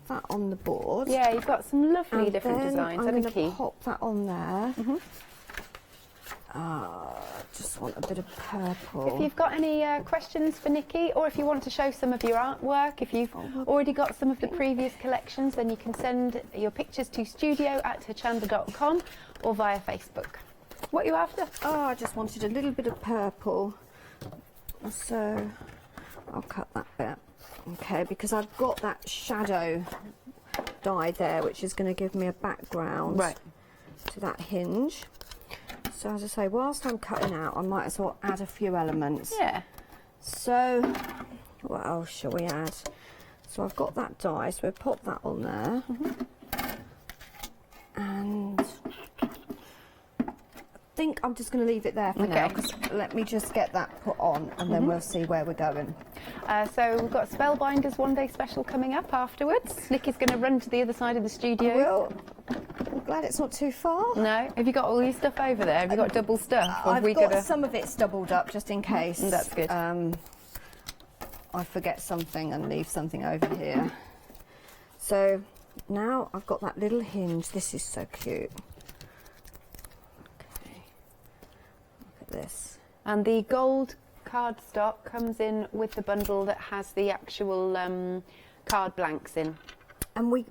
that on the board. Yeah, you've got some lovely different designs. I'm going to pop that on there. Just want a bit of purple. If you've got any questions for Nikki, or if you want to show some of your artwork, if you've already got some of the previous collections, then you can send your pictures to studio@hochanda.com or via Facebook. What are you after? Oh, I just wanted a little bit of purple. So I'll cut that bit. Okay, because I've got that shadow die there, which is going to give me a background to that hinge. So as I say, whilst I'm cutting out, I might as well add a few elements. Yeah. So what else shall we add? So I've got that die, so we'll pop that on there. And I think I'm just going to leave it there for now, because let me just get that put on and then we'll see where we're going. So we've got Spellbinders One Day Special coming up afterwards. Nikki's going to run to the other side of the studio. I will. I'm glad it's not too far. No? Have you got all your stuff over there? Have you got double stuff? Or I've got some of it's doubled up just in case. That's good. I forget something and leave something over here. So now I've got that little hinge. This is so cute. Okay. Look at this. And the gold cardstock comes in with the bundle that has the actual card blanks in. And we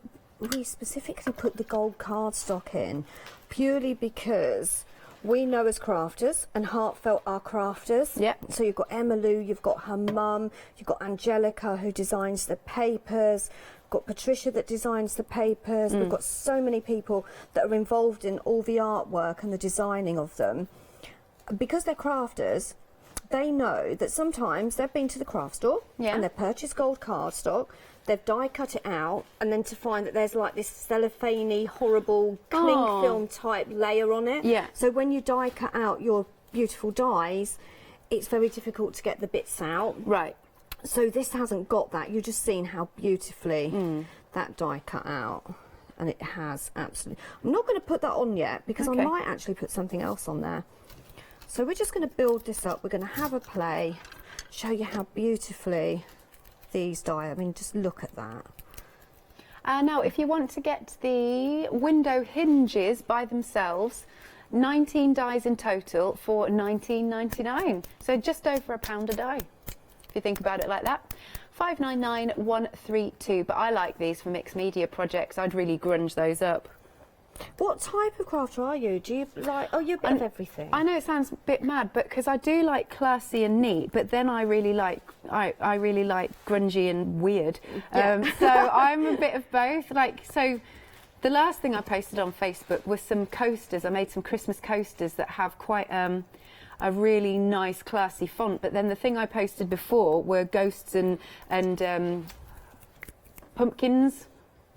specifically put the gold cardstock in purely because we know as crafters, and Heartfelt are crafters. Yeah. So you've got Emma Lou, you've got her mum, you've got Angelica who designs the papers, we've got Patricia that designs the papers. We've got so many people that are involved in all the artwork and the designing of them. Because they're crafters, they know that sometimes they've been to the craft store and they've purchased gold cardstock, they've die cut it out, and then to find that there's like this cellophane-y, horrible cling film type layer on it. Yeah. So when you die cut out your beautiful dies, it's very difficult to get the bits out. Right. So this hasn't got that. You've just seen how beautifully that die cut out. And it has absolutely. I'm not going to put that on yet because I might actually put something else on there. So we're just going to build this up. We're going to have a play, show you how beautifully these die. I mean, just look at that. Now, if you want to get the window hinges by themselves, 19 dies in total for £19.99. So just over £1 a die, if you think about it like that. 599-132. But I like these for mixed media projects. I'd really grunge those up. What type of crafter are you? Do you like, you're a bit of everything? I know it sounds a bit mad, but because I do like classy and neat, but then I really like, I really like grungy and weird. So I'm a bit of both. Like, so the last thing I posted on Facebook was some coasters. I made some Christmas coasters that have quite a really nice classy font, but then the thing I posted before were ghosts and pumpkins.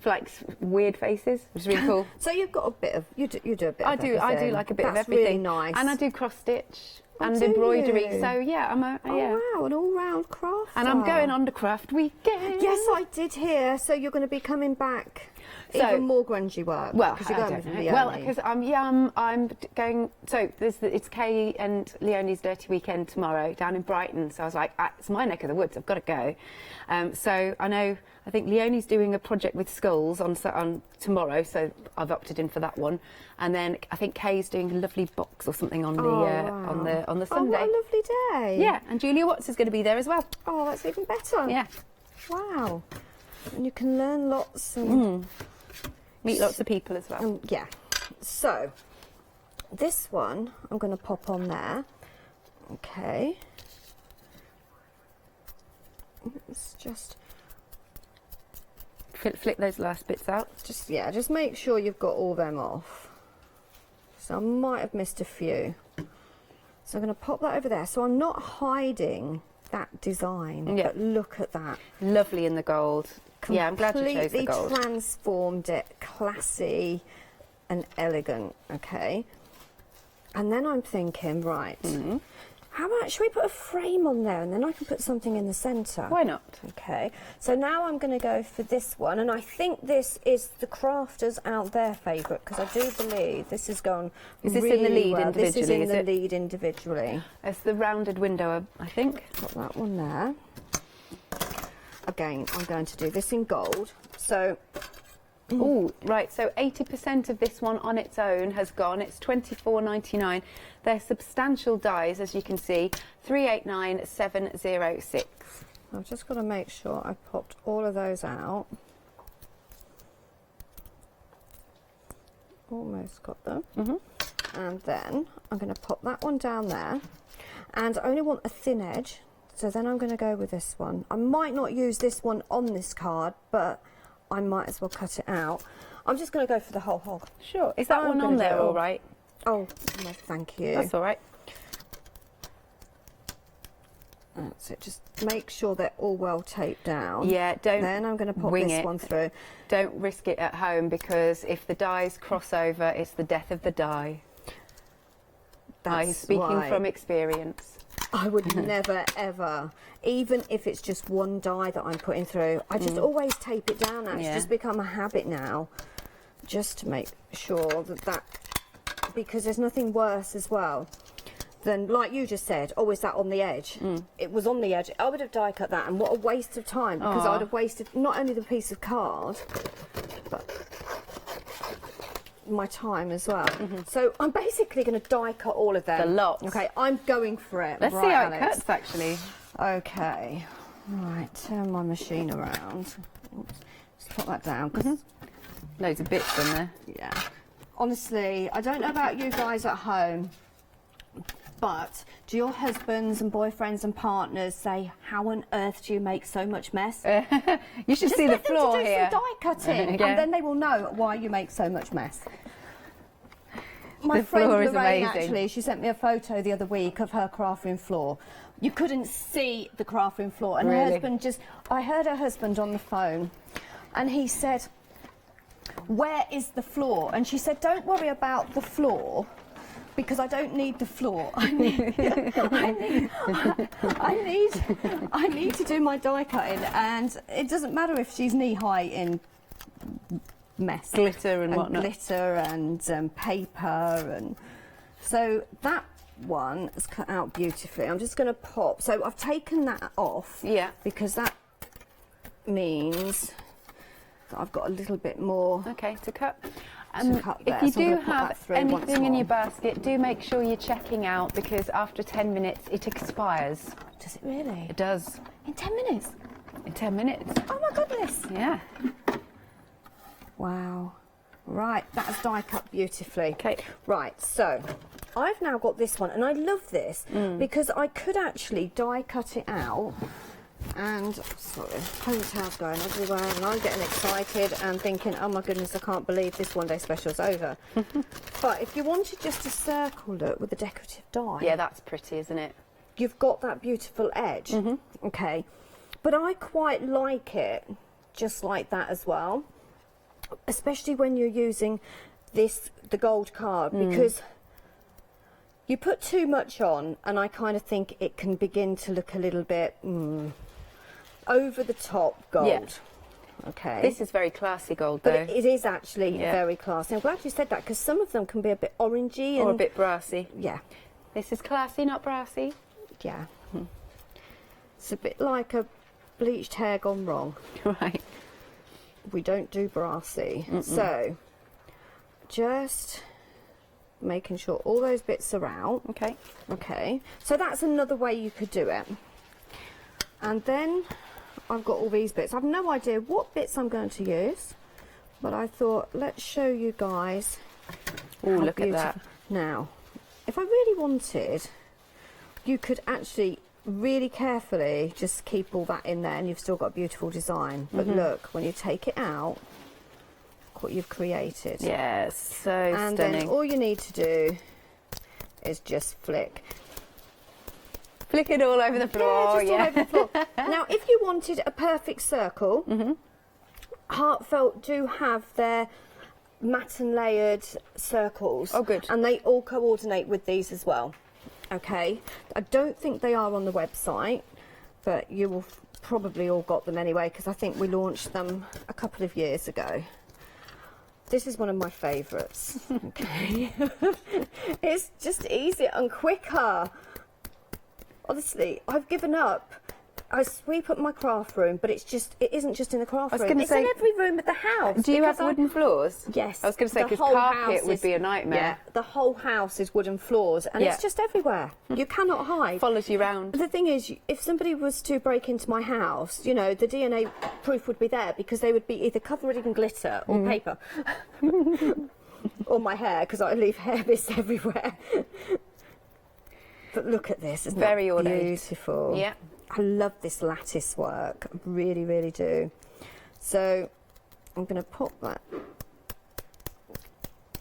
For like weird faces, which is really cool. So you've got a bit of, you do a bit of everything. I do like a bit of everything. That's really nice. And I do cross stitch and embroidery. So yeah, I'm a wow, an all-round craft. And I'm going on to craft weekend. Yes, I did hear. So you're going to be coming back. Even more grungy work. Well, because you're going with Leonie. Well, because I'm going. So it's Kay and Leonie's Dirty Weekend tomorrow down in Brighton. So I was like, it's my neck of the woods. I've got to go. So I know. I think Leonie's doing a project with skulls on tomorrow, so I've opted in for that one. And then I think Kay's doing a lovely box or something on the Sunday. Oh, what a lovely day! Yeah, and Julia Watts is going to be there as well. Oh, that's even better. Yeah. Wow. And you can learn lots and meet lots of people as well. Yeah. So this one I'm going to pop on there. Okay. It's just. Flick those last bits out. Just make sure you've got all them off. So I might have missed a few. So I'm going to pop that over there. So I'm not hiding that design, but look at that. Lovely in the gold. Yeah, I'm glad you chose the gold. Completely transformed it, classy and elegant, okay? And then I'm thinking, right, how about, should we put a frame on there and then I can put something in the centre? Why not? Okay, so now I'm going to go for this one, and I think this is the crafters out there favourite, because I do believe this is going Is this really in the lead well. individually? This is in the lead individually. It's the rounded window, I think. Got that one there. Again, I'm going to do this in gold. So Oh, right, so 80% of this one on its own has gone. It's £24.99. They're substantial dies, as you can see, 389706. I've just got to make sure I popped all of those out. Almost got them. And then I'm going to pop that one down there. And I only want a thin edge, so then I'm going to go with this one. I might not use this one on this card, but I might as well cut it out. I'm just going to go for the whole hog. Sure. Is that one on there all right? Oh, no, thank you. That's all right. That's it. Just make sure they're all well taped down. Yeah, don't Then I'm going to pop this one through. Don't risk it at home, because if the dies cross over, it's the death of the die. I'm speaking from experience. I would never, ever, even if it's just one die that I'm putting through, I just always tape it down. It's just become a habit now, just to make sure that, because there's nothing worse as well than, like you just said, oh, is that on the edge? It was on the edge. I would have die cut that, and what a waste of time, because I would have wasted not only the piece of card, but my time as well. So I'm basically going to die cut all of them. The lot. Okay, I'm going for it. Let's see how it cuts, actually. Okay. Right, turn my machine around. Oops. Just put that down. Loads of bits in there. Yeah. Honestly, I don't know about you guys at home, but do your husbands and boyfriends and partners say, how on earth do you make so much mess? You should see the floor them to do here. some die cutting, and then they will know why you make so much mess. My friend Lorraine, actually, she sent me a photo the other week of her craft room floor. You couldn't see the craft room floor, and her husband I heard her husband on the phone, and he said, where is the floor? And she said, don't worry about the floor, because I don't need the floor. I need to do my die cutting, and it doesn't matter if she's knee high in mess, glitter and whatnot, glitter and paper, and so that one is cut out beautifully. I'm just going to pop. So I've taken that off, because that means that I've got a little bit more. Okay, to cut. If you do have anything in your basket, do make sure you're checking out, because after 10 minutes it expires. Does it really? It does. In 10 minutes? In 10 minutes. Oh my goodness. Yeah. Wow. Right, that's die cut beautifully. Okay. Right, so I've now got this one, and I love this because I could actually die cut it out. And sorry, ponytail's going everywhere, and I'm getting excited and thinking, oh my goodness, I can't believe this one day special's over. But if you wanted just a circle look with a decorative die, yeah, that's pretty, isn't it? You've got that beautiful edge. Okay, but I quite like it just like that as well, especially when you're using the gold card, because you put too much on, and I kind of think it can begin to look a little bit over the top gold. Yeah. Okay. This is very classy gold, though. But it is actually very classy. I'm glad you said that, because some of them can be a bit orangey or and a bit brassy. Yeah. This is classy, not brassy. Yeah. It's a bit like a bleached hair gone wrong. Right. We don't do brassy. So just making sure all those bits are out. Okay. Okay. So that's another way you could do it. And then I've got all these bits. I've no idea what bits I'm going to use, but I thought, let's show you guys. Oh, look at that. Now, if I really wanted, you could actually really carefully just keep all that in there, and you've still got a beautiful design. But look, when you take it out, look what you've created. Yes, so and stunning. then all you need to do is just flick. Flick it all over the floor. Yeah, just all over the floor. Now, if you wanted a perfect circle, Heartfelt do have their matte and layered circles. Oh, good. And they all coordinate with these as well. Okay. I don't think they are on the website, but you will probably all got them anyway, because I think we launched them a couple of years ago. This is one of my favourites. Okay. It's just easier and quicker. Honestly, I've given up I sweep up my craft room, but it isn't just in the craft room. gonna It's say, in every room of the house. Do you have wooden floors? Yes. I was going to say, the because whole carpet house would be a nightmare. Yeah, the whole house is wooden floors, and Yeah. it's just everywhere. You cannot hide. Follows you round. The thing is, if somebody was to break into my house, you know, the DNA proof would be there because they would be either covered in glitter or paper. Or my hair, because I leave hair bits everywhere. But look at this, isn't Very it ornate. beautiful? Yeah. I love this lattice work, I really, really do. So I'm going to pop that. Do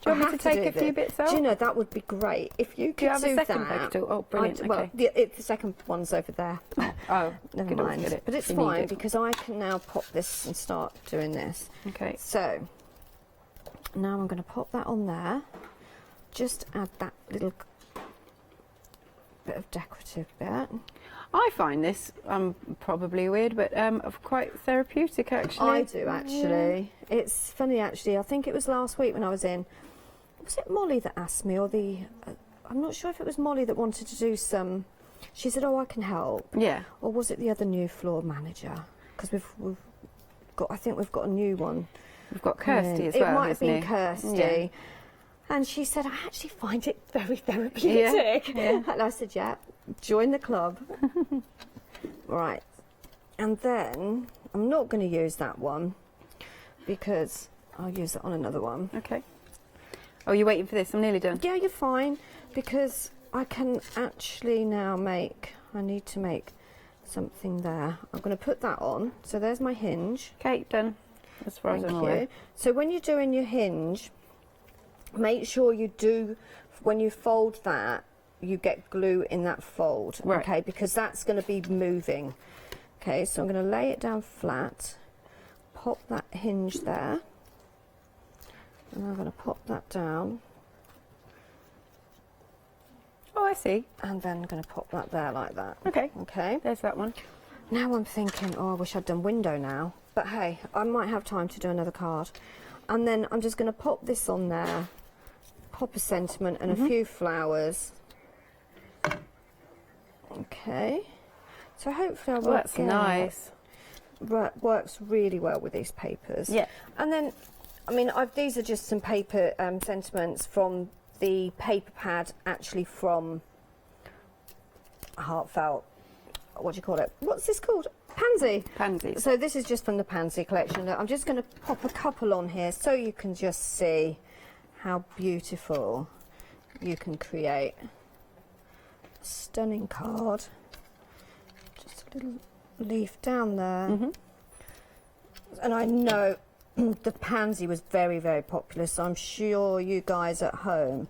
you want me to take a few bits out? Do you know, that would be great if you could Do you have a second that. packet? Oh, brilliant. Well, Okay. the second one's over there. Oh, Never could always mind. get it But it's if you need fine it. because I can now pop this and start doing this. Okay. So now I'm going to pop that on there. Just add that little bit of decorative bit. I find this probably weird, but quite therapeutic actually. I do actually. It's funny actually. I think it was last week when I was in. Was it Molly that asked me, or the? I'm not sure if it was Molly that wanted to do some. She said, "Oh, I can help." Yeah. Or was it the other new floor manager? Because we've got. I think we've got a new one. We've got Kirsty as It well. might have been hasn't Kirsty. Yeah. And she said, I actually find it very therapeutic. Yeah. And I said, yeah, join the club. Right. And then I'm not going to use that one because I'll use it on another one. he? Okay. Oh, you're waiting for this? I'm nearly done. Yeah, you're fine because I can actually now I need to make something there. I'm going to put that on. So there's my hinge. Okay, done. As far as I'm Thank aware. you. So when you're doing your hinge, make sure you do, when you fold that, you get glue in that fold, Right. okay, because that's going to be moving. Okay, so I'm going to lay it down flat, pop that hinge there, and I'm going to pop that down, Oh, I see. and then I'm going to pop that there like that. Okay. Okay, There's that one. now I'm thinking, oh, I wish I'd done window now, but hey, I might have time to do another card. And then I'm just going to pop this on there, pop a sentiment and a few flowers. Okay, so hopefully I Oh, will that's nice. Works really well with these papers. Yeah. And then, I mean, these are just some paper sentiments from the paper pad, actually from Heartfelt. What do you call it? What's this called? Pansy. Pansies. So this is just from the Pansy collection. Look, I'm just going to pop a couple on here so you can just see how beautiful you can create. A stunning card. Just a little leaf down there. And I know the pansy was very, very popular, so I'm sure you guys at home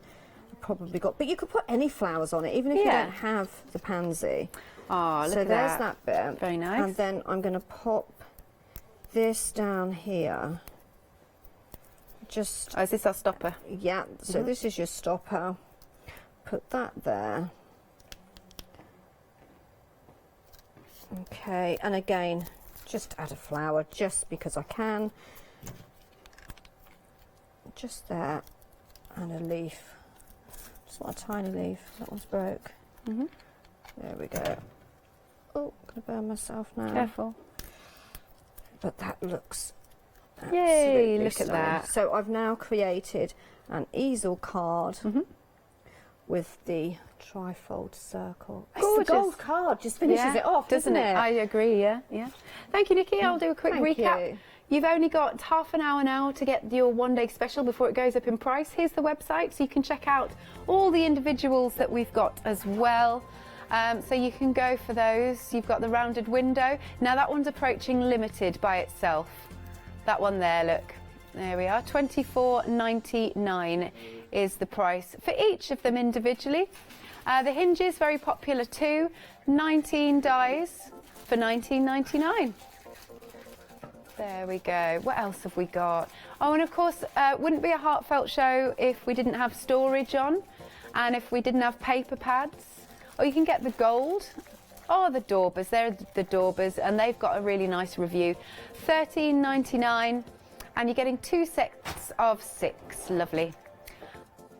probably got, but you could put any flowers on it, even if you Yeah. don't have the pansy. Oh, look So at there's that. that bit. Very nice. And then I'm going to pop this down here. Just, Oh, is this our stopper? yeah, so this is your stopper. Put that there. Okay, and again, just add a flower just because I can. Just there. And a leaf. Just not a tiny leaf. That one's broke. There we go. Oh, gonna burn myself now. Careful. But that looks Yay, absolutely look at stunning. that. So I've now created an easel card with the trifold circle. It's Gorgeous. the gold card just finishes it off, doesn't it? I agree, yeah. Thank you, Nikki. I'll do a quick Thank recap. you. You've only got half an hour now to get your one-day special before it goes up in price. Here's the website, so you can check out all the individuals that we've got as well. So you can go for those. You've got the rounded window. Now that one's approaching limited by itself. That one there, look. There we are. $24.99 is the price for each of them individually. The hinges, very popular too. 19 dies for $19.99. There we go. What else have we got? Oh, and of course, wouldn't be a Heartfelt show if we didn't have storage on, and if we didn't have paper pads. Or you can get the gold. Oh, the Daubers. They're the Daubers, and they've got a really nice review. $13.99, and you're getting 2 sets of 6. Lovely.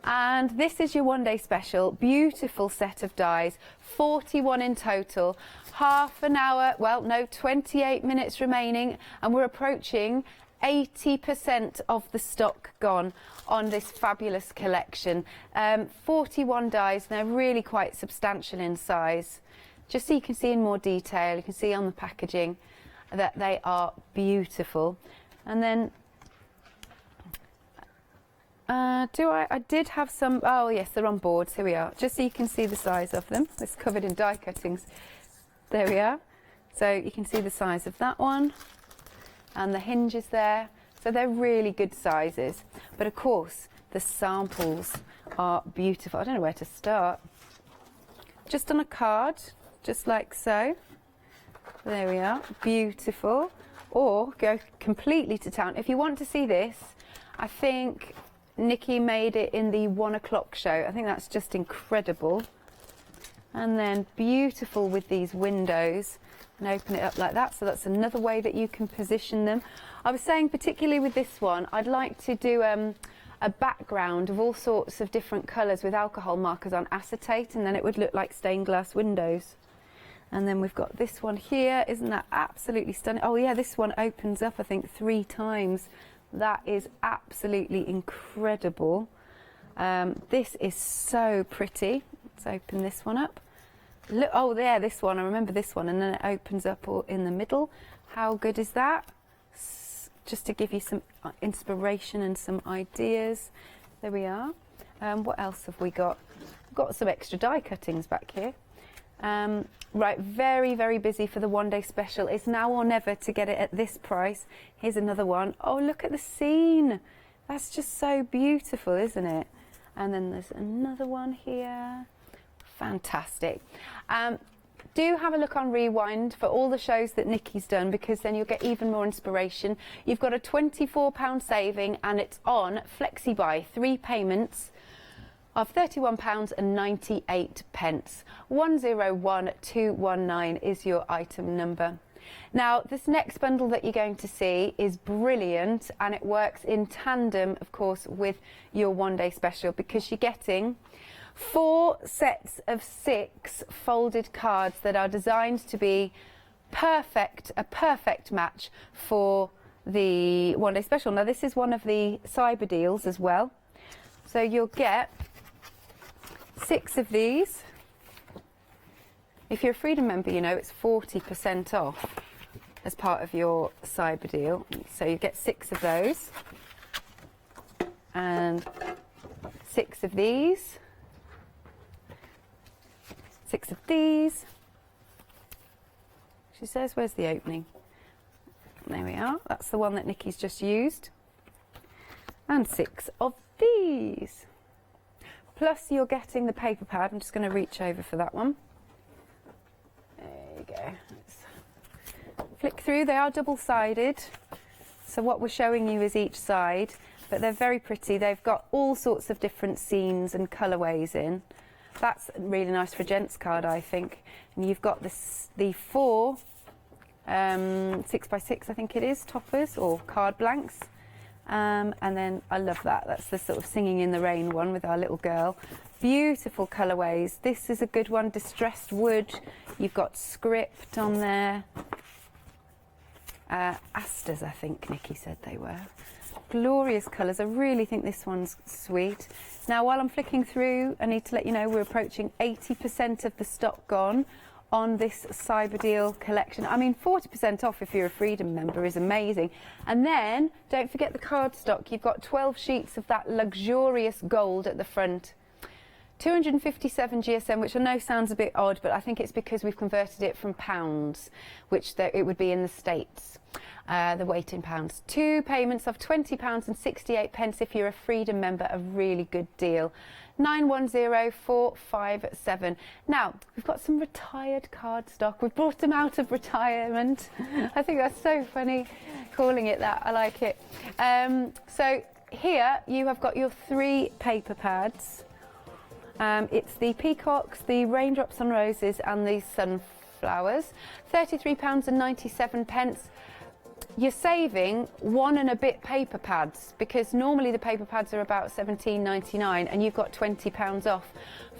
And this is your one day special. Beautiful set of dies, 41 in total. Half an hour, well, no, 28 minutes remaining, and we're approaching 80% of the stock gone on this fabulous collection. 41 dies, and they're really quite substantial in size. Just so you can see in more detail, you can see on the packaging that they are beautiful. And then I did have some, oh yes, they're on boards, here we are, just so you can see the size of them. It's covered in die cuttings. There we are. So you can see the size of that one, and the hinges there. So they're really good sizes. But of course, the samples are beautiful. I don't know where to start. Just on a card, just like so. There we are, beautiful. Or go completely to town. If you want to see this, I think Nikki made it in the 1 o'clock show. I think that's just incredible. And then beautiful with these windows, and open it up like that. So that's another way that you can position them. I was saying, particularly with this one, I'd like to do a background of all sorts of different colours with alcohol markers on acetate, and then it would look like stained glass windows. And then we've got this one here. Isn't that absolutely stunning? Oh yeah, this one opens up, I think, 3 times. That is absolutely incredible. This is so pretty. Let's open this one up. Look, oh there, this one, I remember this one, and then it opens up all in the middle. How good is that? Just to give you some inspiration and some ideas. There we are. What else have we got? We've got some extra die cuttings back here. Right, very, very busy for the one day special. It's now or never to get it at this price. Here's another one. Oh, look at the scene. That's just so beautiful, isn't it? And then there's another one here. Fantastic. Do have a look on Rewind for all the shows that Nikki's done, because then you'll get even more inspiration. You've got a £24 saving, and it's on FlexiBuy, 3 payments of £31.98. 101219 is your item number. Now, this next bundle that you're going to see is brilliant, and it works in tandem, of course, with your one day special, because you're getting 4 sets of 6 folded cards that are designed to be perfect, a perfect match for the one day special. Now, this is one of the cyber deals as well. So you'll get 6 of these. If you're a Freedom member, you know it's 40% off as part of your cyber deal. So you get 6 of those, and 6 of these, 6 of these. She says, where's the opening? There we are. That's the one that Nikki's just used. And 6 of these. Plus you're getting the paper pad. I'm just going to reach over for that one. There you go. Let's flick through. They are double-sided. So what we're showing you is each side, but they're very pretty. They've got all sorts of different scenes and colourways in. That's really nice for a gents card, I think. And you've got the 4 6x6, I think it is, toppers or card blanks. And then I love that. That's the sort of Singing in the Rain one with our little girl. Beautiful colourways. This is a good one, distressed wood. You've got script on there. Asters, I think Nikki said they were. Glorious colours. I really think this one's sweet. Now, while I'm flicking through, I need to let you know we're approaching 80% of the stock gone on this cyber deal collection. I mean, 40% off if you're a Freedom member is amazing. And then don't forget the cardstock. You've got 12 sheets of that luxurious gold at the front. 257 GSM, which I know sounds a bit odd, but I think it's because we've converted it from pounds, which it would be in the States, the weight in pounds. 2 payments of £20.68 if you're a Freedom member, a really good deal. 910457. Now, we've got some retired cardstock. We've brought them out of retirement. I think that's so funny, calling it that. I like it. So here you have got your 3 paper pads. It's the peacocks, the raindrops on roses, and the sunflowers. £33.97. you're saving 1 and a bit paper pads, because normally the paper pads are about £17.99 and you've got £20 off.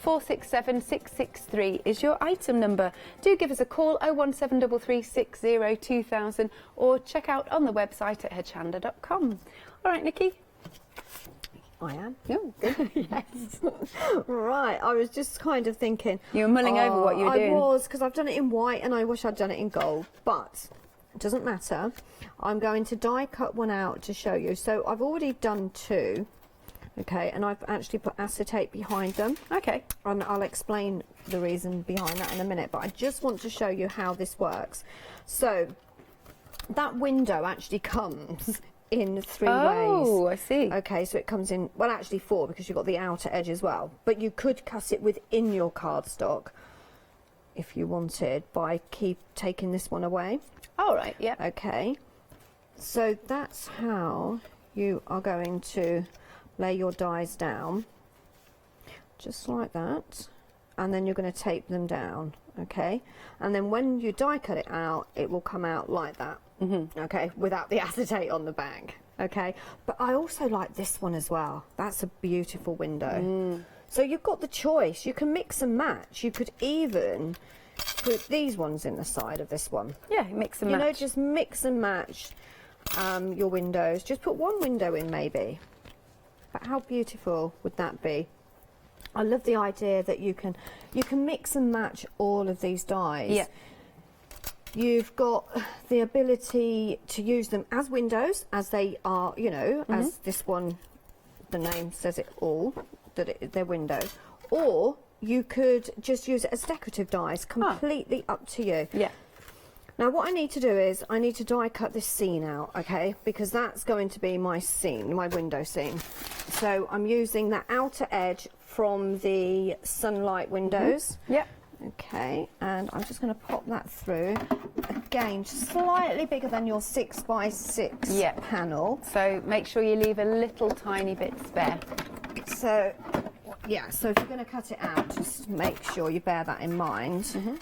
467663 is your item number. Do give us a call, 01733602000, or check out on the website at hochanda.com. All right, Nikki. I am. Oh, Yes. Right, I was just kind of thinking. you were mulling over what you were doing. I was, because I've done it in white and I wish I'd done it in gold, but it doesn't matter. I'm going to die cut one out to show you. So I've already done 2, okay, and I've actually put acetate behind them. Okay. And I'll explain the reason behind that in a minute, but I just want to show you how this works. So that window actually comes in 3 ways. Oh, I see. Okay, so it comes in, well, actually 4, because you've got the outer edge as well. But you could cut it within your cardstock if you wanted by taking this one away. All right, yeah. Okay, so that's how you are going to lay your dies down, just like that. And then you're going to tape them down, okay? And then when you die cut it out, it will come out like that. Okay, without the acetate on the back, okay? But I also like this one as well. That's a beautiful window. So you've got the choice. You can mix and match. You could even put these ones in the side of this one. Yeah, mix and match. You know, just mix and match your windows. Just put 1 window in maybe. But how beautiful would that be? I love the idea that you can mix and match all of these dies. Yeah. You've got the ability to use them as windows, as they are, you know, as this one, the name says it all, that they're windows. Or you could just use it as decorative dies, completely up to you. Yeah. Now what I need to do is I need to die cut this scene out, okay, because that's going to be my scene, my window scene. So I'm using that outer edge from the sunlight windows. Yeah. Okay, and I'm just going to pop that through. Again, slightly bigger than your 6x6 panel. So make sure you leave a little tiny bit spare. So, yeah, so if you're going to cut it out, just make sure you bear that in mind.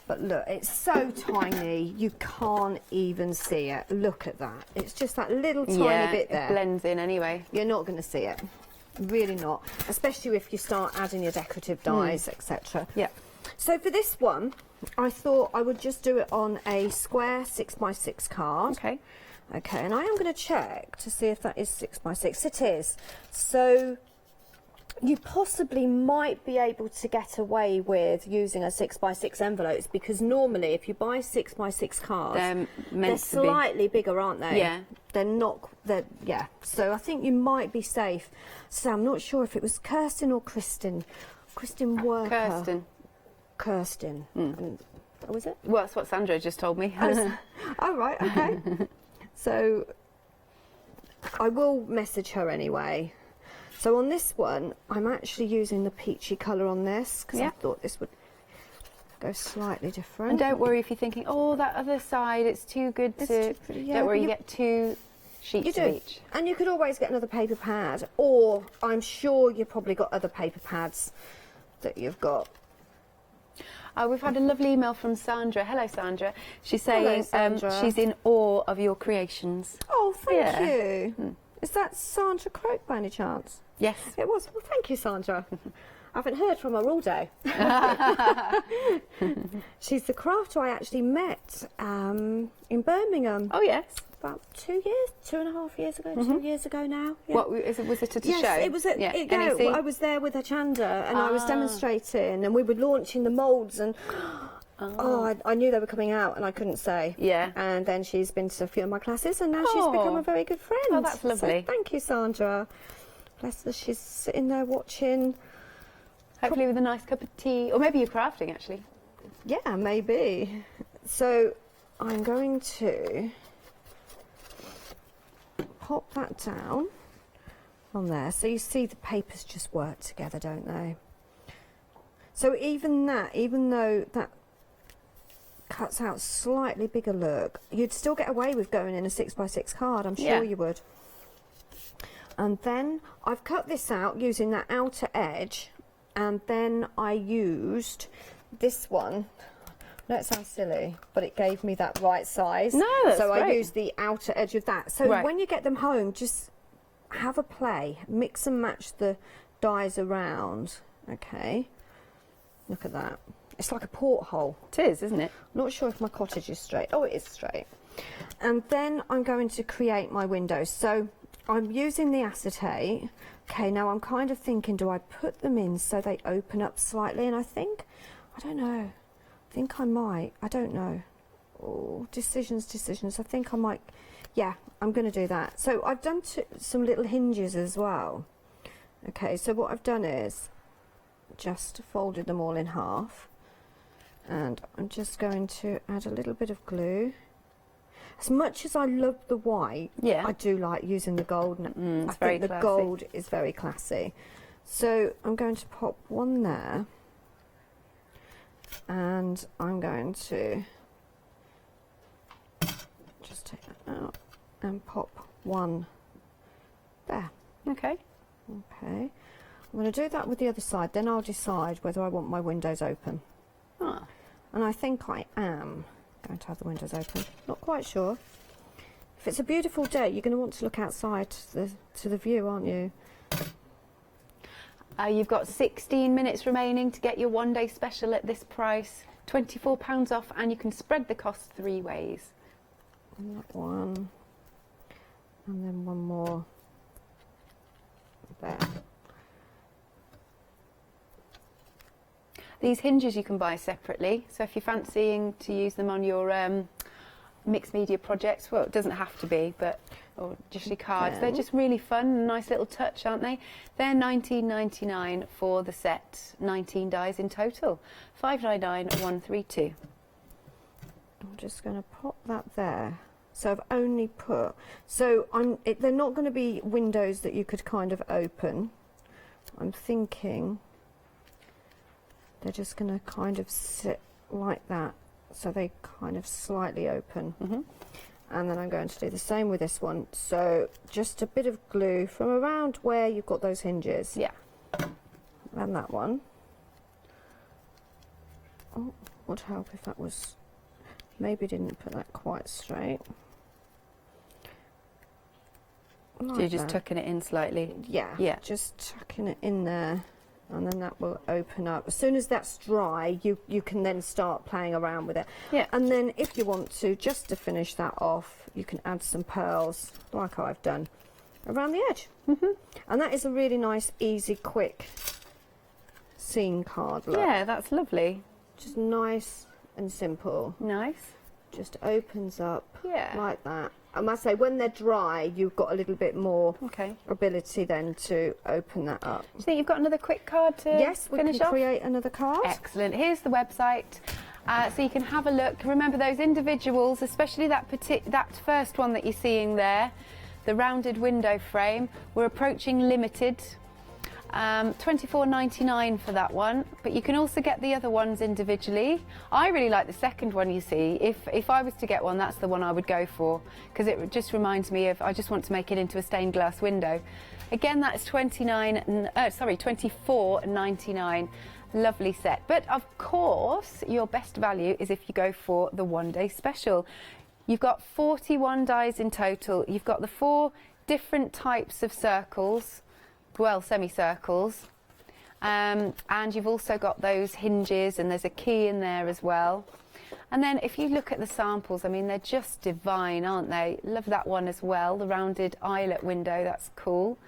But look, it's so tiny, you can't even see it. Look at that. It's just that little tiny bit there. It blends in anyway. You're not going to see it. Really not. Especially if you start adding your decorative dies, etc. Yeah. So for this one, I thought I would just do it on a square 6x6 card. Okay. Okay, and I am going to check to see if that is 6x6. It is. So you possibly might be able to get away with using a 6x6 envelopes, because normally if you buy 6x6 cards, they're slightly bigger, aren't they? Yeah. They're not, yeah. So I think you might be safe. So I'm not sure if it was Kirsten or Kristen. Kristen Worker. Kirsten. Was it? Well, that's what Sandra just told me. Oh, right, okay. So I will message her anyway. So on this one, I'm actually using the peachy colour on this, because I thought this would go slightly different. And don't worry if you're thinking, oh, that other side, it's too good to... Don't worry, you get 2 sheets of each. And you could always get another paper pad, or I'm sure you've probably got other paper pads that you've got. We've had a lovely email from Sandra. Hello, Sandra. She's saying she's in awe of your creations. Oh, thank you. Is that Sandra Croak by any chance? Yes. It was. Well, thank you, Sandra. I haven't heard from her all day. She's the crafter I actually met in Birmingham. Oh, yes. About 2 years, 2.5 years ago, 2 years ago now. Yeah. What was it at a show? Yes, it was at I was there with Hochanda, and I was demonstrating, and we were launching the moulds, and I knew they were coming out, and I couldn't say. Yeah. And then she's been to a few of my classes, and now she's become a very good friend. Oh, that's lovely. So thank you, Sandra. Bless her, she's sitting there watching. Hopefully with a nice cup of tea, or maybe you're crafting actually. Yeah, maybe. So I'm going to pop that down on there. So you see the papers just work together, don't they? So even though that cuts out slightly bigger look, you'd still get away with going in a 6x6 card, I'm sure you would. And then I've cut this out using that outer edge, and then I used this one No, it sounds silly, but it gave me that right size. No, that's so great. I used the outer edge of that. So Right. when you get them home, just have a play, mix and match the dies around. Okay, look at that. It's like a porthole. It is, isn't it? I'm not sure if my cottage is straight. Oh, it is straight. And then I'm going to create my windows. So I'm using the acetate. Okay, now I'm kind of thinking, do I put them in so they open up slightly? And I don't know. I think I might. I don't know. Oh, decisions. I think I might. Yeah, I'm going to do that. So I've done some little hinges as well. Okay, so what I've done is just folded them all in half. And I'm just going to add a little bit of glue. As much as I love the white, Yeah. I do like using the gold. It's I very think the classy. gold is very classy. So I'm going to pop one there. And I'm going to just take that out and pop one there. Okay. Okay. I'm going to do that with the other side, then I'll decide whether I want my windows open. Ah. And I think I am going to have the windows open. Not quite sure. If it's a beautiful day, you're going to want to look outside to the view, aren't you? You've got 16 minutes remaining to get your one-day special at this price. £24 off, and you can spread the cost 3 ways. And that one. And then one more there. These hinges you can buy separately, so if you're fancying to use them on your mixed media projects, well, it doesn't have to be, but or just your cards. They're just really fun, a nice little touch, aren't they? They're $19.99 for the set, 19 dies in total, $599,132. I'm just going to pop that there. So I've only put, so they're not going to be windows that you could kind of open. I'm thinking they're just going to kind of sit like that, so they kind of slightly open. And then I'm going to do the same with this one. So just a bit of glue from around where you've got those hinges. Yeah. And that one. Oh, would help if that was, maybe didn't put that quite straight. So you're just tucking it in slightly? Yeah, Yeah. just tucking it in there, and then that will open up. As soon as that's dry, you can then start playing around with it. Yeah. And then if you want to, just to finish that off, you can add some pearls, like I've done, around the edge. And that is a really nice, easy, quick scene card look. Yeah, that's lovely. Just nice and simple. Nice. Just opens up Yeah. like that. I must say, when they're dry, you've got a little bit more Okay. ability then to open that up. Do you think you've got another quick card to Yes, we finish can off? create another card. Excellent. Here's the website, so you can have a look. Remember those individuals, especially that first one that you're seeing there, the rounded window frame. We're approaching limited. $24.99 for that one, but you can also get the other ones individually. I really like the second one, you see. If I was to get one, that's the one I would go for, because it just reminds me of, I just want to make it into a stained glass window. Again, that's $24.99. Lovely set. But of course, your best value is if you go for the one-day special. You've got 41 dies in total. You've got the 4 different types of circles, well, semicircles, and you've also got those hinges, and there's a key in there as well. And then if you look at the samples, I mean, they're just divine, aren't they? Love that one as well, the rounded eyelet window, that's cool.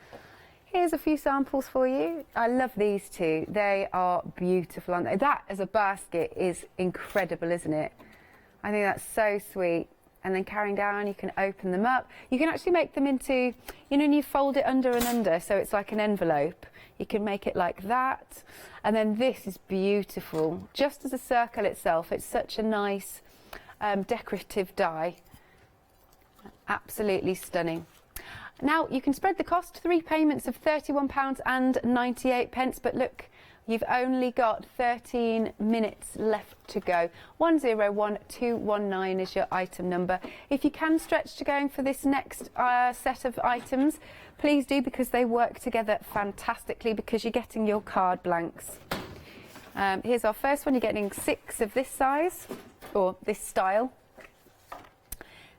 Here's a few samples for you. I love these two. They are beautiful, aren't they? That as a basket is incredible, isn't it? I think that's so sweet. And then carrying down, you can open them up. You can actually make them into, you know, and you fold it under and under, so it's like an envelope. You can make it like that. And then this is beautiful. Just as a circle itself, it's such a nice decorative die. Absolutely stunning. Now, you can spread the cost, 3 payments of £31.98, but look, you've only got 13 minutes left to go. 101219 is your item number. If you can stretch to going for this next set of items, please do, because they work together fantastically, because you're getting your card blanks. Here's our first one. You're getting 6 of this size. or this style,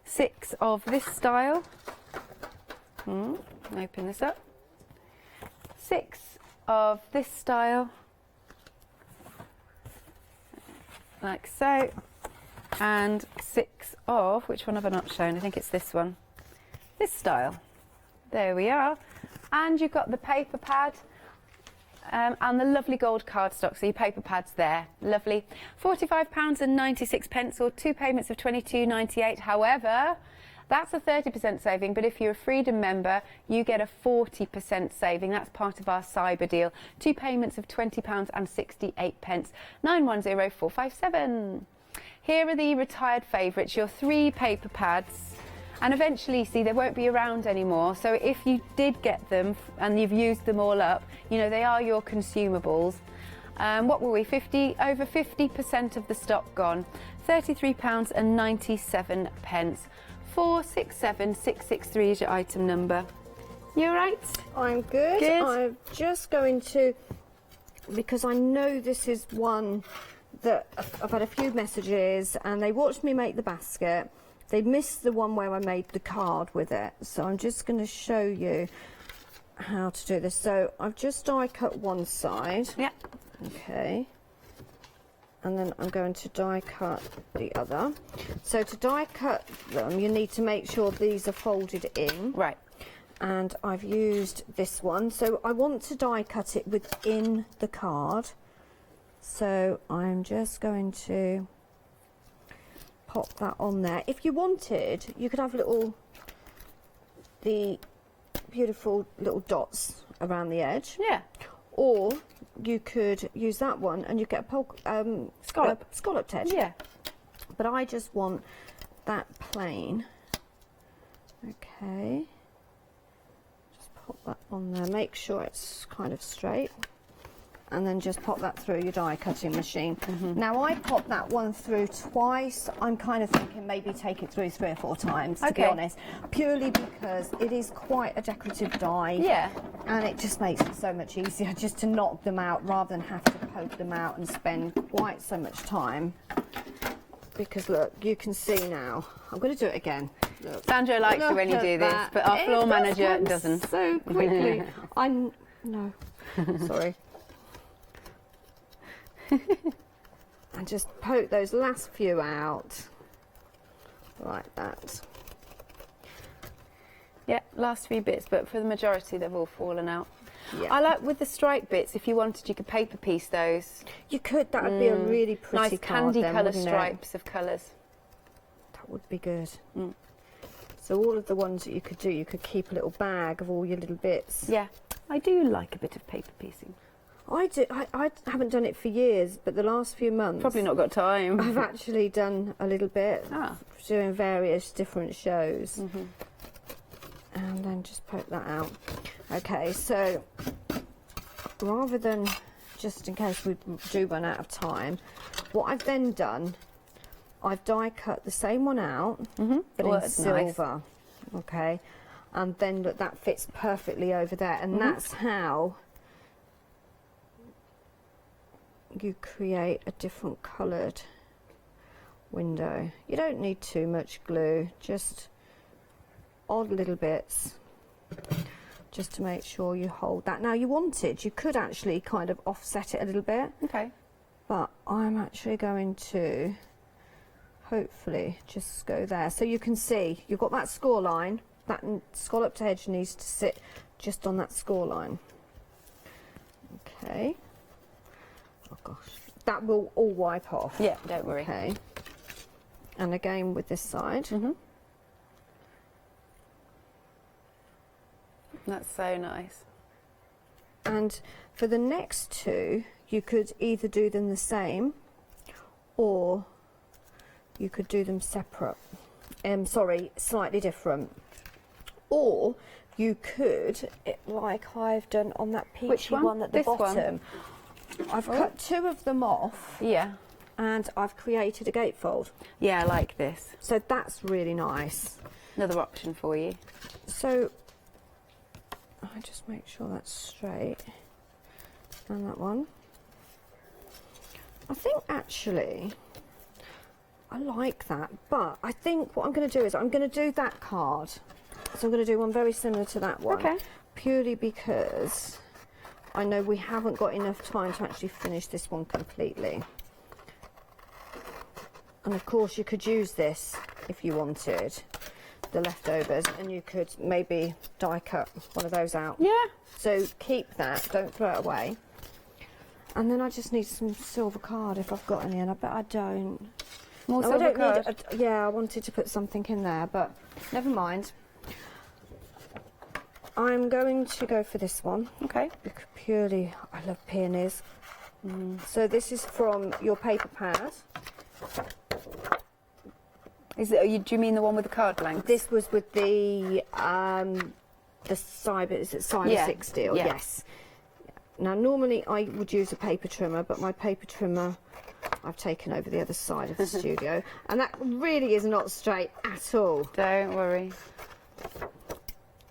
6 of this style. Open this up. 6 of this style, like so, and 6 of, which one have I not shown? I think it's this one, this style. There we are. And you've got the paper pad and the lovely gold cardstock, so your paper pad's there. Lovely. £45.96 or 2 payments of £22.98. However, that's a 30% saving, but if you're a Freedom member, you get a 40% saving. That's part of our cyber deal. 2 payments of £20.68. 910457. Here are the retired favourites, your 3 paper pads. And eventually, see, they won't be around anymore. So if you did get them and you've used them all up, you know, they are your consumables. What were we, over 50% of the stock gone. £33.97. 467663 is your item number. You all right? I'm good. Good. I'm just going to, because I know this is one that I've had a few messages and they watched me make the basket. They missed the one where I made the card with it. So I'm just going to show you how to do this. So I've just die cut one side. Yeah. Okay. And then I'm going to die cut the other. So to die cut them, you need to make sure these are folded in. Right. And I've used this one. So I want to die cut it within the card. So I'm just going to pop that on there. If you wanted, you could have the beautiful little dots around the edge. Yeah. Or you could use that one and you get a scalloped edge. Yeah. But I just want that plain. Okay. Just pop that on there. Make sure it's kind of straight. And then just pop that through your die cutting machine. Now I popped that one through twice. I'm kind of thinking maybe take it through 3 or 4 times, to be honest, purely because it is quite a decorative die. Yeah. And it just makes it so much easier just to knock them out rather than have to poke them out and spend quite so much time. Because look, you can see now. I'm going to do it again. Look. Sandra likes it when you do this, but our floor manager doesn't. So quickly. No. Sorry. And just poke those last few out like that. Yeah, last few bits, but for the majority they've all fallen out. Yeah. I like with the stripe bits, if you wanted you could paper piece those. You could, that would be a really pretty nice card candy then, colour wouldn't it? stripes of colours. That would be good. So all of the ones that you could do, you could keep a little bag of all your little bits. Yeah, I do like a bit of paper piecing. I do. I haven't done it for years, but the last few months Probably not got time. I've actually done a little bit, Ah. doing various different shows. And then just poke that out. Okay, so rather than, just in case we do run out of time, what I've then done, I've die cut the same one out, but in silver. Nice. Okay, and then look, that fits perfectly over there, and that's how you create a different coloured window. You don't need too much glue, just odd little bits, just to make sure you hold that. Now you could actually kind of offset it a little bit. Okay. But I'm actually going to hopefully just go there. So you can see you've got that score line, that scalloped edge needs to sit just on that score line. Okay. Oh gosh, that will all wipe off. Yeah, don't worry. Okay. And again with this side. That's so nice. And for the next two, you could either do them the same or you could do them separate. Slightly different. Or you could, like I've done on that peachy Which one? at the This one? bottom. I've cut 2 of them off. Yeah. And I've created a gatefold. Yeah, I like this. So that's really nice. Another option for you. So I just make sure that's straight. And that one. I think actually I like that, but I think what I'm going to do is I'm going to do that card. So I'm going to do one very similar to that one. Okay. Purely because I know we haven't got enough time to actually finish this one completely. And of course you could use this if you wanted, the leftovers, and you could maybe die cut one of those out. Yeah. So keep that, don't throw it away. And then I just need some silver card if I've got any, and I bet I don't. More No, I silver don't card. need, yeah, I wanted to put something in there, but never mind. I'm going to go for this one. Okay. Because purely, I love peonies. So this is from your paper pad. Is it? Do you mean the one with the card blanks? This was with the cyber, is it cyber Yeah. 6 deal? Yeah. Yes. Now normally I would use a paper trimmer, but my paper trimmer I've taken over the other side of the studio, and that really is not straight at all. Don't worry.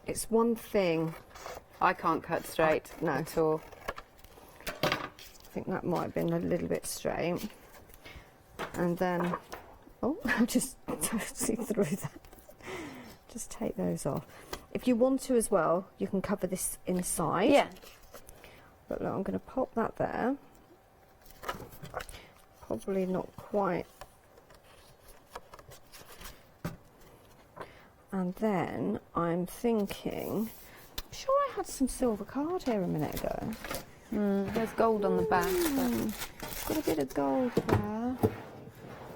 It's one thing. I can't cut straight No. at all. I think that might have been a little bit straight. And then, oh, I just see through that. Just take those off. If you want to as well, you can cover this inside. Yeah. But look, I'm going to pop that there. Probably not quite. And then I'm thinking, I'm sure I had some silver card here a minute ago. There's gold on the back. Got a bit of gold there.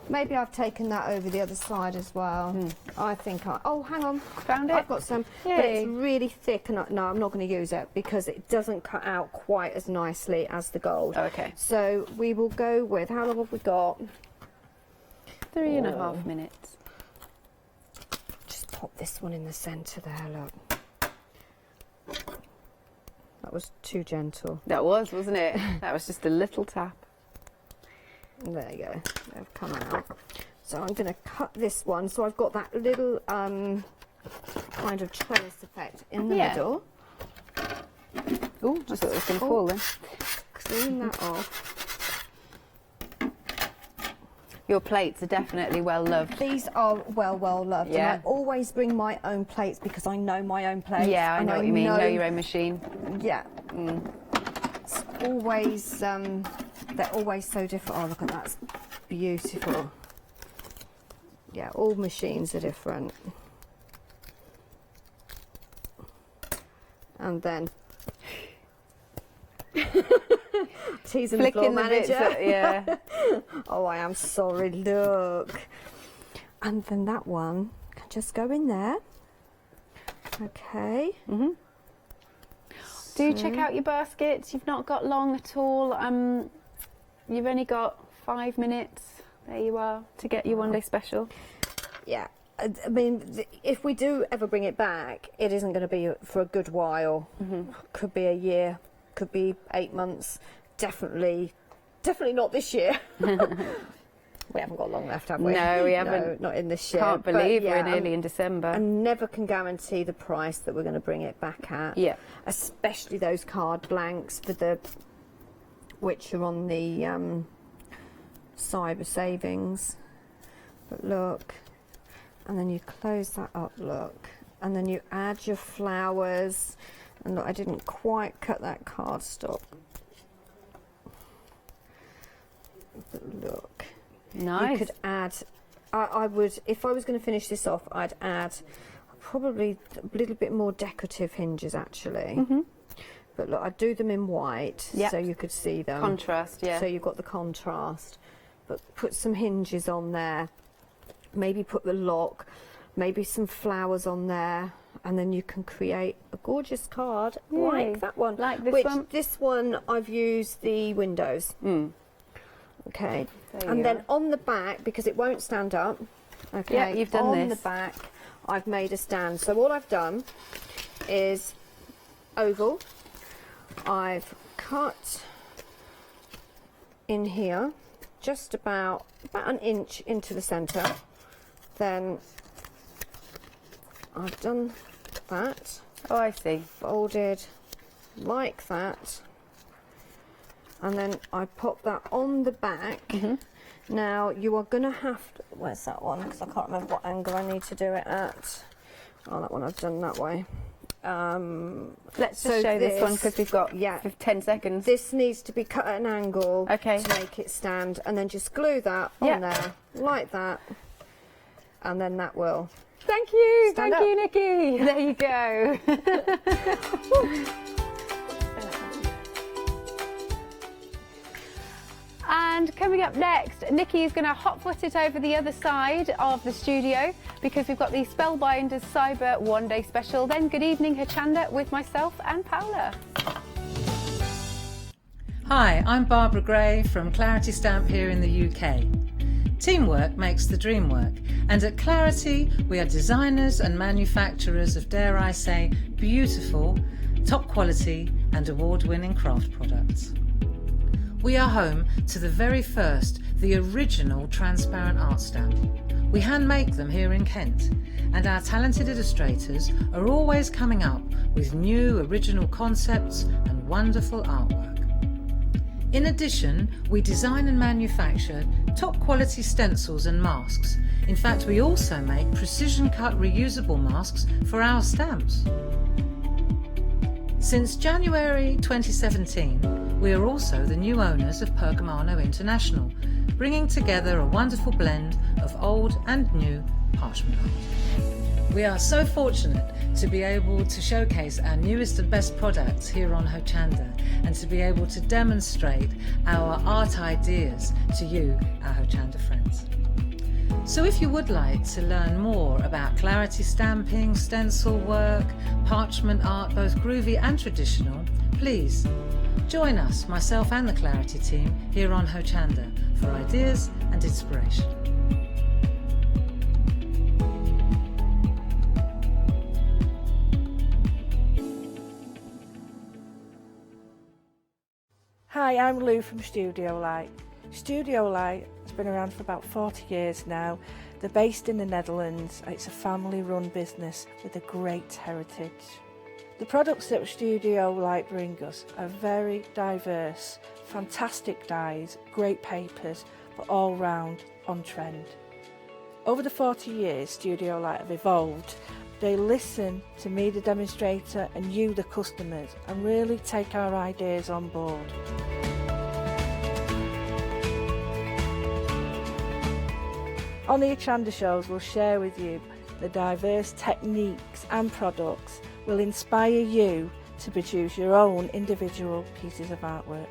Maybe I've taken that over the other side as well. I think oh, hang on. Found it? I've got some, but it's really thick, and no, I'm not going to use it because it doesn't cut out quite as nicely as the gold. Okay. So we will go with, how long have we got? 3.5 minutes. Just pop this one in the centre there, look. That was too gentle. That was, wasn't it? That was just a little tap. There you go, they've come out. So I'm going to cut this one. So I've got that little kind of trellis effect in the middle. Oh, I thought it was going to fall then. Clean that off. Your plates are definitely well loved. These are well loved. Yeah. And I always bring my own plates because I know my own plates. Yeah, I know what you mean. Know your own machine. Yeah. It's always, they're always so different. Oh, look at that. It's beautiful. Yeah, all machines are different. And then teasing the floor manager. Yeah. Oh, I am sorry. Look. And then that one can just go in there. Okay. Do check out your baskets. You've not got long at all. You've only got 5 minutes. There you are to get your one day special. Yeah. I mean, if we do ever bring it back, it isn't going to be for a good while. Could be a year, could be 8 months. Definitely not this year. We haven't got long left, have we? No, we haven't. No, not in this year. Can't believe we're yeah, nearly in December. I never can guarantee the price that we're going to bring it back at. Yeah. Especially those card blanks for the, which are on the cyber savings. But look, and then you close that up, look, and then you add your flowers. And look, I didn't quite cut that cardstock. But look. Nice. You could add, I would, if I was going to finish this off, I'd add probably a little bit more decorative hinges actually. But look, I'd do them in white so you could see them. Contrast, yeah. So you've got the contrast. But put some hinges on there. Maybe put the lock, maybe some flowers on there. And then you can create a gorgeous card like that one. Like this one? This one, I've used the windows. Okay, and then on the back, because it won't stand up, okay, Yeah, you've done on this. the back, I've made a stand. So all I've done is oval. I've cut in here just about an inch into the centre. Then I've done that. Oh, I see. Folded like that. And then I pop that on the back. Now you are going to have to, where's that one? Because I can't remember what angle I need to do it at. Oh, that one I've done that way. Let's just show this one because we've got 10 seconds. This needs to be cut at an angle to make it stand, and then just glue that on there like that, and then that will. Thank you, stand thank you, Nikki. There you go. And coming up next, Nikki is going to hot-foot it over the other side of the studio because we've got the Spellbinders Cyber One Day Special. Then Good Evening Hochanda with myself and Paola. Hi, I'm Barbara Gray from Clarity Stamp here in the UK. Teamwork makes the dream work, and at Clarity we are designers and manufacturers of, dare I say, beautiful, top quality and award-winning craft products. We are home to the very first, the original transparent art stamp. We hand make them here in Kent, and our talented illustrators are always coming up with new original concepts and wonderful artwork. In addition, we design and manufacture top quality stencils and masks. In fact, we also make precision cut reusable masks for our stamps. Since January 2017, we are also the new owners of Pergamano International, bringing together a wonderful blend of old and new parchment art. We are so fortunate to be able to showcase our newest and best products here on Hochanda and to be able to demonstrate our art ideas to you, our Hochanda friends. So if you would like to learn more about Clarity stamping, stencil work, parchment art, both groovy and traditional, please join us, myself and the Clarity team, here on Hochanda for ideas and inspiration. Hi, I'm Lou from Studio Light. Studio Light has been around for about 40 years now. They're based in the Netherlands. It's a family-run business with a great heritage. The products that Studio Light bring us are very diverse, fantastic dyes, great papers, but all round on trend. Over the 40 years Studio Light have evolved. They listen to me, the demonstrator, and you, the customers, and really take our ideas on board. On the Hochanda shows, we'll share with you the diverse techniques and products will inspire you to produce your own individual pieces of artwork.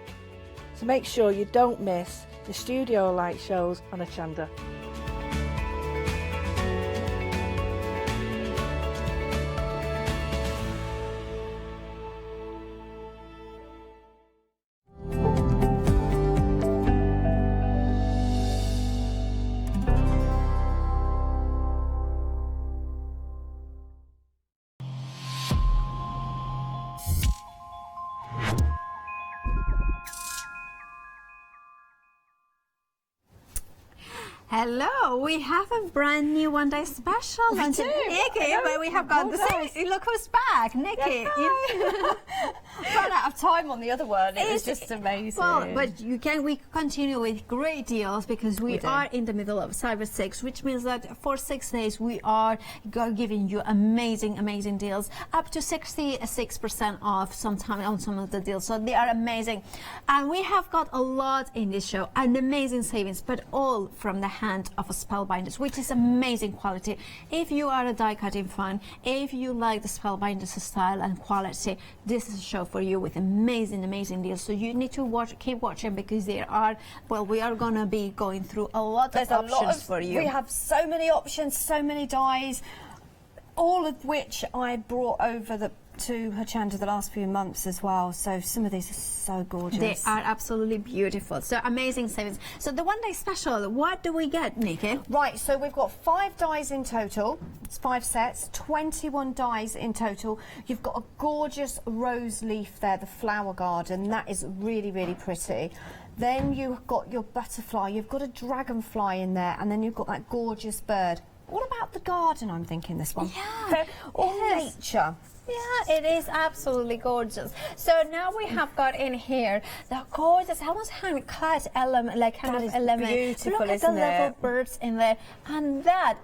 So make sure you don't miss the Studio Light shows on Hochanda. Hello, we have a brand new one day special. We do. Nikki, but we have got the same. Look who's back, Nikki. Ran out of time on the other one. It was just amazing. Well, but we continue with great deals because we are in the middle of Cyber 6, which means that for 6 days we are giving you amazing deals, up to 66% off sometime on some of the deals. So they are amazing. And we have got a lot in this show, an amazing savings, but all from the hand of a Spellbinders, which is amazing quality. If you are a die cutting fan, if you like the Spellbinders style and quality, this is a show for you with amazing deals. So you need to keep watching because there are, well, we are going to be going through a lot of options for you. We have so many options, so many dies, all of which I brought over to Hochanda the last few months as well. So some of these are so gorgeous. They are absolutely beautiful. So amazing savings. So the one day special, what do we get, Nikki? Right, so we've got 5 dies in total. It's 5 sets, 21 dies in total. You've got a gorgeous rose leaf there, the flower garden. That is really pretty. Then you've got your butterfly, you've got a dragonfly in there, and then you've got that gorgeous bird. What about the garden, I'm thinking, this one? Yeah. All nature. Yeah, it is absolutely gorgeous. So now we have got in here the gorgeous, almost hand-cut element, like kind That of is element. beautiful, Look at isn't the little it? birds in there, and they're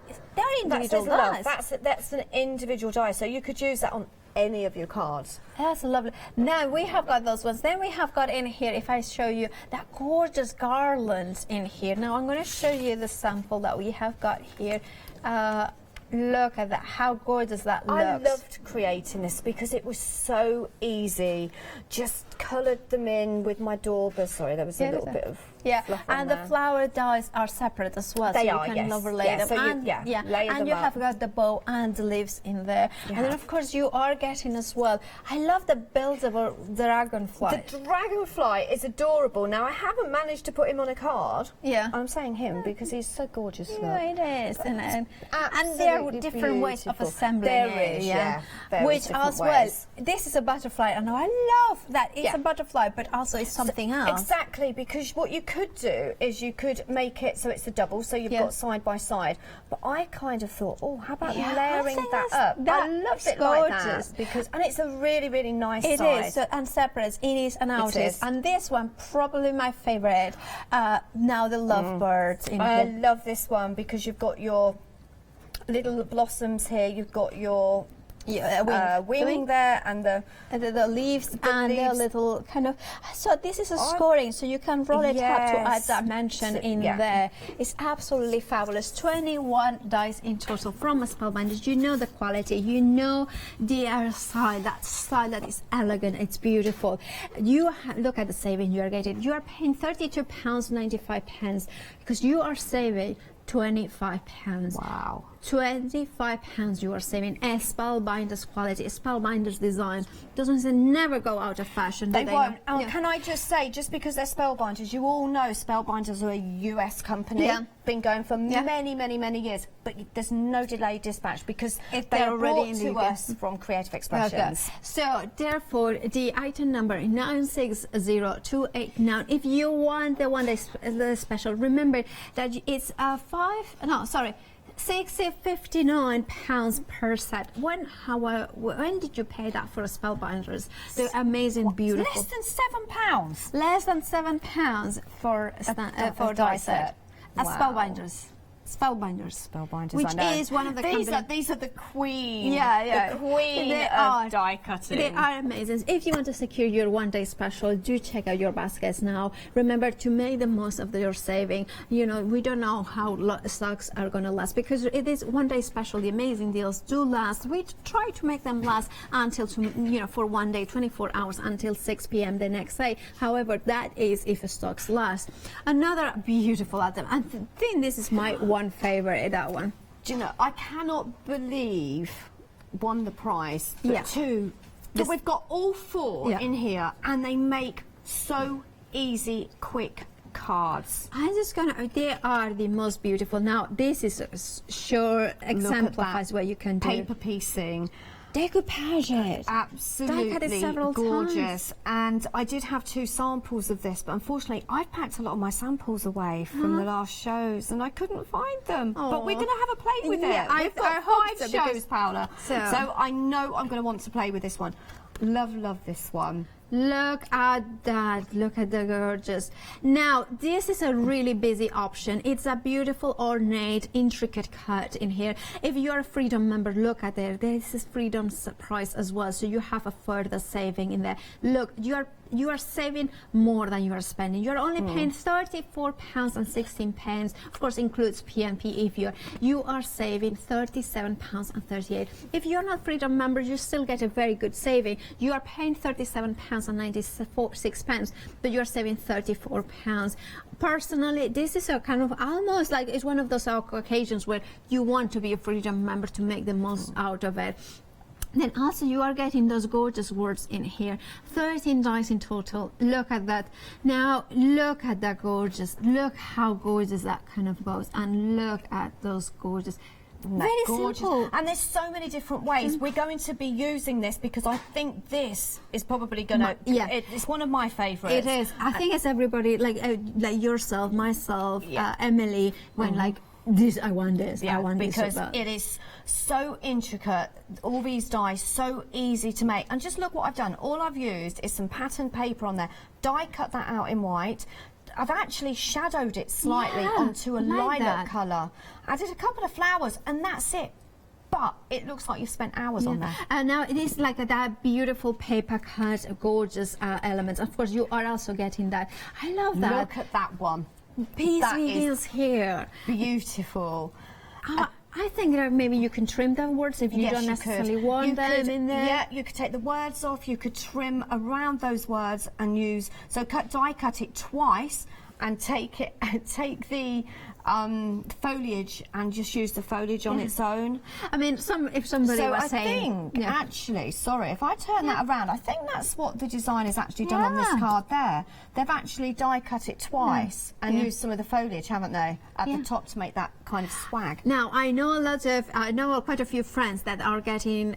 individual love. dies. That's an individual die, so you could use that on any of your cards. That's lovely. Now we have got those ones. Then we have got in here, if I show you, that gorgeous garlands in here. Now I'm going to show you the sample that we have got here. Look at that, how gorgeous that looks. I loved creating this because it was so easy. Just coloured them in with my dauber. Sorry, there was a little bit of fluff on and there. the flower dies are separate as well. They so are, you can yes. overlay Yeah, them. so you- And, layer and them you up. have got the bow and the leaves in there. And then of course you are getting as well, I love the buildable dragonfly. The dragonfly is adorable. Now, I haven't managed to put him on a card. Yeah. I'm saying him because he's so gorgeous. Yeah, look. it is, and there are absolutely different ways of beautiful. assembling There it. is, yeah. There is Which different as ways. well, this is a butterfly, and I love that it's a butterfly, but also it's something else. Exactly, because what you could do is you could make it so it's a double, so you've got side by side. But I kind of thought, oh, how about layering that up? I loved it like that because, and it's a really, really nice size. It is, so, and separate, in is and out is. And this one, probably my favorite. Now the lovebirds in I here. love this one because you've got your little blossoms here, you've got your wing there, and the leaves and the leaves. little kind of. So this is a scoring, so you can roll it up to add dimension in there. It's absolutely fabulous. 21 dice in total from a Spellbinders. You know the quality, you know the style, that style that is elegant, it's beautiful. You look at the saving you are getting. You are paying £32.95 because you are saving £25. Wow. £25 you are saving. A Spellbinders quality, a Spellbinders design. Those ones never go out of fashion. They won't. Can I just say, just because they're Spellbinders, you all know Spellbinders are a US company. Been going for many, many, many years. But there's no delayed dispatch because they're already brought to us from Creative Expressions. So therefore, the item number 960289. If you want the one that's the special, remember that it's £59 per set. When did you pay that for a Spellbinders? They're amazing, beautiful. Less than £7. Less than £7 for a die set. Wow. Spellbinders, Spellbinders, which I know. is one of the These are the queen. the queen of die cutting. They are amazing. If you want to secure your one-day special, do check out your baskets now. Remember to make the most of your saving. You know, we don't know how stocks are going to last because it is one-day special. The amazing deals do last. We try to make them last until for one day, 24 hours until 6 p.m. the next day. However, that is if the stocks last. Another beautiful item. I think this is my one favorite, that one. Do you know, I cannot believe won the prize. But we've got all four in here, and they make so easy, quick cards. I'm just gonna. They are the most beautiful. Now, this is sure exemplifies what you can do. Paper piecing. Decoupage it. Absolutely several gorgeous. And I did have 2 samples of this, but unfortunately I've packed a lot of my samples away from the last shows and I couldn't find them. But we're going to have a play with it. We've got 5 shows, Paola. So I know I'm going to want to play with this one. Love this one. Look at that. Look at the gorgeous. Now, this is a really busy option. It's a beautiful, ornate, intricate cut in here. If you're a Freedom member, look at there. This is Freedom's price as well, so you have a further saving in there. Look, you are saving more than you are spending. You're only paying £34.16. Of course, includes P&P if you are saving £37.38. If you're not Freedom member, you still get a very good saving. You are paying £37.96, but you're saving £34. Personally, this is a kind of almost like it's one of those occasions where you want to be a Freedom member to make the most out of it. Then also you are getting those gorgeous words in here. 13 dice in total. Look at that. Now look at that gorgeous. Look how gorgeous that kind of goes. And look at those gorgeous. Very simple. And there's so many different ways. We're going to be using this because I think this is probably going to... It's one of my favourites. It is. I think it's everybody, like yourself, myself, Emily, when I want this. Yeah, I want because this. it is so intricate. All these dies so easy to make. And just look what I've done. All I've used is some pattern paper on there. Die cut that out in white. I've actually shadowed it slightly onto a lilac colour. Added a couple of flowers, and that's it. But it looks like you've spent hours on there. And now it is like that beautiful paper cut, gorgeous elements. Of course, you are also getting that. I love that. Look at that one. Piece That reveals is here. Beautiful. I think that maybe you can trim the words if you Yes, don't you necessarily could. want You them could, in there. Yeah, you could take the words off. You could trim around those words and use. So die cut it twice and take the foliage and just use the foliage on its own. I mean, if somebody So was I saying, think actually, sorry, if I turn that around, I think that's what the designer's actually done on this card there. They've actually die cut it twice and used some of the foliage, haven't they, at the top to make that kind of swag. Now I know quite a few friends that are getting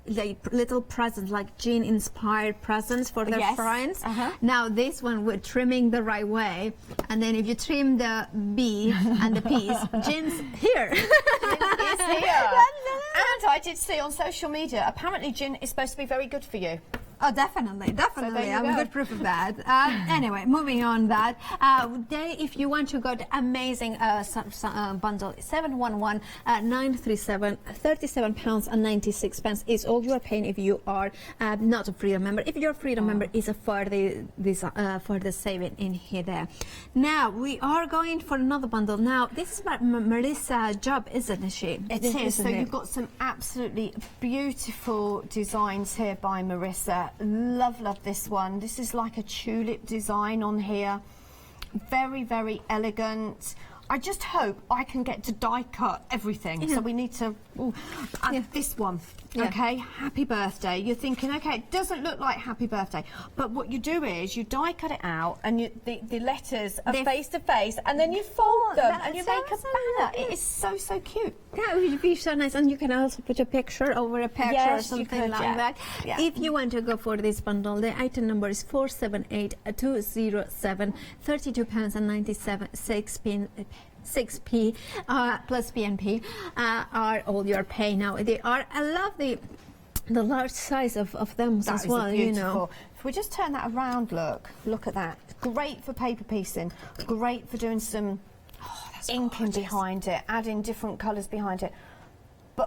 like little presents, like Jean-inspired presents for their friends. Now this one we're trimming the right way, and then if you trim the B and the P's, Jean's here. Gin is here. And I did see on social media, apparently gin is supposed to be very good for you. Oh, definitely. I'm a good proof of that. Anyway, moving on that. If you want to go to amazing bundle, 711-937, £37.96 is all you are paying if you are not a Freedom member. If you're a Freedom member, is a further saving in here there. Now, we are going for another bundle. Now, this is about Marissa's job, isn't she? It is. So you've got some absolutely beautiful designs here by Marissa. Love this one. This is like a tulip design on here. Very, very elegant. I just hope I can get to die cut everything. So we need to add this one. Okay, happy birthday. You're thinking, okay, it doesn't look like happy birthday, but what you do is you die cut it out, and the letters are face to face, and then you fold them and you make a banner. It is so cute. That would be so nice, and you can also put a picture over a picture or something like that. Yeah. If you want to go for this bundle, the item number is 478207, £32.97 6p plus P&P are all you're paying now. They are, I love the large size of them as well, beautiful. you know. If we just turn that around, look at that. Great for paper piecing, great for doing some inking behind it, adding different colours behind it.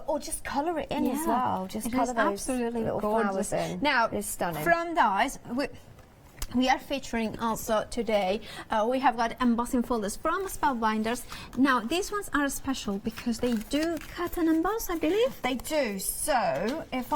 Or just colour it in as well. Just colour those little flowers in. Now, it's stunning. From dies, we are featuring also today, we have got embossing folders from Spellbinders. Now, these ones are special because they do cut and emboss, I believe. They do. So, if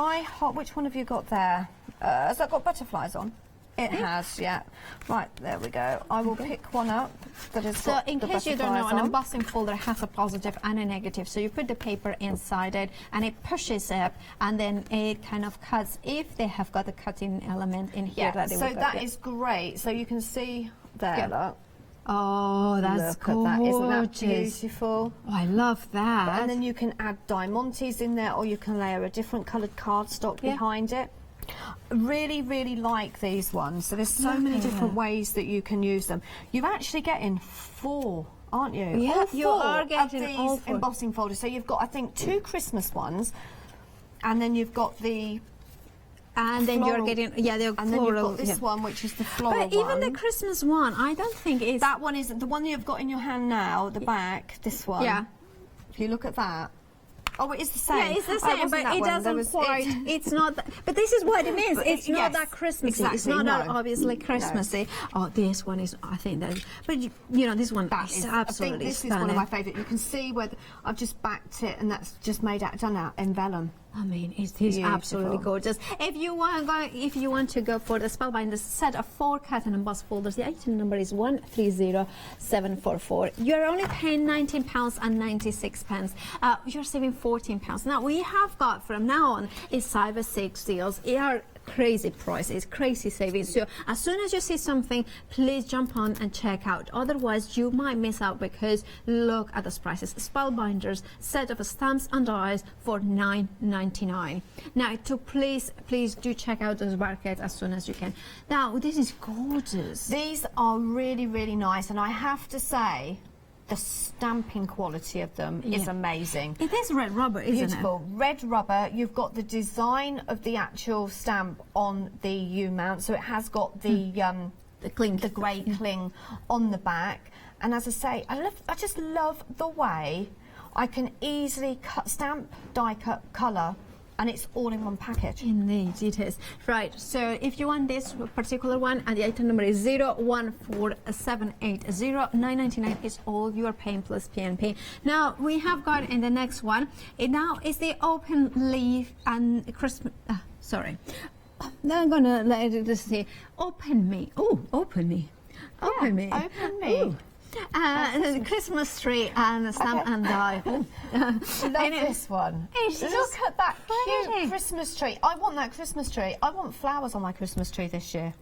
which one have you got there? Has that got butterflies on? It has, yeah. Right, there we go. I will pick one up that has got in the case you don't know, butterflies an on. embossing folder has a positive and a negative. So you put the paper inside it, and it pushes up, and then it kind of cuts. If they have got a cutting element in here, that they will so that is great. So you can see there. Look. Oh, that's Look at that. Isn't that gorgeous. beautiful? Oh, I love that. And then you can add diamantes in there, or you can layer a different coloured cardstock behind it. Really, really like these ones. So there's so many different ways that you can use them. You're actually getting 4, aren't you? Yeah, all 4 you are getting of these all 4. embossing folders. So you've got, I think, 2 Christmas ones, and then you've got the and then floral, you're getting and floral, then you've got this one, which is the floral But even one. the Christmas one, I don't think is That one isn't the one that you've got in your hand now. The back, this one. Yeah. If you look at that. Oh, it is the same. Yeah, it's the Oh, same, wasn't but that it one. doesn't quite. It's not. But this is what it means. But It's not yes, that Christmassy. It's exactly, not that no. obviously Christmassy. Oh, this one is. I think that. But you know, this one is absolutely I think this stunning. is one of my favourite. You can see where I've just backed it, and that's just done out in vellum. I mean, it is absolutely gorgeous. If you want to go for the Spellbinders set of 4 cut and emboss folders, the item number is 130744. You're only paying £19.96. You're saving £14. Now we have got from now on is Cyber 6 deals. They are crazy prices, crazy savings. So as soon as you see something, please jump on and check out. Otherwise, you might miss out because look at those prices. Spellbinders set of stamps and dies for $9.99. Now, please do check out those markets as soon as you can. Now, this is gorgeous. These are really, really nice, and I have to say, The stamping quality of them is amazing. It is red rubber, isn't Beautiful. Red rubber. You've got the design of the actual stamp on the U-mount, so it has got the cling, the grey cling on the back. And as I say, I just love the way I can easily stamp, die cut, colour, and it's all in one package. Indeed, it is. Right, so if you want this particular one, and the item number is 014780 is all you are paying plus PNP. Now, we have got in the next one, it now is the open leaf and Christmas, sorry. Now I'm going to let it just say, open me. Oh, open me. Open me. Open me. Ooh. The Christmas tree and stamp and die. Love this one. Look at that cute Christmas tree. I want that Christmas tree. I want flowers on my Christmas tree this year.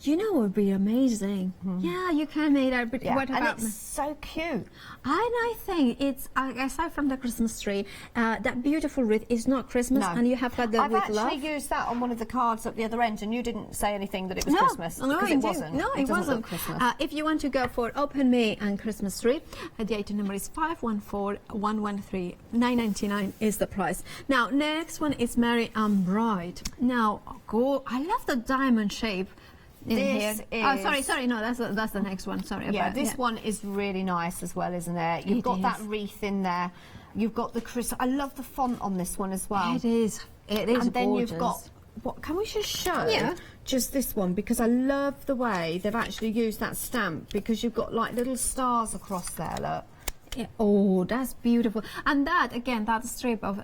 You know, it would be amazing. Yeah, you can make that. But what and about it's so cute. And I think it's aside from the Christmas tree, that beautiful wreath is not Christmas, and you have got the I've with actually love. used that on one of the cards at the other end, and you didn't say anything that it was Christmas. No, because it wasn't. No, it doesn't wasn't. look Christmas. If you want to go for Open Me and Christmas tree, the item number is 514113. 9.99 is the price. Now, next one is Mary and Bride. Now, I love the diamond shape. In This here. is- Sorry, no, that's the next one. Sorry. Yeah, about, this one is really nice as well, isn't it? You've got that wreath in there. You've got the I love the font on this one as well. It is. It is. And then gorgeous. you've got. What can we just show? Yeah. Just this one, because I love the way they've actually used that stamp, because you've got like little stars across there. Look. Yeah. Oh, that's beautiful. And that, again, that strip of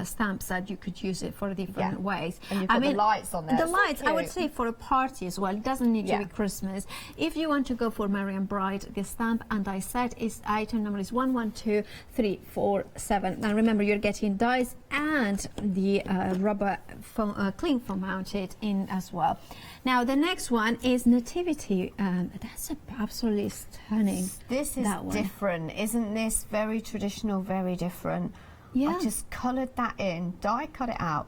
stamp set, you could use it for different ways. And you've got the lights on there. The It's so lights, I would cute. say for a party as well. It doesn't need to be Christmas. If you want to go for Mary and Bride, the stamp and die set is item number is 112347. And remember, you're getting dies and the rubber cling foam mounted in as well. Now, the next one is Nativity. That's absolutely stunning. This is that one. different, isn't this? Very traditional, very different. Yeah. I just coloured that in, die cut it out,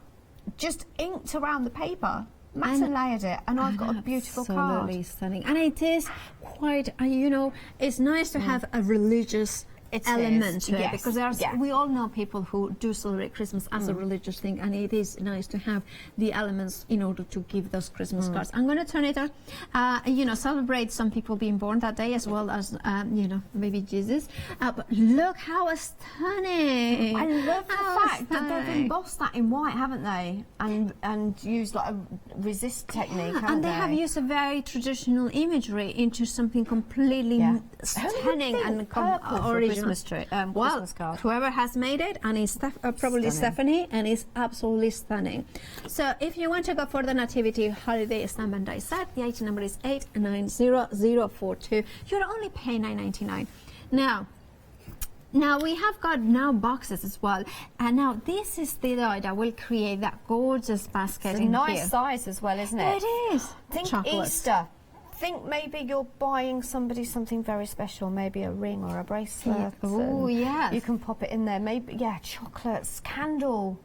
just inked around the paper, matte layered it, and I've got a beautiful Absolutely card. stunning. And it is quite, you know, it's nice to have a religious element to it, because we all know people who do celebrate Christmas as a religious thing, and it is nice to have the elements in order to give those Christmas cards. I'm going to turn it on, you know, celebrate some people being born that day as well as, you know, baby Jesus. But look how stunning! I love the fact that they've embossed that in white, haven't they? And used like a resist technique, haven't and they have used a very traditional imagery into something completely stunning and original. Christmas tree, Well, Christmas card. whoever has made it, and it's probably Stephanie, and it's absolutely stunning. So if you want to go for the Nativity Holiday Stamp and Die set, the item number is 890042. You're only paying $9.99. Now we have got boxes as well, and now this is the die that will create that gorgeous basket It's a in nice here. size as well, isn't it? It is. Think Chocolate. Easter. Think maybe you're buying somebody something very special, maybe a ring or a bracelet. Oh, and yes. You can pop it in there. Maybe, chocolates, candle.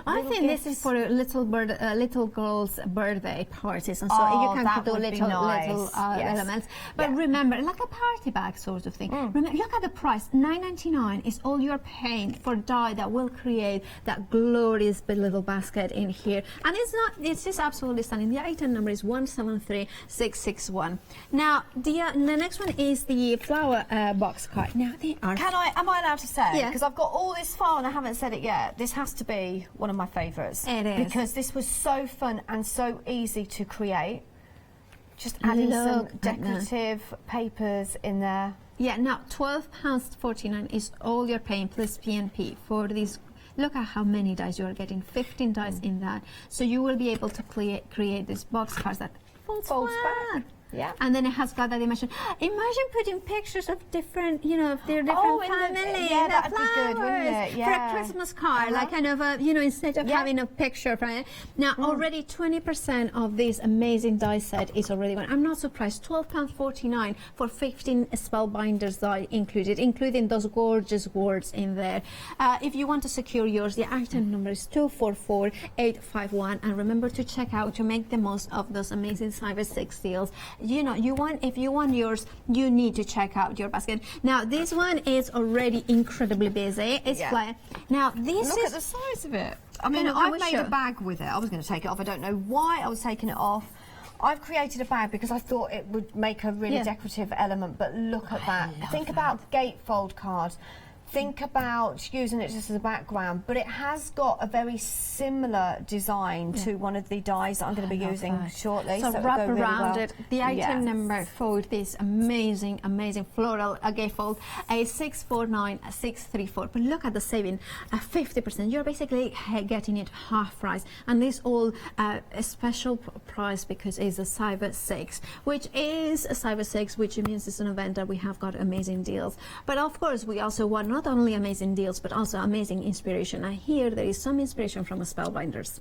I Little think this gifts. is for little girls' birthday parties, and so Oh, you can that put would be little nice. Yes. elements. But remember, like a party bag sort of thing. Remember, look at the price. $9.99 is all you're paying for die that will create that glorious little basket in here. And it's just absolutely stunning. The item number is 173661. Now, the next one is the flower box card. Now, they are... Am I allowed to say? Yeah. Because I've got all this file and I haven't said it yet. This has to be one of my favourites. It is. Because this was so fun and so easy to create. Just adding some Look at that. decorative papers in there. Yeah, now £12.49 is all you're paying plus P&P for these. Look at how many dies you are getting. 15 dies in that. So you will be able to create this box cards that folds back. Yeah. And then it has got that dimension. Imagine putting pictures of different, you know, of their different families. yeah, the that'd be good, wouldn't flowers, it? Yeah. For a Christmas card, like kind of a, you know, instead of having a picture from it. Now, already 20% of this amazing die set is already gone. I'm not surprised. £12.49 for 15 Spellbinders die included, including those gorgeous words in there. If you want to secure yours, the item number is 244851. And remember to check out to make the most of those amazing Cyber 6 deals. you know, if you want yours, you need to check out your basket. Now this one is already incredibly busy. It's flat. Now this Look at the size of it. I mean, I've made a bag with it. I was going to take it off. I don't know why I was taking it off. I've created a bag because I thought it would make a really decorative element, but look at that. Think about gatefold cards. Think about using it just as a background, but it has got a very similar design to one of the dies that I'm going to be using shortly. So it'll wrap go really around well. it. The item number for this amazing floral gatefold is 649634. But look at the saving, 50%. You're basically getting it half price, and this all a special price because it's a Cyber 6, which is a Cyber 6, which means it's an event that we have got amazing deals. But of course, we also want not only amazing deals, but also amazing inspiration. I hear there is some inspiration from Spellbinders.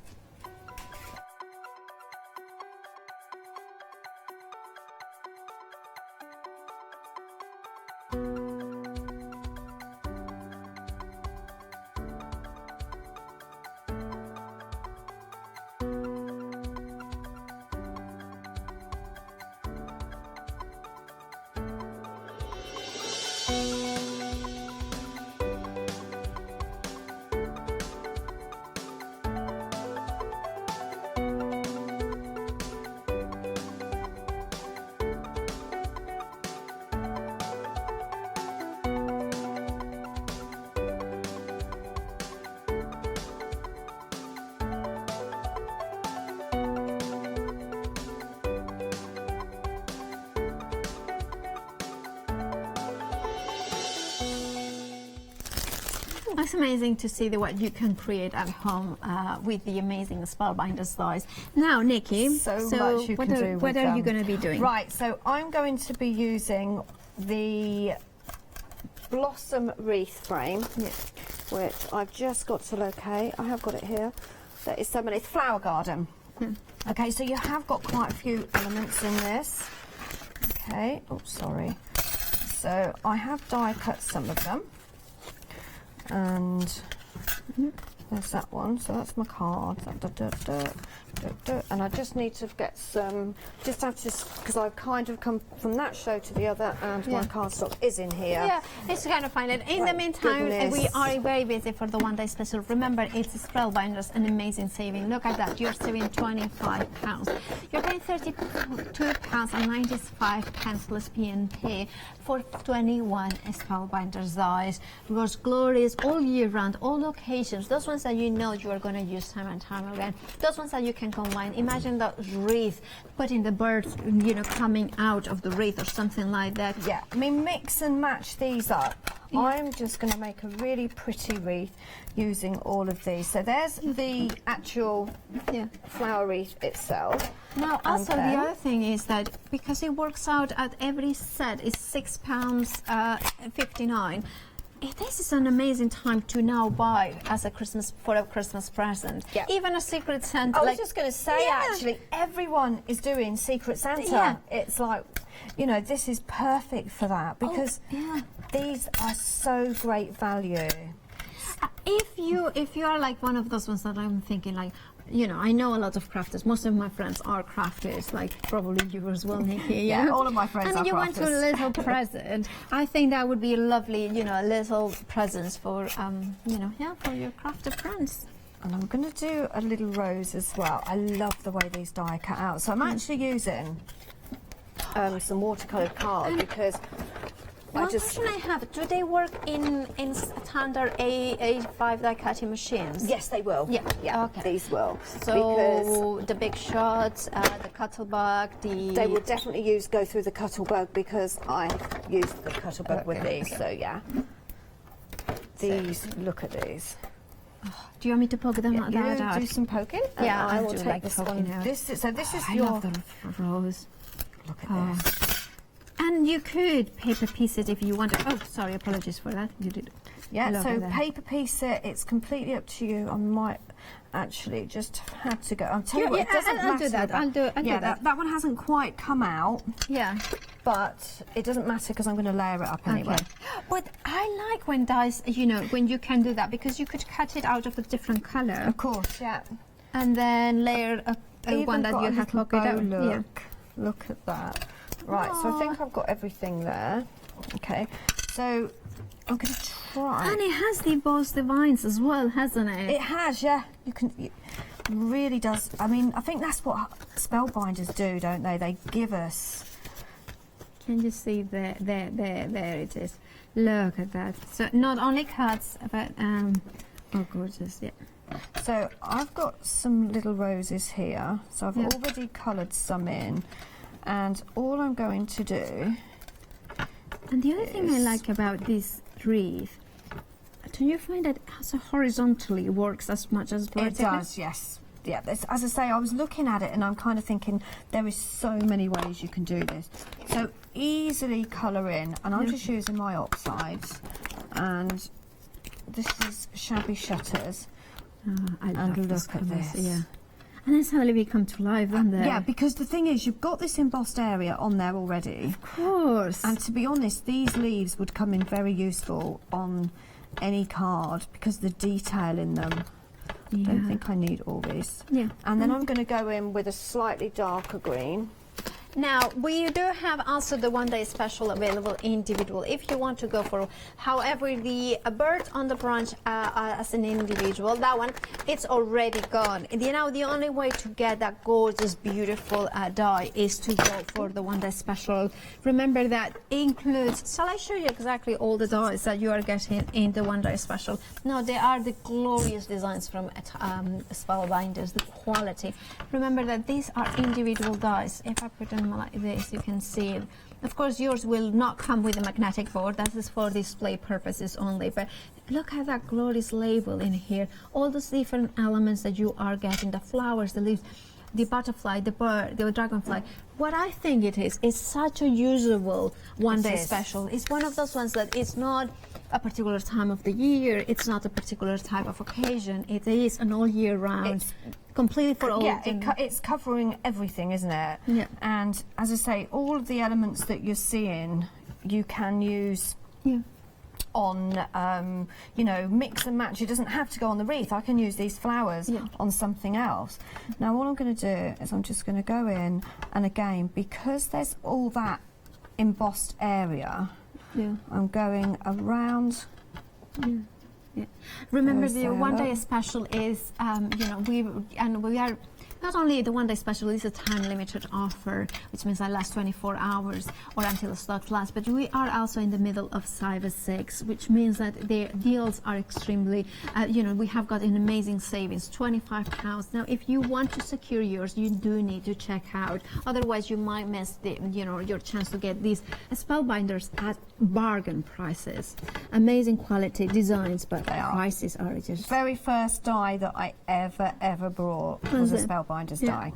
It's amazing to see what you can create at home with the amazing Spellbinders dies. Now, Nikki, so much you can do what with are you going to be doing? Right, so I'm going to be using the Blossom Wreath frame, which I've just got to locate. I have got it here. There is so many. Flower garden. Okay, so you have got quite a few elements in this. Okay, oh sorry. So I have die cut some of them. And there's that one, so that's my card. And I just need to get some, just have to, because I've kind of come from that show to the other, and my cardstock is in here. Yeah, it's kind of fine. In the meantime, we are very busy for the one day special. Remember, it's Spellbinders, an amazing saving. Look at that, you're saving £25. You're paying £32.95 plus P&P for 21 Spellbinders dies. Because glorious all year round, all occasions. Those ones that you know you are going to use time and time again. Those ones that you can combine. Imagine that wreath, putting the birds, you know, coming out of the wreath or something like that. Yeah, I mean, mix and match these up. I'm just going to make a really pretty wreath using all of these. So there's the actual flower wreath itself. Now, also the other thing is that because it works out at every set is £6.59. This is an amazing time to now buy as a Christmas present. Yeah. Even a Secret Santa. I was just going to say, actually, everyone is doing Secret Santa. Yeah. It's like, you know, this is perfect for that because these are so great value. If you are like one of those ones that I'm thinking like, you know, I know a lot of crafters. Most of my friends are crafters, like probably you as well, Nikki. Yeah, all of my friends are crafters. And you want a little present. I think that would be a lovely, you know, little presents for, you know, for your crafter friends. And I'm going to do a little rose as well. I love the way these die cut out. So I'm actually using some watercoloured card because One question I have, do they work in standard A5 die cutting machines? Yes, they will. Yeah, okay. These will. So because the big shots, the Cuttlebug, they will definitely go through the Cuttlebug because I used the Cuttlebug with these, so yeah. These, look at these. Do you want me to poke them out? Do some poking? Yeah, I will do take like this poking one. out. This is I your... love the rose. Look at this. And you could paper piece it if you wanted. Oh, sorry, apologies for that. You did. Yeah, so paper piece it. It's completely up to you. I might actually just have to go. I'll tell you what, it doesn't matter. I'll do that. I'll do that. That one hasn't quite come out. Yeah. But it doesn't matter because I'm going to layer it up anyway. Okay. But I like when dies, you know, when you can do that because you could cut it out of a different colour. Of course, yeah. And then layer a one that you have poke it out. Look at that. Right, so I think I've got everything there. Okay, so I'm going to try. And it has the embossed vines as well, hasn't it? It has, yeah. It really does. I mean, I think that's what Spellbinders do, don't they? They give us. Can you see there it is. Look at that. So not only cuts, but oh, gorgeous, yeah. So I've got some little roses here. So I've already coloured some in, and all I'm going to do. And the other thing I like about this wreath, do you find that also horizontally works as much as vertically? It does, yes. Yeah, as I say, I was looking at it and I'm kind of thinking there is so many ways you can do this. So easily colour in, and I'm just using my oxides, and this is Shabby Shutters. I love and this look at colours, this. yeah. And then suddenly we come to life, don't they? Yeah, because the thing is, you've got this embossed area on there already. Of course. And to be honest, these leaves would come in very useful on any card because the detail in them. I don't think I need all these. Yeah. And then I'm going to go in with a slightly darker green. Now, we do have also the one-day special available individual if you want to go for. However, the bird on the branch as an individual, that one, it's already gone. You know, the only way to get that gorgeous, beautiful die is to go for the one-day special. Remember that includes, shall I show you exactly all the dies that you are getting in the one-day special? No, they are the glorious designs from Spellbinders, the quality. Remember that these are individual dies. If I put them like this, you can see it. Of course, yours will not come with a magnetic board. That is for display purposes only. But look at that glorious label in here. All those different elements that you are getting, the flowers, the leaves, the butterfly, the bird, the dragonfly. What I think it is such a usable one-day special. It's one of those ones that it's not a particular time of the year. It's not a particular type of occasion. It is an all year round. It's completely for all. Yeah, it's covering everything, isn't it? Yeah. And as I say, all of the elements that you're seeing, you can use on, you know, mix and match. It doesn't have to go on the wreath. I can use these flowers on something else. Now, what I'm going to do is I'm just going to go in, and again, because there's all that embossed area, I'm going around. Remember, the one-day special is, you know, we are not only the one-day special is a time-limited offer, which means that lasts 24 hours or until the stock lasts, but we are also in the middle of Cyber 6, which means that the deals are extremely, you know, we have got an amazing savings, £25. Now, if you want to secure yours, you do need to check out. Otherwise, you might miss the, you know, your chance to get these Spellbinders at bargain prices. Amazing quality designs, but prices are just... Very first die that I ever brought was a Spellbinders die.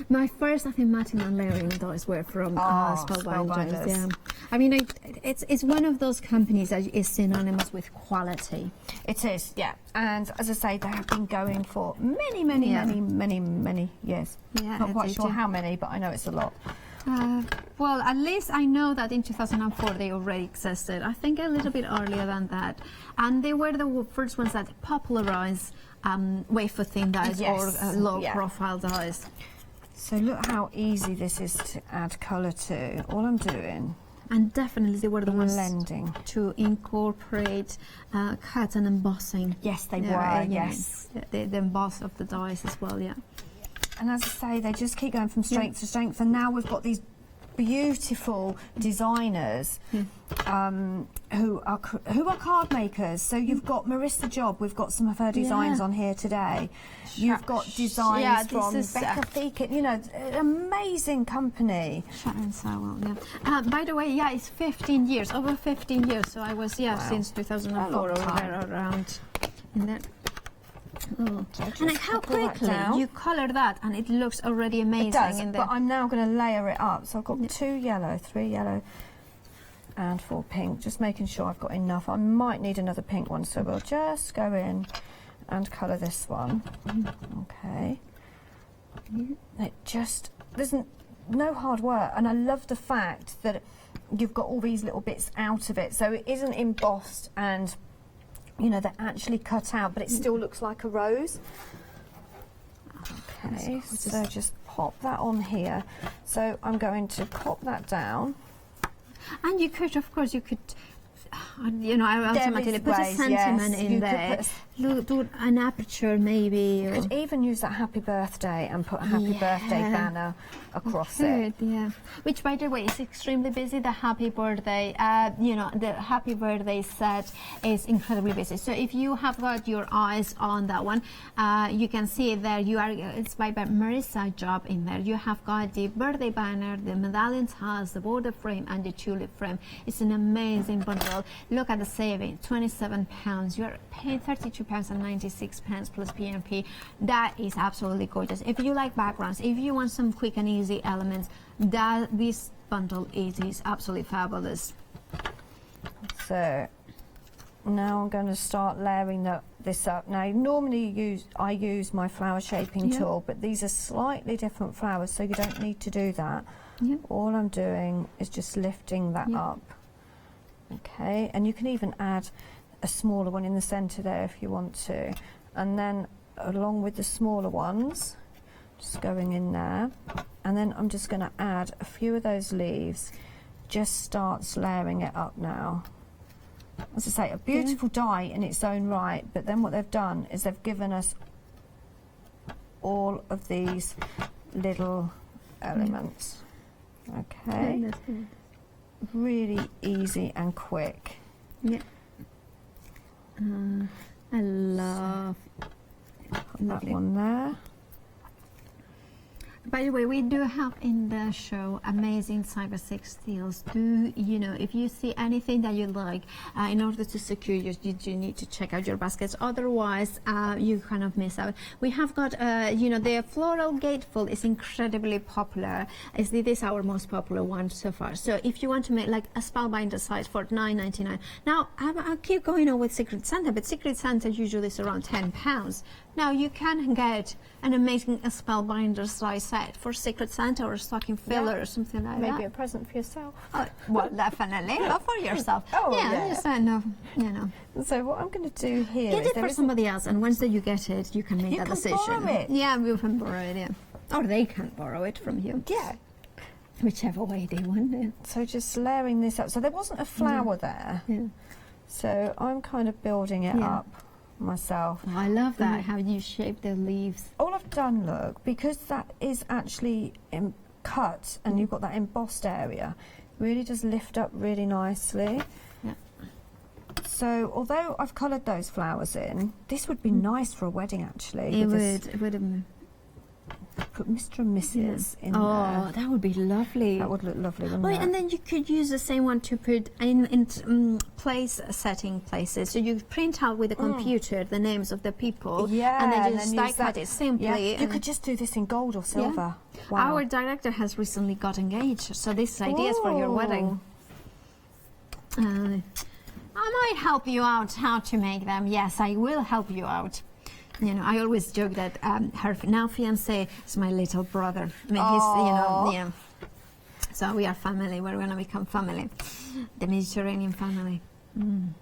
My first, I think, matte and layering dies were from Spellbinders. Yeah, I mean, it's one of those companies that is synonymous with quality. It is, yeah. And as I say, they have been going for many years. Yeah, not quite sure how many, but I know it's a lot. Well, at least I know that in 2004 they already existed. I think a little bit earlier than that. And they were the first ones that popularized wafer thin dies or low-profile dies. So look how easy this is to add colour to. All I'm doing... And definitely they were the ones blending to incorporate cut and embossing. Yes, they were, yes. The emboss of the dies as well, yeah. And as I say, they just keep going from strength to strength, and now we've got these beautiful designers who are card makers. So you've got Marissa Job. We've got some of her designs on here today. You've got designs from Becca Feekett. You know, an amazing company. Sharon Sowell, yeah. By the way, yeah, it's 15 years, over 15 years. So I was, since 2004 or there around in there. Oh. And how quickly you colour that, and it looks already amazing. It does, in but I'm now going to layer it up. So I've got 2 yellow, 3 yellow, and 4 pink. Just making sure I've got enough. I might need another pink one, so we'll just go in and colour this one. Okay. It just there's no hard work, and I love the fact that you've got all these little bits out of it, so it isn't embossed and, you know, they're actually cut out, but it still looks like a rose. Okay, so just pop that on here. So I'm going to pop that down. And you could, of course, you could, you know, I automatically put a sentiment in there. Do an aperture maybe. You could even use that happy birthday and put a happy birthday banner across it. Yeah. Which, by the way, is extremely busy. The happy birthday, you know, the happy birthday set is incredibly busy. So if you have got your eyes on that one, you can see it there. It's by Marissa Job in there. You have got the birthday banner, the medallion tiles, the border frame, and the tulip frame. It's an amazing bundle. Look at the saving, £27. You're paying £32.96 plus P&P. That is absolutely gorgeous. If you like backgrounds, if you want some quick and easy elements, this bundle is absolutely fabulous. So now I'm going to start layering this up. Now normally I use my flower shaping tool, but these are slightly different flowers, so you don't need to do that. All I'm doing is just lifting that up. Okay, and you can even add a smaller one in the centre there if you want to, and then along with the smaller ones, just going in there, and then I'm just going to add a few of those leaves. Just starts layering it up now. As I say, a beautiful die in its own right, but then what they've done is they've given us all of these little elements. Okay, really easy and quick. I love that one there. By the way, we do have in the show amazing Cyber 6 deals. You know, if you see anything that you like, in order to secure yours, you need to check out your baskets. Otherwise, you kind of miss out. We have got, you know, the Floral Gatefold is incredibly popular. This is our most popular one so far. So if you want to make like a Spellbinder size for £9.99. Now, I'll keep going on with Secret Santa, but Secret Santa usually is around £10. Now you can get an amazing Spellbinders size set for Secret Santa or a stocking filler or something like that. Maybe a present for yourself. Well, definitely, not for yourself. Just kind of, you know. So what I'm going to do here is get it for somebody else, and once that you get it, you can make that decision. Borrow it. Yeah, we can borrow it. Yeah, or they can borrow it from you. Yeah, whichever way they want it. So just layering this up. So there wasn't a flower there. So I'm kind of building it up myself. Oh, I love that, how you shape the leaves. All I've done, look, because that is actually cut and you've got that embossed area, really does lift up really nicely. So although I've coloured those flowers in, this would be nice for a wedding actually. It would have put Mr. and Mrs. in there. Oh, that would be lovely. That would look lovely, wouldn't it? And then you could use the same one to put in place setting places. So you print out with the computer the names of the people, and then you just die cut it simply. You could just do this in gold or silver. Wow. Our director has recently got engaged, so this is ideas for your wedding. I might help you out how to make them. Yes, I will help you out. You know, I always joke that her now fiancé is my little brother. I mean, he's, you know, so we are family. We're going to become family, the Mediterranean family. I'm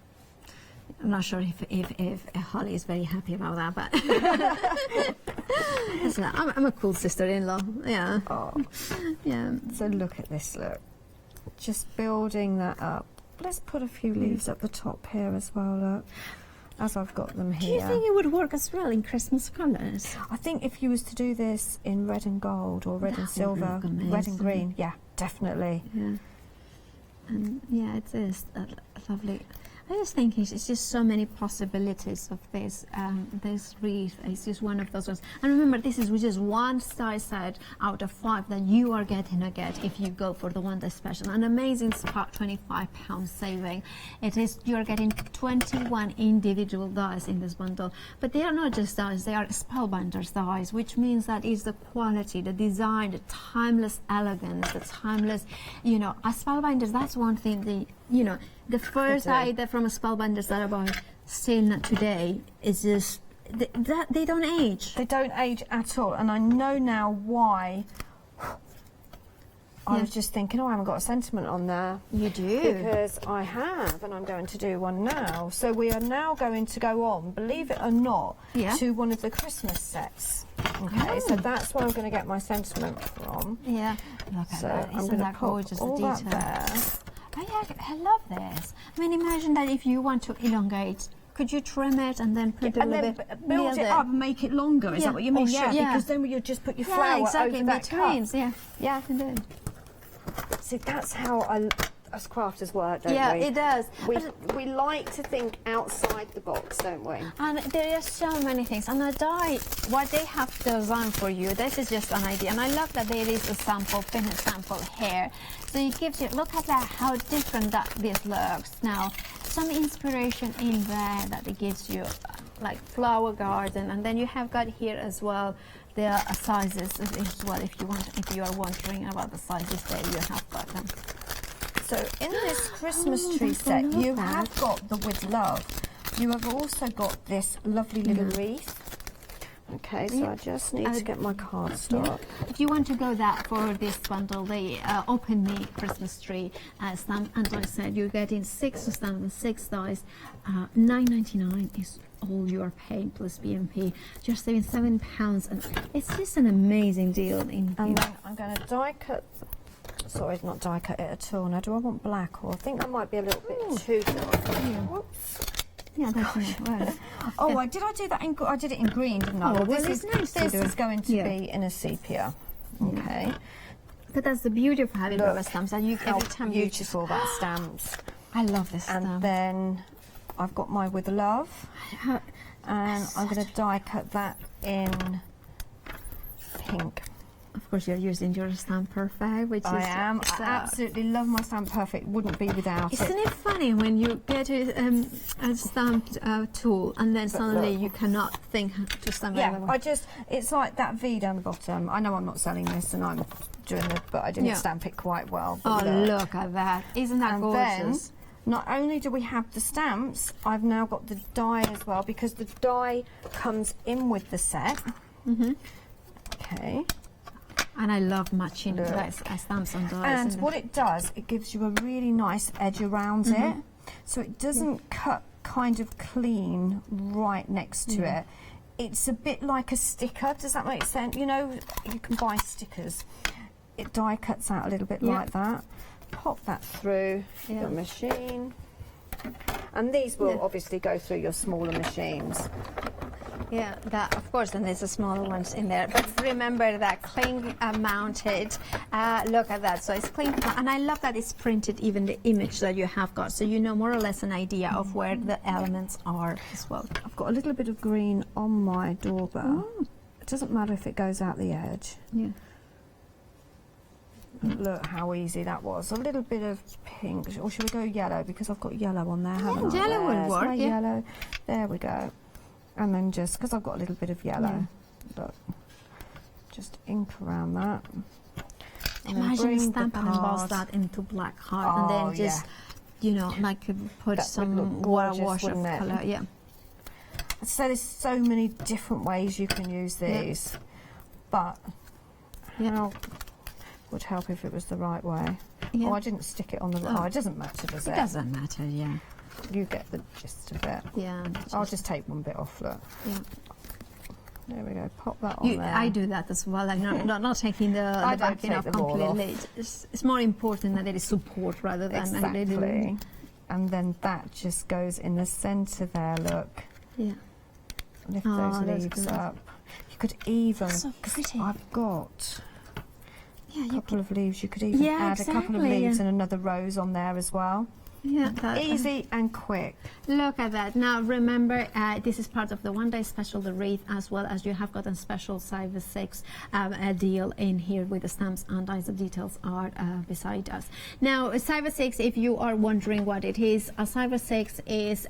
not sure if Holly is very happy about that, but so I'm a cool sister-in-law. Yeah. So look at this. Look, just building that up. Let's put a few leaves at the top here as well. Look. As I've got them here. Do you think it would work as well in Christmas colours? I think if you was to do this in red and gold or red and silver, red and green, definitely. And it is lovely. I just think it's just so many possibilities of this. This wreath is just one of those ones. And remember, this is just one star set out of 5 that you are getting if you go for the one that's special. An amazing £25 saving. It is, you're getting 21 individual dies in this bundle. But they are not just dies, they are Spellbinders dies, which means that is the quality, the design, the timeless elegance, the timeless, you know, as Spellbinders, that's one thing, the first die that from a Spellbinders that I buy still not today is just they don't age. They don't age at all, and I know now why I was just thinking, I haven't got a sentiment on there. You do. Because I have, and I'm going to do one now. So we are now going to go on, believe it or not, to one of the Christmas sets. Okay, so that's where I'm going to get my sentiment from. Yeah. Look at that. I'm Isn't going to that pop gorgeous? all The that detail. there. Oh, yeah, I love this. I mean, imagine that if you want to elongate, could you trim it and then put a And little then bit build it up and make it longer. Is that what you mean? Yeah. Because then you just put your flower exactly, over in that between. cup. Yeah. Yeah. Indeed. See, that's how us crafters work, don't Yeah, we? it does. We like to think outside the box, don't we? And there are so many things. And a die, what they have designed for you, this is just an idea. And I love that there is a sample, finished sample here. So it gives you, look at that, how different that this looks. Now, some inspiration in there that it gives you, like flower garden. And then you have got here as well the sizes as well, if you are wondering about the sizes there, you have got them. So in this Christmas tree set, you have got the With Love. You have also got this lovely little wreath. Okay, so I just need to get my cardstock. If you want to go that for this bundle, the open me Christmas tree stamp, and like I said, you're getting 6 stamps and 6 dies. £9.99 is all you are paying plus BMP. You're saving £7, and it's just an amazing deal. And then I'm going to die cut. Sorry, not die cut it at all. Now, do I want black, or I think that might be a little bit too dark. Whoops. Yeah, that's right. Oh, did I do that in? I did it in green, didn't I? Oh, well, this it's nice to This do. is going to be in a sepia. Okay. But that's the beauty of having rubber stamps. And you, How every time beautiful that stamps. I love this And stamp. then I've got my With Love, and I'm going to die cut that in pink. Of course, you're using your Stamp Perfect, which I is am. I absolutely love my Stamp Perfect. Wouldn't be without it. Isn't it funny when you get a stamped tool and then suddenly you cannot think to stamp Yeah, another? it's like that V down the bottom. I know I'm not selling this and I'm doing it, but I didn't stamp it quite well. Oh, But look at that. Isn't that And gorgeous? then, not only do we have the stamps, I've now got the die as well, because the die comes in with the set. Okay. And I love matching stamps and dies. And what it does, it gives you a really nice edge around it, so it doesn't cut kind of clean right next to it. It's a bit like a sticker. Does that make sense? You know, you can buy stickers. It die cuts out a little bit like that. Pop that through your machine, and these will obviously go through your smaller machines. Yeah, that of course, and there's the smaller ones in there. But remember that clean mounted. Look at that. So it's clean, and I love that it's printed even the image that you have got, so you know more or less an idea of where the elements are as well. I've got a little bit of green on my doorbell. It doesn't matter if it goes out the edge. Yeah. Look how easy that was. A little bit of pink, or should we go yellow, because I've got yellow on there, haven't I? Yellow will work. My yellow. There we go. And then just because I've got a little bit of yellow, look, just ink around that. And Imagine stamp and emboss that into black heart, and then just, you know, like put That would look some gorgeous, wash of wouldn't it? colour. Yeah. So there's so many different ways you can use these, but how would help if it was the right way. Yeah. Oh, I didn't stick it on the right. Oh, it doesn't matter, does it? It doesn't matter. Yeah. You get the gist of it. Yeah. I'll just take one bit off, look. Yeah. There we go, pop that on there. I do that as well. I'm not taking the backing off completely. It's more important that there is support rather than exactly. And then that just goes in the centre there, look. Yeah. Lift those leaves up. You could even, so pretty. I've got Yeah, a couple of leaves. You could even add a couple of leaves and another rose on there as well. Yeah, easy and quick. Look at that. Now remember, this is part of the one-day special, the Wreath, as well as you have got a special Cyber 6 deal in here with the stamps and dies. The details are beside us. Now, Cyber 6, if you are wondering what it is, Cyber 6 is,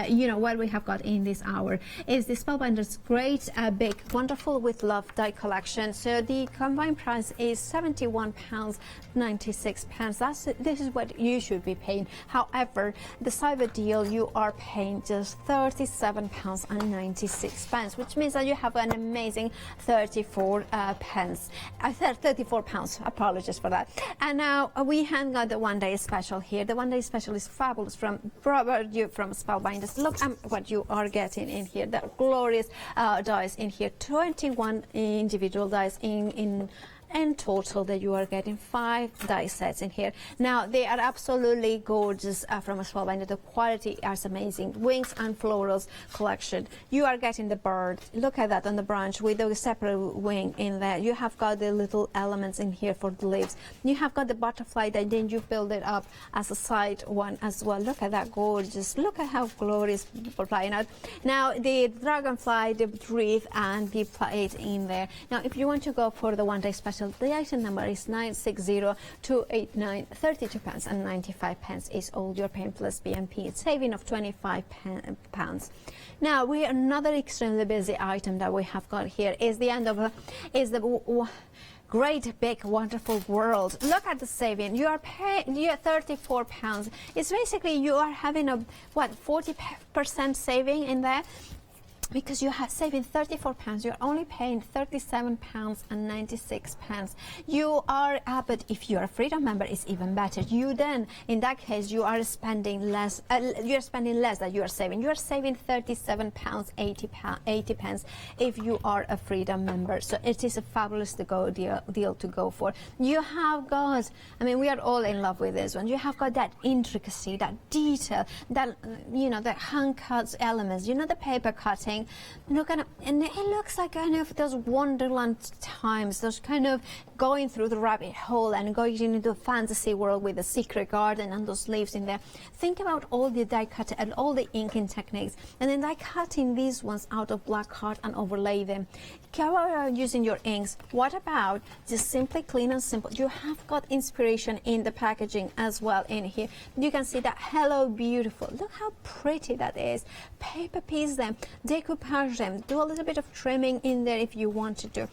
you know, what we have got in this hour is the Spellbinders Great Big Wonderful with Love die collection. So the combined price is £71.96. This is what you should be paying. However, the cyber deal, you are paying just £37.96, which means that you have an amazing 34 pence. 34 pounds, apologies for that. And now we have got the one-day special here. The one-day special is fabulous from Spellbinders. Look at what you are getting in here. The glorious dies in here. 21 individual dies in total that you are getting 5 die sets in here. Now they are absolutely gorgeous from a Spellbinder. The quality is amazing. Wings and Florals collection. You are getting the bird. Look at that on the branch with the separate wing in there. You have got the little elements in here for the leaves. You have got the butterfly that then you build it up as a side one as well. Look at that gorgeous. Look at how glorious for flying out. Now the dragonfly, the wreath and the plate in there. Now if you want to go for the one-day special, the item number is 960289. £32.95 is all you're paying plus BNP. It's saving of £25. Now we another extremely busy item that we have got here is the end of the great big wonderful world. Look at the saving. You are paying £34. It's basically you are having a 40% saving in there. Because you have saving £34, you're only paying £37.96. You are, but if you're a Freedom member, it's even better. You then, in that case, you are spending less. You're spending less than you are saving. You are saving £37.80 if you are a Freedom member. So it is a fabulous deal to go for. You have got, I mean, we are all in love with this one. You have got that intricacy, that detail, that the hand cuts elements. The paper cutting. Look at it, and it looks like kind of those Wonderland times, those kind of going through the rabbit hole and going into the fantasy world with the secret garden and those leaves in there. Think about all the die cutting and all the inking techniques, and then die cutting these ones out of black card and overlay them. Go around using your inks. What about just simply clean and simple? You have got inspiration in the packaging as well in here. You can see that Hello Beautiful. Look how pretty that is. Paper piece them, decoupage them, do a little bit of trimming in there if you wanted to.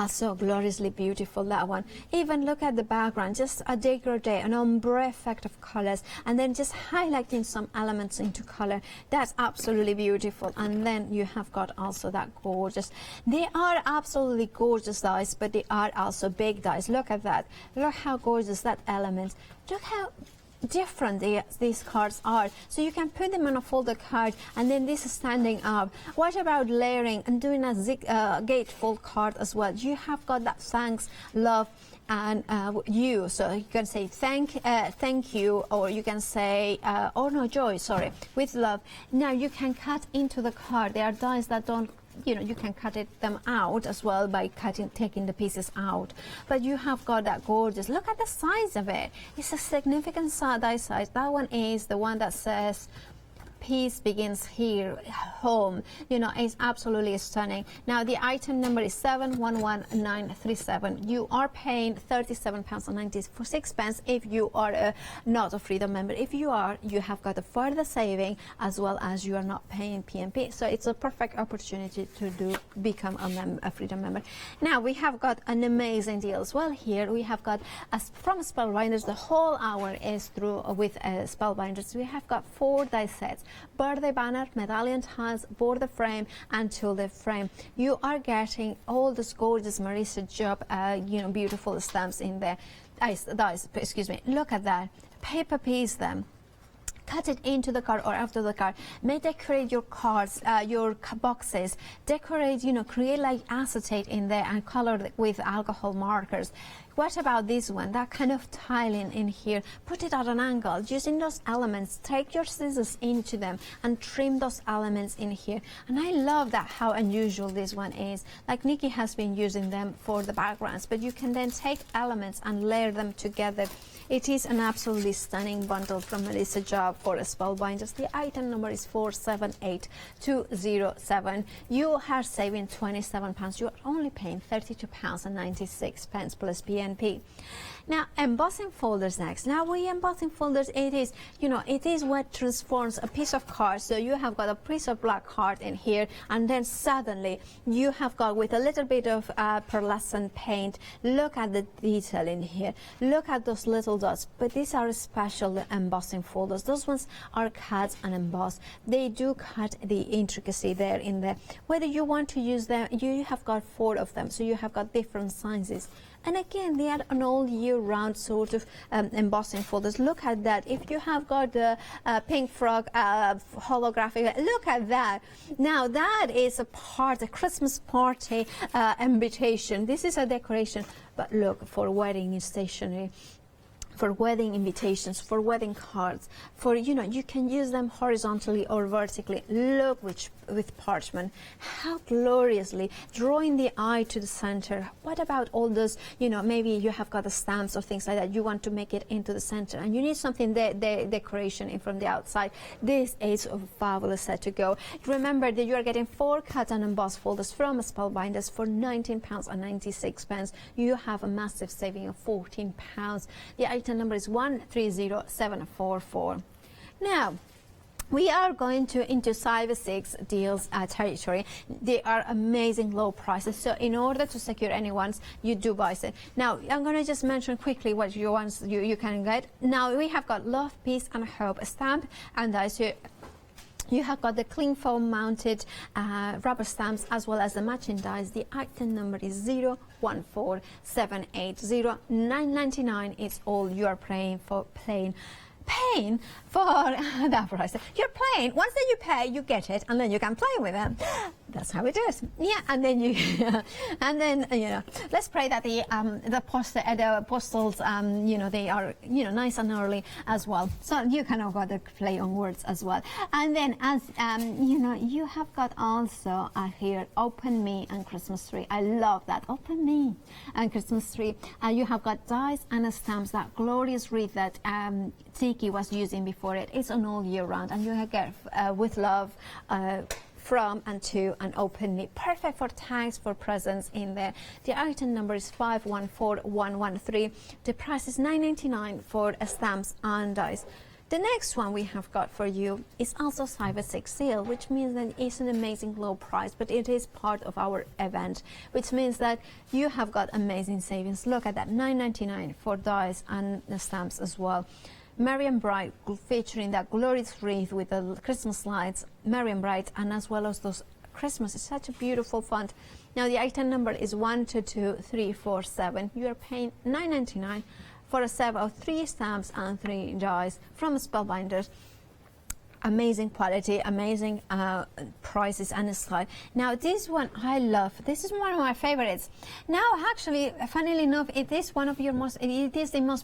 So gloriously beautiful, that one. Even look at the background, just a dégradé, an ombre effect of colors, and then just highlighting some elements into color. That's absolutely beautiful. And then you have got also that gorgeous. They are absolutely gorgeous dies, but they are also big dies. Look at that. Look how gorgeous that element. Look how different these cards are. So you can put them on a folded card and then this is standing up. What about layering and doing a gatefold card as well? You have got that thanks, love and you, so you can say thank you, or you can say joy, sorry, with love. Now you can cut into the card. There are dies that don't, you can cut them out as well by taking the pieces out. But you have got that gorgeous, look at the size of it. It's a significant die size. That one is the one that says peace begins here, home. It's absolutely stunning. Now the item number is 711937. You are paying £37.96 if you are not a Freedom member. If you are, you have got a further saving as well as you are not paying PMP. So it's a perfect opportunity to become a Freedom member. Now we have got an amazing deal as well here. We have got from Spellbinders, the whole hour is through with Spellbinders. We have got 4 die sets. Birthday banner, medallion tiles, border frame and tulip frame. You are getting all this gorgeous Marisa job, beautiful stamps in there. Excuse me. Look at that. Paper piece them. Cut it into the card or after the card. May decorate your cards, your boxes. Decorate, create like acetate in there and color it with alcohol markers. What about this one? That kind of tiling in here. Put it at an angle. Using those elements, take your scissors into them and trim those elements in here. And I love that how unusual this one is. Like Nikki has been using them for the backgrounds, but you can then take elements and layer them together. It is an absolutely stunning bundle from Melissa Job. for Spellbinders. The item number is 478207. You are saving £27. You are only paying £32.96 plus BNP. Now, embossing folders next. Now, with embossing folders, it is, it is what transforms a piece of card. So you have got a piece of black card in here, and then suddenly you have got, with a little bit of pearlescent paint, look at the detail in here. Look at those little dots. But these are special embossing folders. Those ones are cut and embossed. They do cut the intricacy there in there. Whether you want to use them, you have got 4 of them, so you have got different sizes. And again, they are an all year round sort of embossing folders. Look at that. If you have got the pink frog holographic, look at that. Now that is a Christmas party invitation. This is a decoration, but look, for wedding stationery, for wedding invitations, for wedding cards, for, you can use them horizontally or vertically. Look with parchment, how gloriously, drawing the eye to the center. What about all those, maybe you have got the stamps or things like that, you want to make it into the center, and you need something decoration in from the outside. This is a fabulous set to go. Remember that you are getting 4 cut and embossed folders from Spellbinders for £19.96. You have a massive saving of £14. The item number is 130744. Now, we are going into Cyber 6 deals territory. They are amazing low prices. So in order to secure anyone's, you do buy it. Now, I'm going to just mention quickly what you can get. Now, we have got Love, Peace and Hope stamp and dice. You have got the cling foam mounted rubber stamps as well as the matching dies. The item number is 014780. $9.99 is all you are paying for that price. You're playing. Once that you pay, you get it, and then you can play with them. That's how it is. Yeah, and then let's pray that the postals, they are, nice and early as well. So you can have got the play on words as well. And then as you have got also here Open Me and Christmas Tree. I love that. Open Me and Christmas Tree. You have got dies and stamps, that glorious wreath that Tiki was using before it. It's an all year round, and you get with love. From and to and Open Me. Perfect for tags, for presents in there. The item number is 514113. The price is $9.99 for stamps and dies. The next one we have got for you is also Cyber 6 sale, which means that it's an amazing low price, but it is part of our event, which means that you have got amazing savings. Look at that, $9.99 for dies and the stamps as well. Merry and Bright, featuring that glorious wreath with the Christmas lights, Merry and Bright, and as well as those Christmas. It's such a beautiful font. Now the item number is 122347. You are paying $9.99 for a set of 3 stamps and 3 dies from Spellbinders. Amazing quality, amazing prices and style. Now this one I love. This is one of my favorites. Now actually, funnily enough, it is one of the most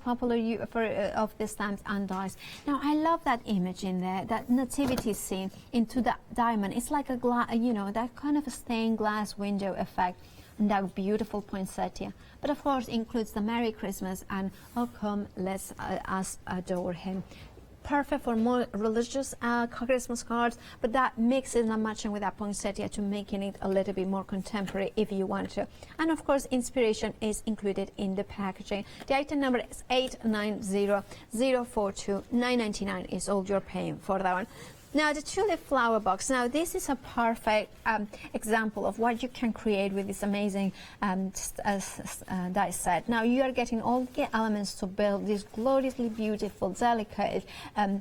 popular of the stamps and dies. Now I love that image in there, that nativity scene into the diamond. It's like a that kind of a stained glass window effect. And that beautiful poinsettia, but of course includes the Merry Christmas and Oh Come Let's Us Adore Him. Perfect for more religious Christmas cards, but that mixes and matching with that poinsettia to making it a little bit more contemporary if you want to. And of course, inspiration is included in the packaging. The item number is 890042. $9.99 is all you're paying for that one. Now the tulip flower box. Now this is a perfect example of what you can create with this amazing die set. Now you are getting all the elements to build this gloriously beautiful, delicate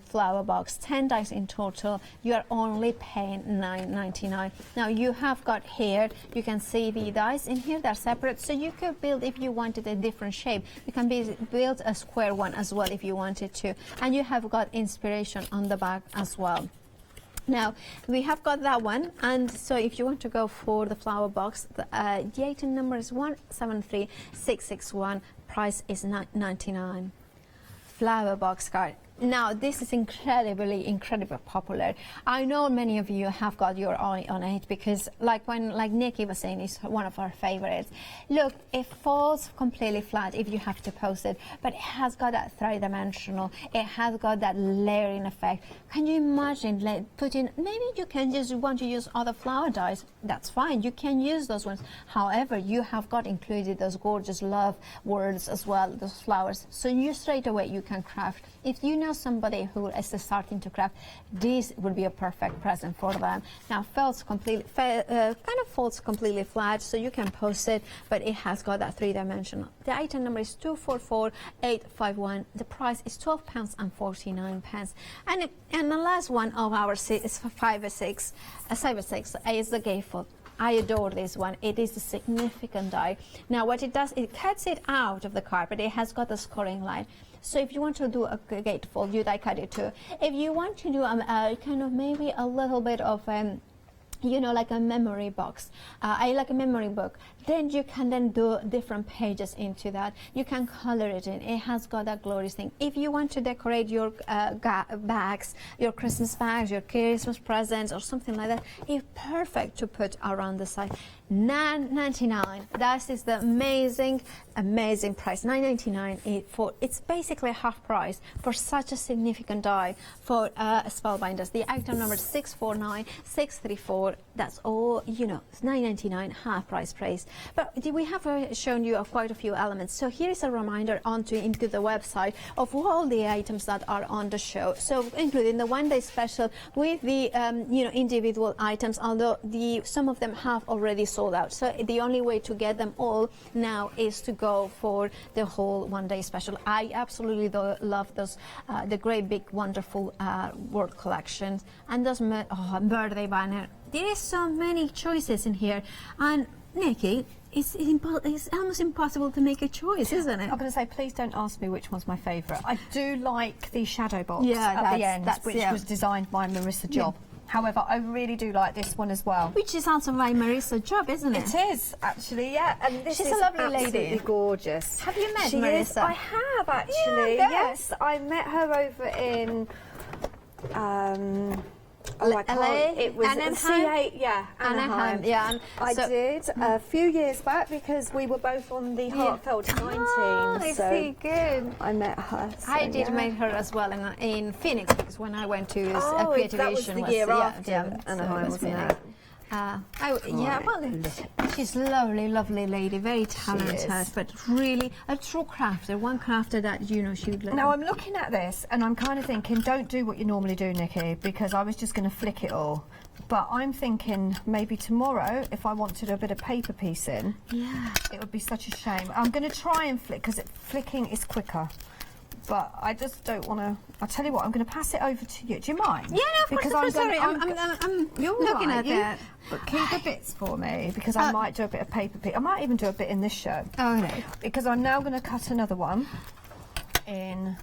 flower box. 10 dies in total. You are only paying $9.99. Now you have got here, you can see the dies in here. They're separate, so you could build if you wanted a different shape. You can build a square one as well if you wanted to, and you have got inspiration on the back as well. Now we have got that one, and so if you want to go for the flower box, the item number is 173661. Price is $9.99. Flower box card. now this is incredibly popular. I know many of you have got your eye on it because like Nikki was saying, it's one of our favorites. Look, it falls completely flat if you have to post it, but it has got that three-dimensional, it has got that layering effect. Can you imagine putting, maybe you can just want to use other flower dyes, that's fine, you can use those ones. However, you have got included those gorgeous love words as well, those flowers, so you straight away you can craft. If you know somebody who is starting to craft, this would be a perfect present for them. Now, kind of folds completely flat, so you can post it, but it has got that three-dimensional. The item number is 244851. The price is £12.49. And the last one of our set is 5/6 is the gatefold. I adore this one. It is a significant die. Now, what it does, it cuts it out of the carpet. It has got a scoring line. So if you want to do a gatefold, you die cut it too. If you want to do kind of maybe a little bit of you know, like a memory box, I like a memory book, then you can then do different pages into that. You can color it in. It has got that glorious thing. If you want to decorate your bags, your Christmas bags, your Christmas presents or something like that, it's perfect to put around the side. $9.99. That is the amazing price. $9.99 it's basically half price for such a significant die for Spellbinders. The item number is 649634. That's all, you know, it's $9.99, half price. But we have shown you quite a few elements. So here is a reminder into the website of all the items that are on the show. So including the one-day special with the you know, individual items, although some of them have already sold out. So the only way to get them all now is to go for the whole one-day special. I absolutely love those, the great big wonderful word collections and those birthday banner. There is so many choices in here, and Nikki, it's almost impossible to make a choice, isn't it? I'm going to say, please don't ask me which one's my favourite. I do like the shadow box at the end, which was designed by Marissa Job. Yeah. However, I really do like this one as well. Which is also by Marissa Job, isn't it? It is, actually, yeah. And this She's is a lovely absolutely lady. gorgeous. Have you met She Marissa? is. I have actually. Yeah, yes, I met her over in. It was Anaheim? C8, yeah, Anaheim. Yeah, I did a few years back because we were both on the Heartfelt design team. I So see, good. I met her. So I did yeah. meet her as well in Phoenix because when I went to Creative that was Asian the year after Anaheim, Anaheim, wasn't it? Yeah, well, she's a lovely lady, very talented, but really a true crafter, one crafter that, you know, she would Now, I'm looking at this and I'm kind of thinking, don't do what you normally do, Nikki, because I was just going to flick it all. But I'm thinking maybe tomorrow, if I want to do a bit of paper piecing, it would be such a shame. I'm going to try and flick, because flicking is quicker. But I just don't want to. I'll tell you what, I'm going to pass it over to you. Do you mind? Yeah, no, of course. I'm sorry. I'm looking at that. But keep the bits for me, because I might do a bit of paper piece. I might even do a bit in this show. Okay. Because I'm now going to cut another one in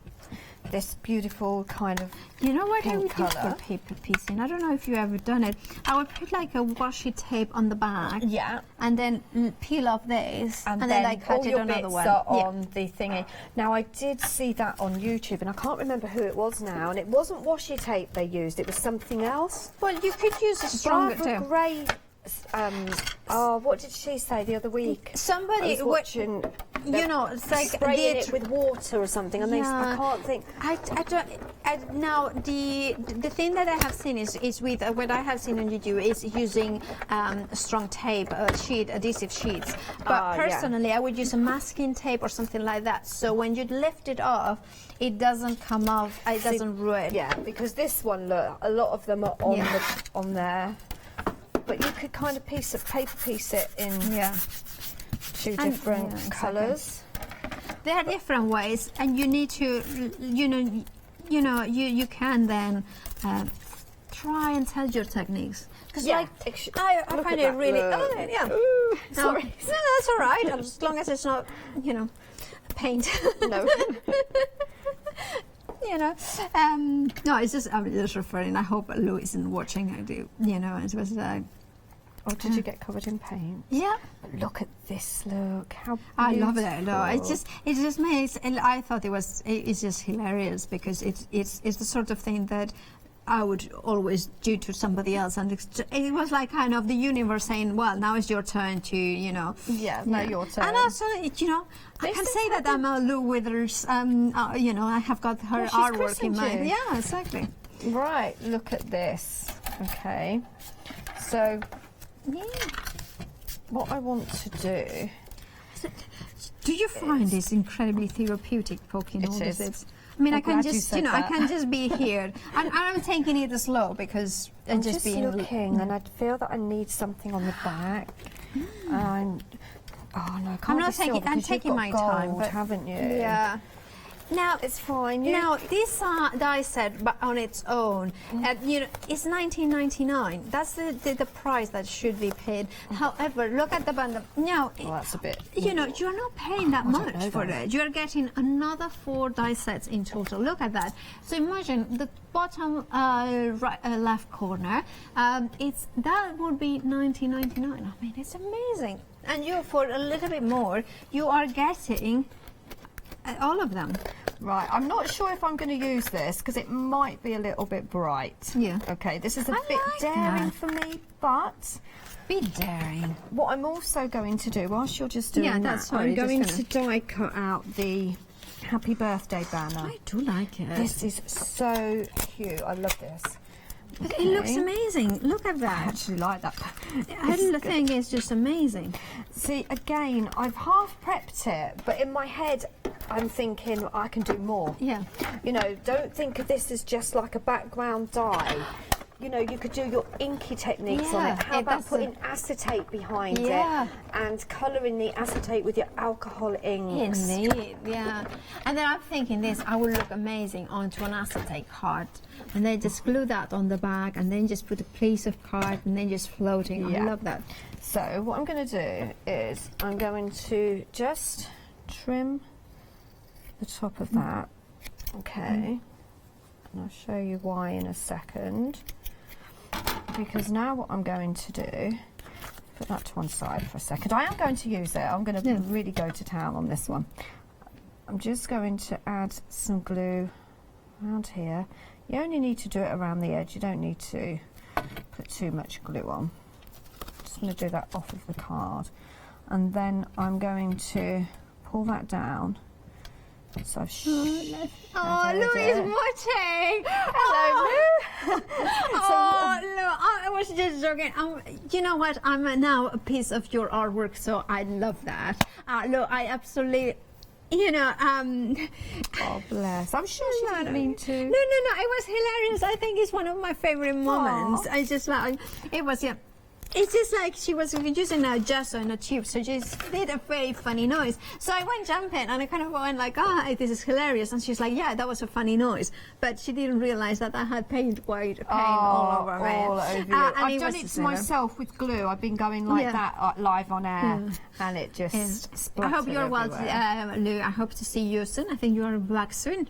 this beautiful kind of You know what I would do colour. for paper piecing? I don't know if you've ever done it. I would put like a washi tape on the back. Yeah. And then peel off this. And then then like cut all it your on bits another one. are on the thingy. Now, I did see that on YouTube, and I can't remember who it was now, and it wasn't washi tape they used, it was something else. Well, you could use a stronger Barbara too. Gray, what did she say the other week? Somebody I was watching, you know, it's like spraying it with water or something, and I can't think. I don't. Now the thing that I have seen is with what I have seen on YouTube is using strong tape, adhesive sheets. But personally, I would use a masking tape or something like that. So when you lift it off, it doesn't come off. It doesn't ruin. Yeah, because this one, look, a lot of them are on there. But you could kind of paper piece it in two different colours. There are different ways, and you need to, you can then try and tell your techniques. Because I find it really. Ooh, sorry. No, that's all right. As long as it's not, paint. No. No, it's just I'm just referring. I hope Lou isn't watching. I do, it was Or did you get covered in paint? Yeah. But look at this look. How beautiful. I love it. No, it just makes. And I thought it's just hilarious because it's the sort of thing that I would always do to somebody else, and it was like kind of the universe saying, "Well, now it's your turn to, you know." Yeah, now your turn. And also, you know, I can say that I'm a Lou Withers. You know, I have got her artwork in mind. Yeah, exactly. Right. Look at this. Okay. So, what I want to do. Do you find this incredibly therapeutic poking all is. this? I mean, I'm I can glad you just, said I that. can just be here, and I'm taking it slow because I'm just just being looking, and I feel that I need something on the back. And oh no, I can't. I'm not be silver taking. I'm because you've taking got my gold, time, but haven't you? yeah. Now It's fine. Now this die set, but on its own, you know, it's $19.99. That's the price that should be paid. However, look at the bundle. Now, Well, that's a bit. you know, you're not paying that I don't much know for that. it. You're getting another 4 die sets in total. Look at that. So imagine the bottom left corner. That would be $19.99. I mean, it's amazing. And you, for a little bit more, you are getting all of them. Right, I'm not sure if I'm going to use this because it might be a little bit bright. Yeah. Okay, this is a I bit like daring that. for me, but Be daring. what I'm also going to do, whilst you're just doing Yeah, that, that's sorry, I'm just going gonna- to die cut out the happy birthday banner. I do like it. This is so cute. I love this. But it looks amazing. Look at I that. actually like that. The thing is just amazing. See, again, I've half prepped it, but in my head, I'm thinking I can do more. Yeah. You know, don't think of this as just like a background dye. You know, you could do your inky techniques on Yeah, it. How about that's putting acetate behind Yeah. it and colouring the acetate with your alcohol inks? Indeed, yeah. And then I'm thinking this, I would look amazing onto an acetate card. And then just glue that on the back and then just put a piece of card and then just floating. Yeah. I love that. So what I'm going to do is I'm going to just trim the top of that. Okay. And I'll show you why in a second. Because now what I'm going to do, put that to one side for a second. I am going to use it. I'm going to really go to town on this one. I'm just going to add some glue around here. You only need to do it around the edge. You don't need to put too much glue on. Just going to do that off of the card. And then I'm going to pull that down. So Oh, Lou is watching. Hello, Lou. Oh, Lou, I was just joking. You know what? I'm now a piece of your artwork, so I love that. Lou, I absolutely, you know, Oh, bless. I'm sure she didn't mean to. No, it was hilarious. I think it's one of my favorite moments. I just like, it was, yeah. It's just like she was using a gesso in a tube, so she just did a very funny noise. So I went jumping and I kind of went like, this is hilarious. And she's like, yeah, that was a funny noise. But she didn't realize that I had paint all over me. All over you. I've done it to myself with glue. I've been going like that live on air, and it just I splattered hope you're well, everywhere. Lou. I hope to see you soon. I think you are back soon.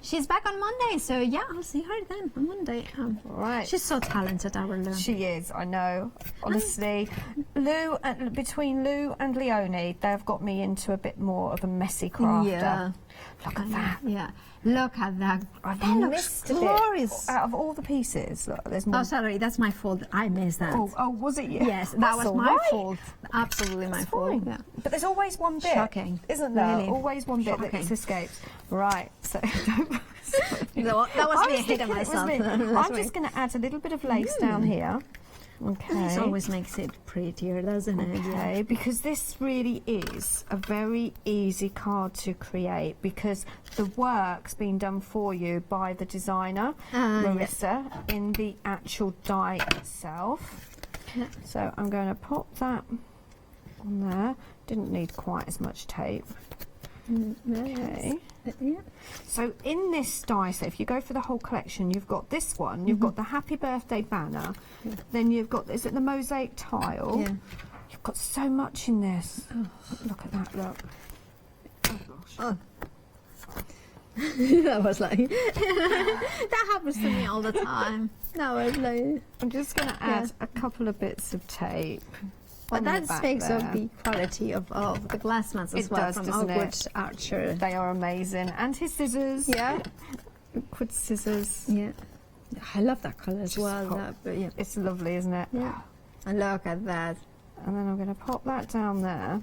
She's back on Monday, so yeah, I'll see her then on Monday. Right. She's so talented, our Lou. She is, I know. Honestly, between Lou and Leonie, they've got me into a bit more of a messy crafter. Yeah. Look at that. Yeah, look at that. I've That looks missed a bit. glorious. Out of all the pieces, look, there's more. Oh, sorry, that's my fault. I missed that. Oh, was it you? Yes, that That's was all my right. fault. Absolutely my It's fault. fine. Yeah. But there's always one bit, Shocking. isn't there? Really. Always one bit Shocking. that escapes. Right, so No, that was I me was hitting thinking it was myself. me. That's I'm me. just going to add a little bit of lace down here. Okay. This always makes it prettier, doesn't it? Okay, because this really is a very easy card to create because the work's been done for you by the designer, Marissa, in the actual die itself. Yeah. So I'm going to pop that on there. Didn't need quite as much tape. Okay. Yeah. So in this die set, if you go for the whole collection, you've got this one, you've got the happy birthday banner, then you've got, is it the mosaic tile? Yeah. You've got so much in this. Look at that, look. Oh gosh. I was like, that happens to me all the time. That was like, I'm just going to add a couple of bits of tape. but that speaks of the quality of the glass mats as It well does, from doesn't Outwood it? Archer. They are amazing. And his scissors. Yeah, Liquid scissors. yeah. I love that colour as Just well. pop- But yeah, It's lovely, isn't it? yeah. And look at that. And then I'm going to pop that down there.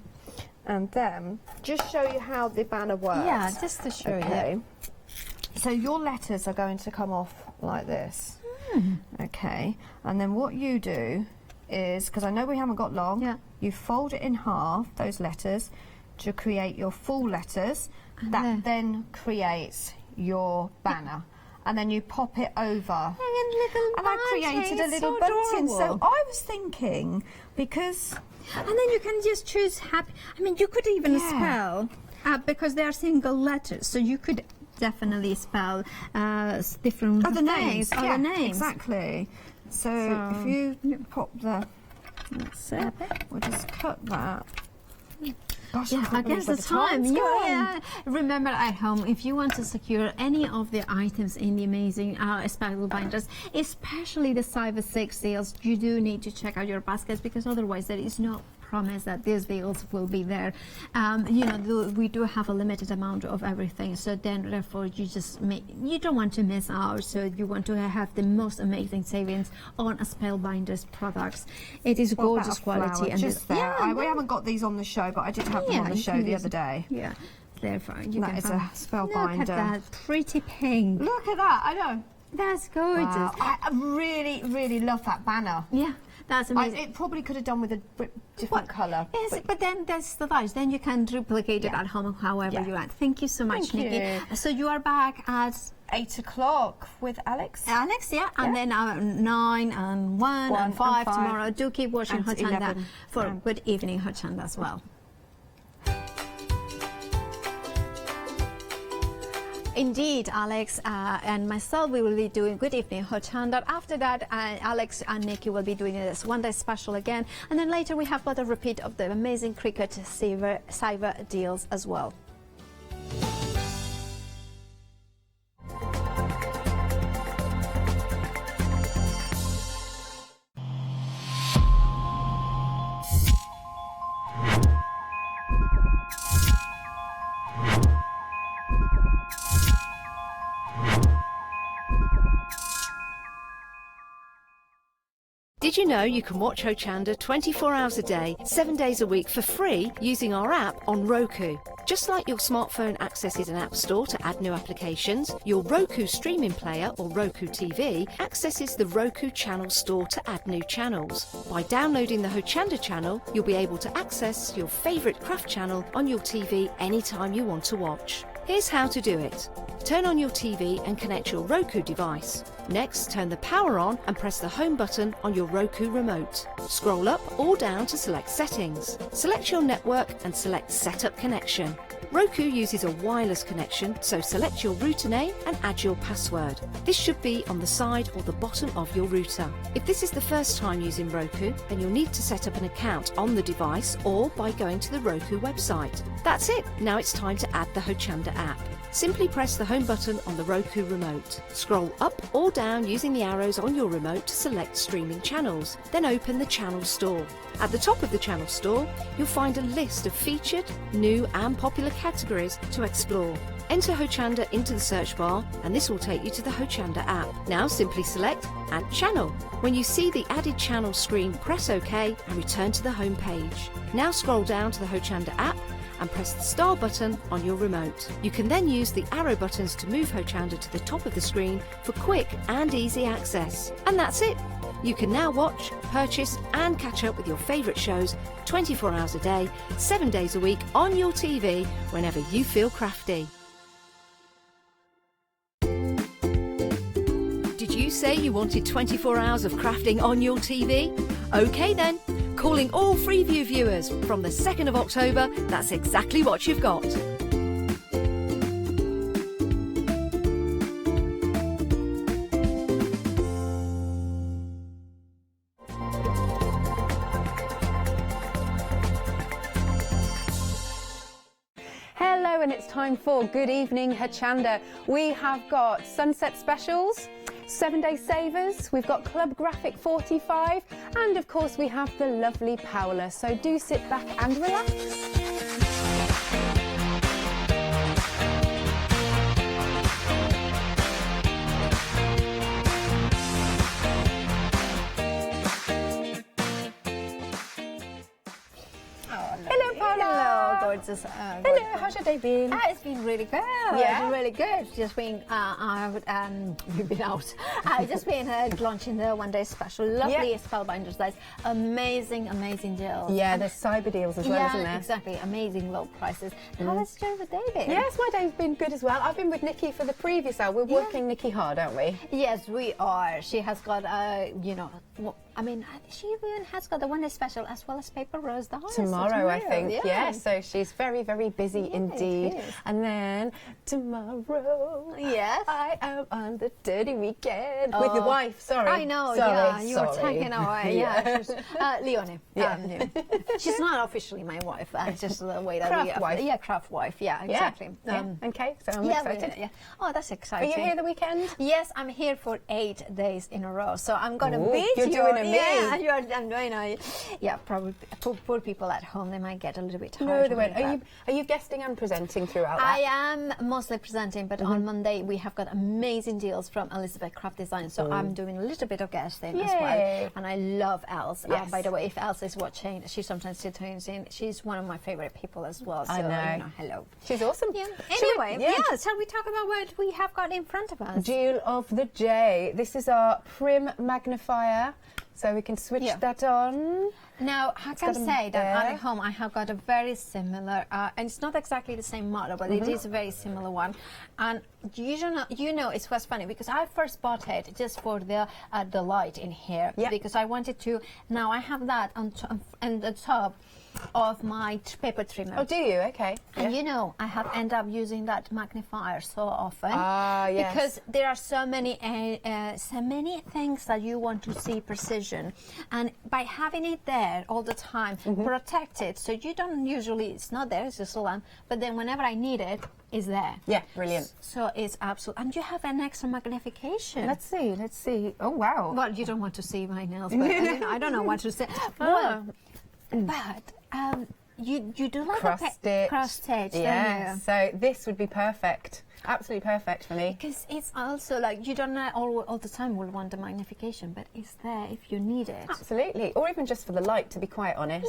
And then just show you how the banner works. Yeah, just to show Okay. you. So your letters are going to come off like this. Okay. And then what you do is, because I know we haven't got long, Yeah. you fold it in half, those letters, to create your full letters. That then creates your banner. And then you pop it over. And I created a little bunting. So I was thinking, because And then you can just choose happy. I mean, you could even Yeah. spell because they are single letters, so you could definitely spell different other names. Other yeah, names. Exactly. So if you pop the, That's it. we'll just cut that. Gosh, Yeah, I can't against the believe time. time's gone. Yeah. Remember at home, if you want to secure any of the items in the amazing Spellbinders, especially the Cyber 6 sales, you do need to check out your baskets because otherwise there is no promise that these deals will be there. You know, we do have a limited amount of everything, so then therefore you don't want to miss out. So you want to have the most amazing savings on a Spellbinders products. It is What about gorgeous a flower? quality and just there. We haven't got these on the show, but I did have them on the you show can the use other day. Yeah, therefore you That can is find. a Spellbinder. Look at that pretty pink. Look at that! I know. That's gorgeous. Wow. I really, really love that banner. Yeah, that's amazing. It probably could have done with a different colour. Yes, but then that's the light. Then you can duplicate it at home however Yeah. you want. Thank you so much, Thank Nikki. you. So you are back at 8 o'clock with Alex. Alex, yeah, and then 9 and 1 and 5 5. tomorrow. Do keep watching And Hochanda 11. for Good Evening Hochanda as well. Indeed, Alex and myself, we will be doing Good Evening Hochanda. After that, Alex and Nikki will be doing this one-day special again. And then later we have a repeat of the amazing cricket cyber deals as well. Did you know you can watch Hochanda 24 hours a day, 7 days a week for free using our app on Roku? Just like your smartphone accesses an app store to add new applications, your Roku streaming player or Roku TV accesses the Roku channel store to add new channels. By downloading the Hochanda channel, you'll be able to access your favourite craft channel on your TV anytime you want to watch. Here's how to do it. Turn on your TV and connect your Roku device. Next, turn the power on and press the home button on your Roku remote. Scroll up or down to select Settings. Select your network and select Setup Connection. Roku uses a wireless connection, so select your router name and add your password. This should be on the side or the bottom of your router. If this is the first time using Roku, then you'll need to set up an account on the device or by going to the Roku website. That's it. Now it's time to add the Hochanda app. Simply press the home button on the Roku remote. Scroll up or down using the arrows on your remote to select streaming channels. Then open the channel store. At the top of the channel store, you'll find a list of featured, new and popular categories to explore. Enter Hochanda into the search bar and this will take you to the Hochanda app. Now simply select Add Channel. When you see the added channel screen, press OK and return to the home page. Now scroll down to the Hochanda app and press the star button on your remote. You can then use the arrow buttons to move Hochanda to the top of the screen for quick and easy access. And that's it. You can now watch, purchase and catch up with your favourite shows 24 hours a day, 7 days a week on your TV whenever you feel crafty. Did you say you wanted 24 hours of crafting on your TV? OK then. Calling all Freeview viewers from the 2nd of October, that's exactly what you've got. Hello, and it's time for Good Evening Hochanda. We have got sunset specials, 7-day savers, we've got Club Graphic 45, and of course we have the lovely Paola. So do sit back and relax. Hello, Paola. Hello, gorgeous. Hello, how's your day been? It's been really good. Yeah? It's been really good. Just been, we've been out. Just been launching the 1-day special. Lovely Spellbinders Dies. Amazing, amazing deals. Yeah, there's cyber deals as well, isn't there? Exactly. Amazing low prices. How has your day been? Yes, my day's been good as well. I've been with Nikki for the previous hour. We're working Nikki hard, aren't we? Yes, we are. She has got, she even has got the 1-day special as well as paper rose dies. Tomorrow, I think. Yeah. Yeah, so she's very, very busy indeed. it is. And then tomorrow, Yes. I am on the dirty weekend with your wife. Sorry. I know, Sorry, yeah, you were sorry. talking away. Yeah, she's, Leonie. Yeah. She's not officially my wife. Just the way that Craft we wife. Yeah, craft wife. Yeah, exactly. Yeah. Okay, so I'm excited. Yeah. Oh, that's Are exciting. you here the weekend? Yes, I'm here for 8 days in a row. So I'm gonna Ooh, beat you're you. doing a me. Yeah, I'm doing a. Yeah, probably poor people at home. They might get a little bit tired. No, they of won't. that. Are you guesting and presenting throughout that? I am mostly presenting, but on Monday we have got amazing deals from Elizabeth Craft Design, so I'm doing a little bit of guesting as well. Yay. And I love Els. Yes. By the way, if Els is watching, she sometimes tunes in. She's one of my favorite people as well. So, I know. Hello. She's awesome. Yeah. Shall we- Anyway, shall we talk about what we have got in front of us? Jewel of the J. This is our Prim magnifier, so we can switch that on. Now, I can got them say that there. at home I have got a very similar, and it's not exactly the same model, but it is a very similar one. And it was funny because I first bought it just for the light in here, because I wanted to. Now I have that on the top of my paper trimmer. Oh, do you? Okay. And I have ended up using that magnifier so often. Yes. Because there are so many things that you want to see precision, and by having it there all the time, protect it, so you don't usually, it's not there, it's just a lamp, but then whenever I need it, it's there. Yeah, brilliant. So it's absolute, and you have an extra magnification. Let's see. Oh, wow. Well, you don't want to see my nails, but I don't know what to say. Well, but you do like cross stitch, yeah. So this would be perfect. Absolutely perfect for me. Because it's also like you don't all the time will want the magnification, but it's there if you need it. Absolutely. Or even just for the light, to be quite honest,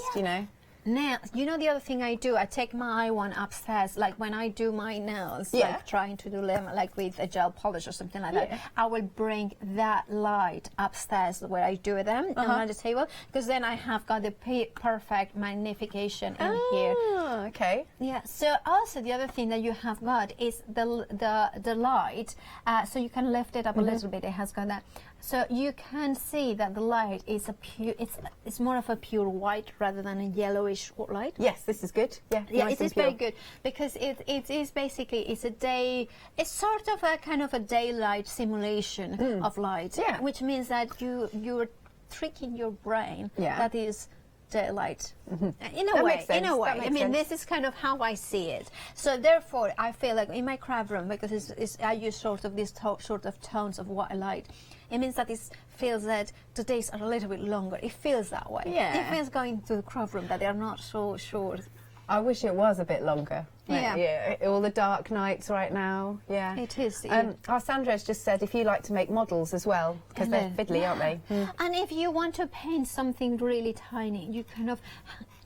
Now, the other thing I do, I take my one upstairs, like when I do my nails, like trying to do them like with a gel polish or something like that, I will bring that light upstairs where I do them on the table, because then I have got the perfect magnification in here. Okay. Yeah, so also the other thing that you have got is the light, so you can lift it up a little bit, it has got that. So you can see that the light is it's more of a pure white rather than a yellowish light. Yes, this is good. Yeah, yeah, nice it is and pure. very good because it is basically it's sort of a kind of a daylight simulation of light, which means that you're tricking your brain that is daylight in a way. I mean, this is kind of how I see it. So therefore, I feel like in my craft room, because I use sort of these sort of tones of white light. It means that it feels that the days are a little bit longer. It feels that way. Yeah. It feels going to the craft room that they are not so short. I wish it was a bit longer. Yeah. All the dark nights right now. Yeah. It is. Our Sandra's just said if you like to make models as well, because they're fiddly, aren't they? And if you want to paint something really tiny, you kind of,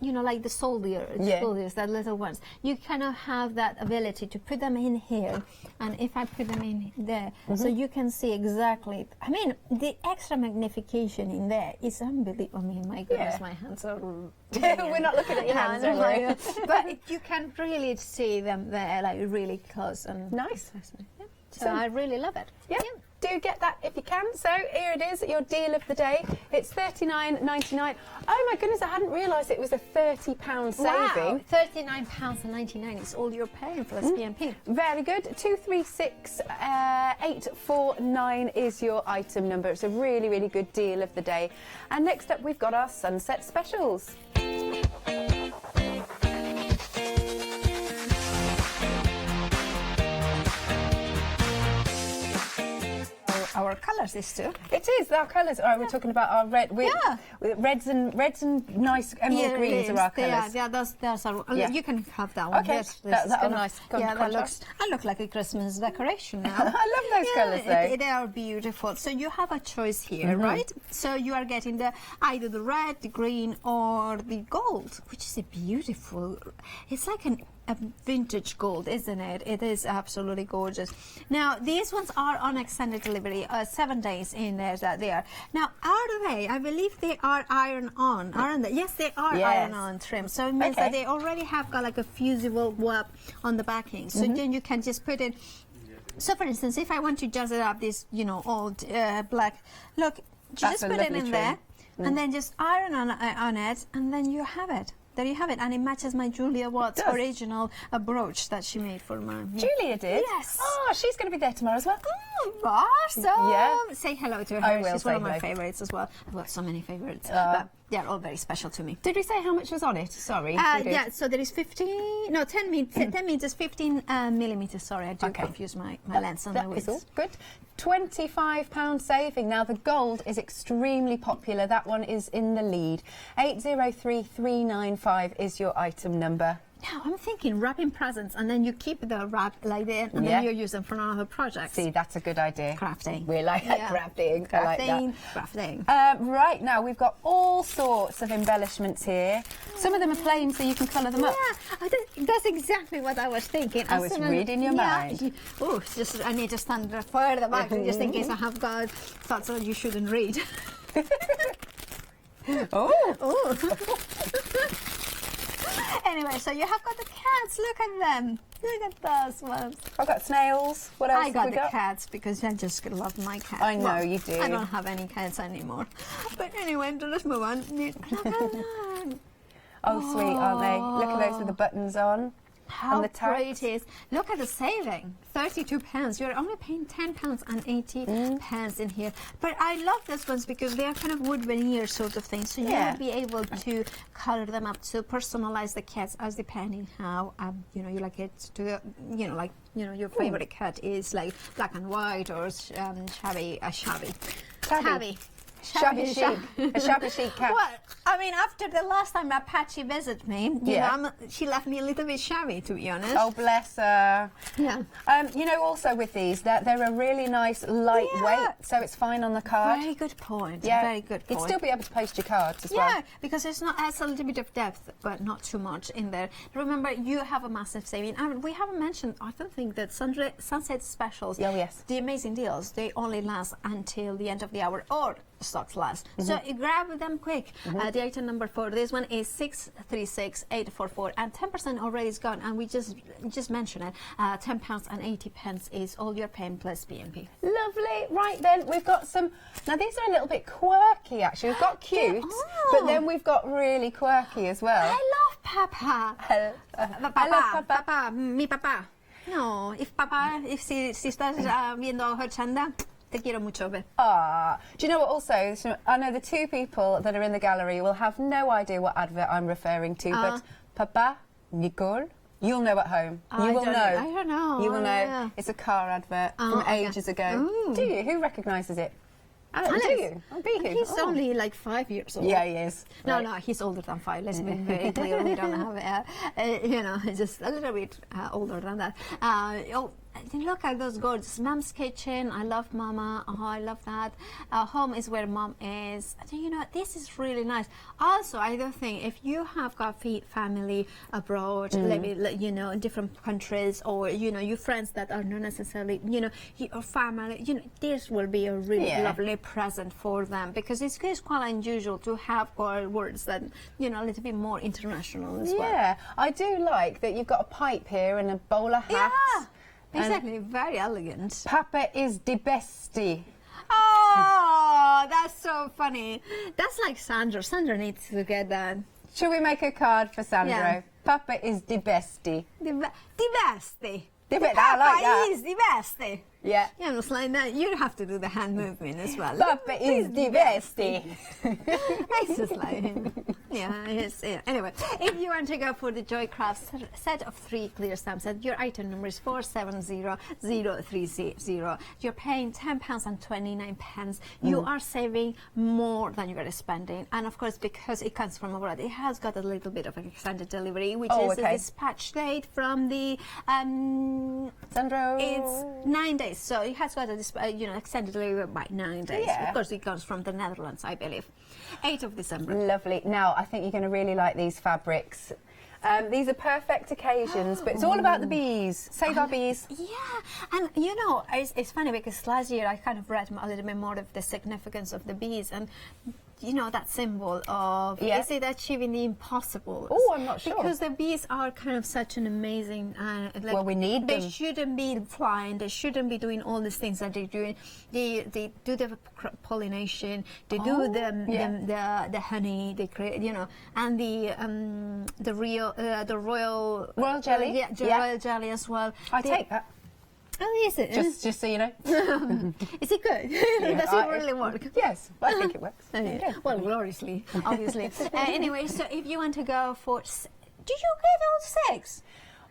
like the soldiers, that little ones, you kind of have that ability to put them in here. And if I put them in there, so you can see exactly, I mean, the extra magnification in there is unbelievable. I mean, my goodness, my hands are... We're not looking at your hands, don't worry. But you can really see them there, like really close and nice. Yeah. So I really love it. Yeah. Do get that if you can. So here it is, your deal of the day. It's $39.99. Oh my goodness, I hadn't realised it was a £30 saving. Wow, £39.99 is all you're paying for this PMP. Very good. 236849 is your item number. It's a really, really good deal of the day. And next up, we've got our sunset specials. our colours, these two. It is our colours. All right, we're talking about our red. Reds and nice emerald greens are our colours. Yeah, those are. Yeah. You can have that one. Okay, Yes, that's nice. I look like a Christmas decoration now. I love those colours though. They are beautiful. So you have a choice here, right? So you are getting either the red, the green, or the gold, which is a beautiful. It's like a vintage gold, isn't it? It is absolutely gorgeous. Now, these ones are on extended delivery, 7 days in there. Now, are they? I believe they are iron on, aren't they? Yes, they are iron on trim. So it means that they already have got like a fusible web on the backing. So then you can just put it. So, for instance, if I want to jazz it up, this old black, look, you just put it in there, and then just iron on it, and then you have it. There you have it, and it matches my Julia Watts original brooch that she made for me. Julia did? Yes. Oh, she's going to be there tomorrow as well. Awesome. Yeah. Say hello to her. I will. She's one of my favourites as well. I've got so many favourites, but they're all very special to me. Did we say how much was on it? Sorry. Yeah, so there is 10 meters, 15 millimetres. Sorry, I do confuse my lens and my width. That is all good. £25 saving. Now, the gold is extremely popular. That one is in the lead. 803395 is your item number. Now, I'm thinking wrapping presents, and then you keep the wrap like that, and then you use them for another project. See, that's a good idea. Crafting. We like crafting. I like that. Crafting. Right, now, we've got all sorts of embellishments here. Some of them are plain, so you can colour them up. Yeah, that's exactly what I was thinking. I was reading your mind. Oh, I need to stand further back, just in case I have got thoughts that you shouldn't read. Oh. Anyway, so you have got the cats. Look at them. Look at those ones. I've got snails. What else I got have we the cats because I just love my cats. I know you do. I don't have any cats anymore. But anyway, let's move on. Look at them. Oh, sweet, aren't they? Look at those with the buttons on. How and the great it is. Look at the saving. £32. You're only paying £10 and 80 pence in here. But I love these ones because they are kind of wood veneer sort of things. So you'll be able to color them up to personalize the cats as depending how you like it to your favorite cat is like black and white or shabby. Shabby chic. A shabby chic cat. Well, I mean, after the last time Apache visited me, you know, she left me a little bit shabby, to be honest. Oh, bless her. Yeah. Also with these, they're a really nice lightweight, so it's fine on the card. Very good point. Yeah. Very good point. You'd still be able to post your cards as well. Yeah, because it's a little bit of depth, but not too much in there. Remember, you have a massive saving. And we haven't mentioned, I don't think, that Sunset Specials, the amazing deals, they only last until the end of the hour, or stocks last. So you grab them quick. The item number for this one is 636844, and 10% already is gone. And we just mentioned it. £10 and 80 pence is all you're paying plus BNP. Lovely. Right then, we've got some. Now these are a little bit quirky actually. We've got cute, but then we've got really quirky as well. I love Papa. I love Papa. Mi papá. No, if si estás viendo Hochanda, te quiero mucho. Do you know what also? I know the two people that are in the gallery will have no idea what advert I'm referring to, but Papa, Nicole, you'll know at home. You will know. I don't know. You will know. Yeah. It's a car advert from ages ago. Ooh. Do you? Who recognises it? Do you? He's only like 5 years old. Yeah, he is. No, he's older than 5. Let's be very clear. We don't have, just a little bit older than that. Look at those gorgeous. Mom's kitchen. I love Mama. I love that. Home is where Mom is. This is really nice. Also, I do think if you have got family abroad, maybe in different countries, or your friends that are not necessarily your family, this will be a really lovely present for them, because it's quite unusual to have words that a little bit more international as well. Yeah, I do like that you've got a pipe here and a bowler hat. Yeah. Exactly, very elegant. Papa is the bestie. Oh, that's so funny. That's like Sandra. Sandra needs to get that. Should we make a card for Sandro? Yeah. Papa is the bestie. The bestie. I like that. Is the bestie. Yeah. Yeah, just like that. You have to do the hand movement as well. Papa is the bestie. It's just like him. Anyway, if you want to go for the Joycraft set of 3 clear stamps, your item number is 470030. You're paying £10.29. You are saving more than you're spending, and of course, because it comes from abroad, it has got a little bit of an extended delivery, which is a dispatch date from the Sandro. It's 9 days, so it has got a extended delivery by 9 days. Yeah. Of course, it comes from the Netherlands, I believe. 8th of December. Lovely. Now, I think you're going to really like these fabrics. These are perfect occasions, but it's all about the bees. Save our bees. Yeah, and you know, it's funny because last year I kind of read a little bit more of the significance of the bees, and you know, that symbol of is it achieving the impossible? Oh, I'm not sure. Because the bees are kind of such an amazing. Well, we need them. They shouldn't be flying. They shouldn't be doing all these things that they're doing. They do the pollination. They do the honey. They create, and the royal jelly. Royal jelly as well. I take that. Oh, is it? Just so you know. Is it good? Does it really work? Yes, I think it works. Well, gloriously, obviously. Anyway, so if you want to go for... Do you get all 6?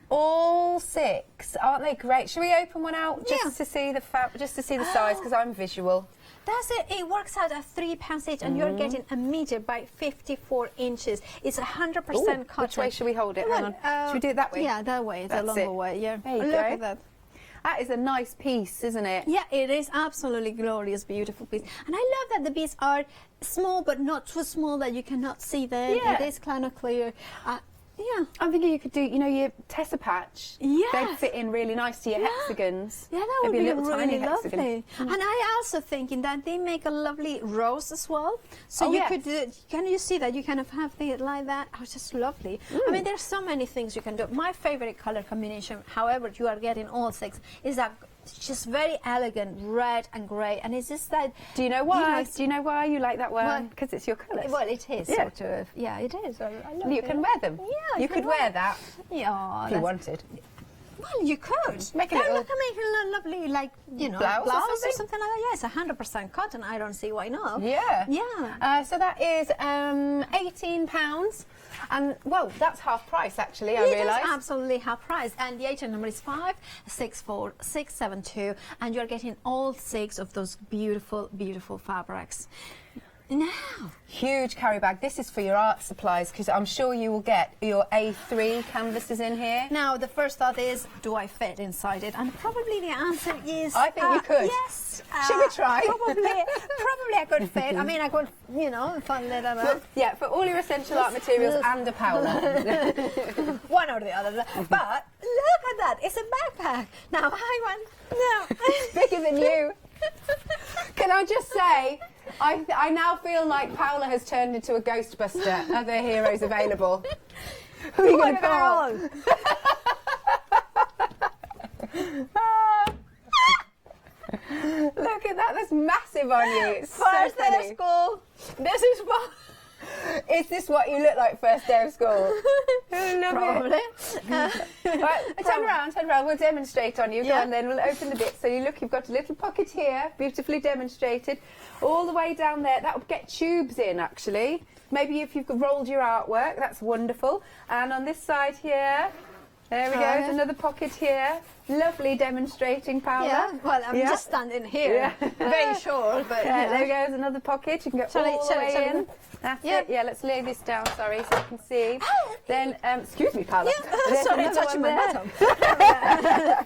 All 6, aren't they great? Should we open one out just to see the size? Because I'm visual. That's it. It works out at £3 each, and you're getting a metre by 54 inches. It's 100% cotton. Which way should we hold it? Hang on. Should we do it that way? Yeah, that way. It's a longer way. Yeah. There you Look go. at that. That is a nice piece, isn't it? Yeah, it is absolutely glorious, beautiful piece. And I love that the beads are small, but not too small that you cannot see them. Yeah. It is kind of clear. Yeah. I'm thinking you could do, your Tessa patch. Yes. They'd fit in really nice to your hexagons. Yeah, that would Maybe be a little really tiny hexagon. lovely. And I also thinking that they make a lovely rose as well. So you could do, can you see that? You kind of have it like that. Oh, it's just lovely. I mean, there's so many things you can do. My favorite color combination, however, you are getting all 6, is that it's just very elegant red and grey, and it's just that. Do you know why? Do you know why you like that one? Because it's your colours. Well, it is sort of. Yeah, it is. I love You it. can wear them. Yeah, you could wear that. Yeah, if you wanted. Well, you could. Make a Look, make a lovely, blouse or something like that. Yeah, it's 100% cotton. I don't see why not. Yeah. Yeah. So that is £18. And, well, that's half price, actually, I realise. It is absolutely half price. And the item number is 564672. And you're getting all 6 of those beautiful, beautiful fabrics. Now, huge carry bag. This is for your art supplies, because I'm sure you will get your A3 canvases in here. Now, the first thought is, do I fit inside it? And probably the answer is... I think you could. Yes. Should we try? Probably I could fit. I mean, I could, fun little... Well, yeah, for all your essential art materials and a Paola. One or the other. But look at that. It's a backpack. Now, I want... No. It's bigger than you. Can I just say, I now feel like Paola has turned into a Ghostbuster. Other heroes available. Who are you going to call? Look at that, that's massive on you. It's First so day funny. of school. This is what... Is this what you look like first day of school? Probably. Right, turn around, we'll demonstrate on you. Go on then, we'll open the bit. So you've got a little pocket here, beautifully demonstrated. All the way down there, that will get tubes in actually. Maybe if you've rolled your artwork, that's wonderful. And on this side here, there we go, there's another pocket here. Lovely demonstrating, Paola. Yeah, well, I'm just standing here. Very short, but... there goes another pocket. You can go all the way in. That's it. Yeah, let's lay this down, sorry, so you can see. Then, excuse me, Paola. Sorry, touching my bottom.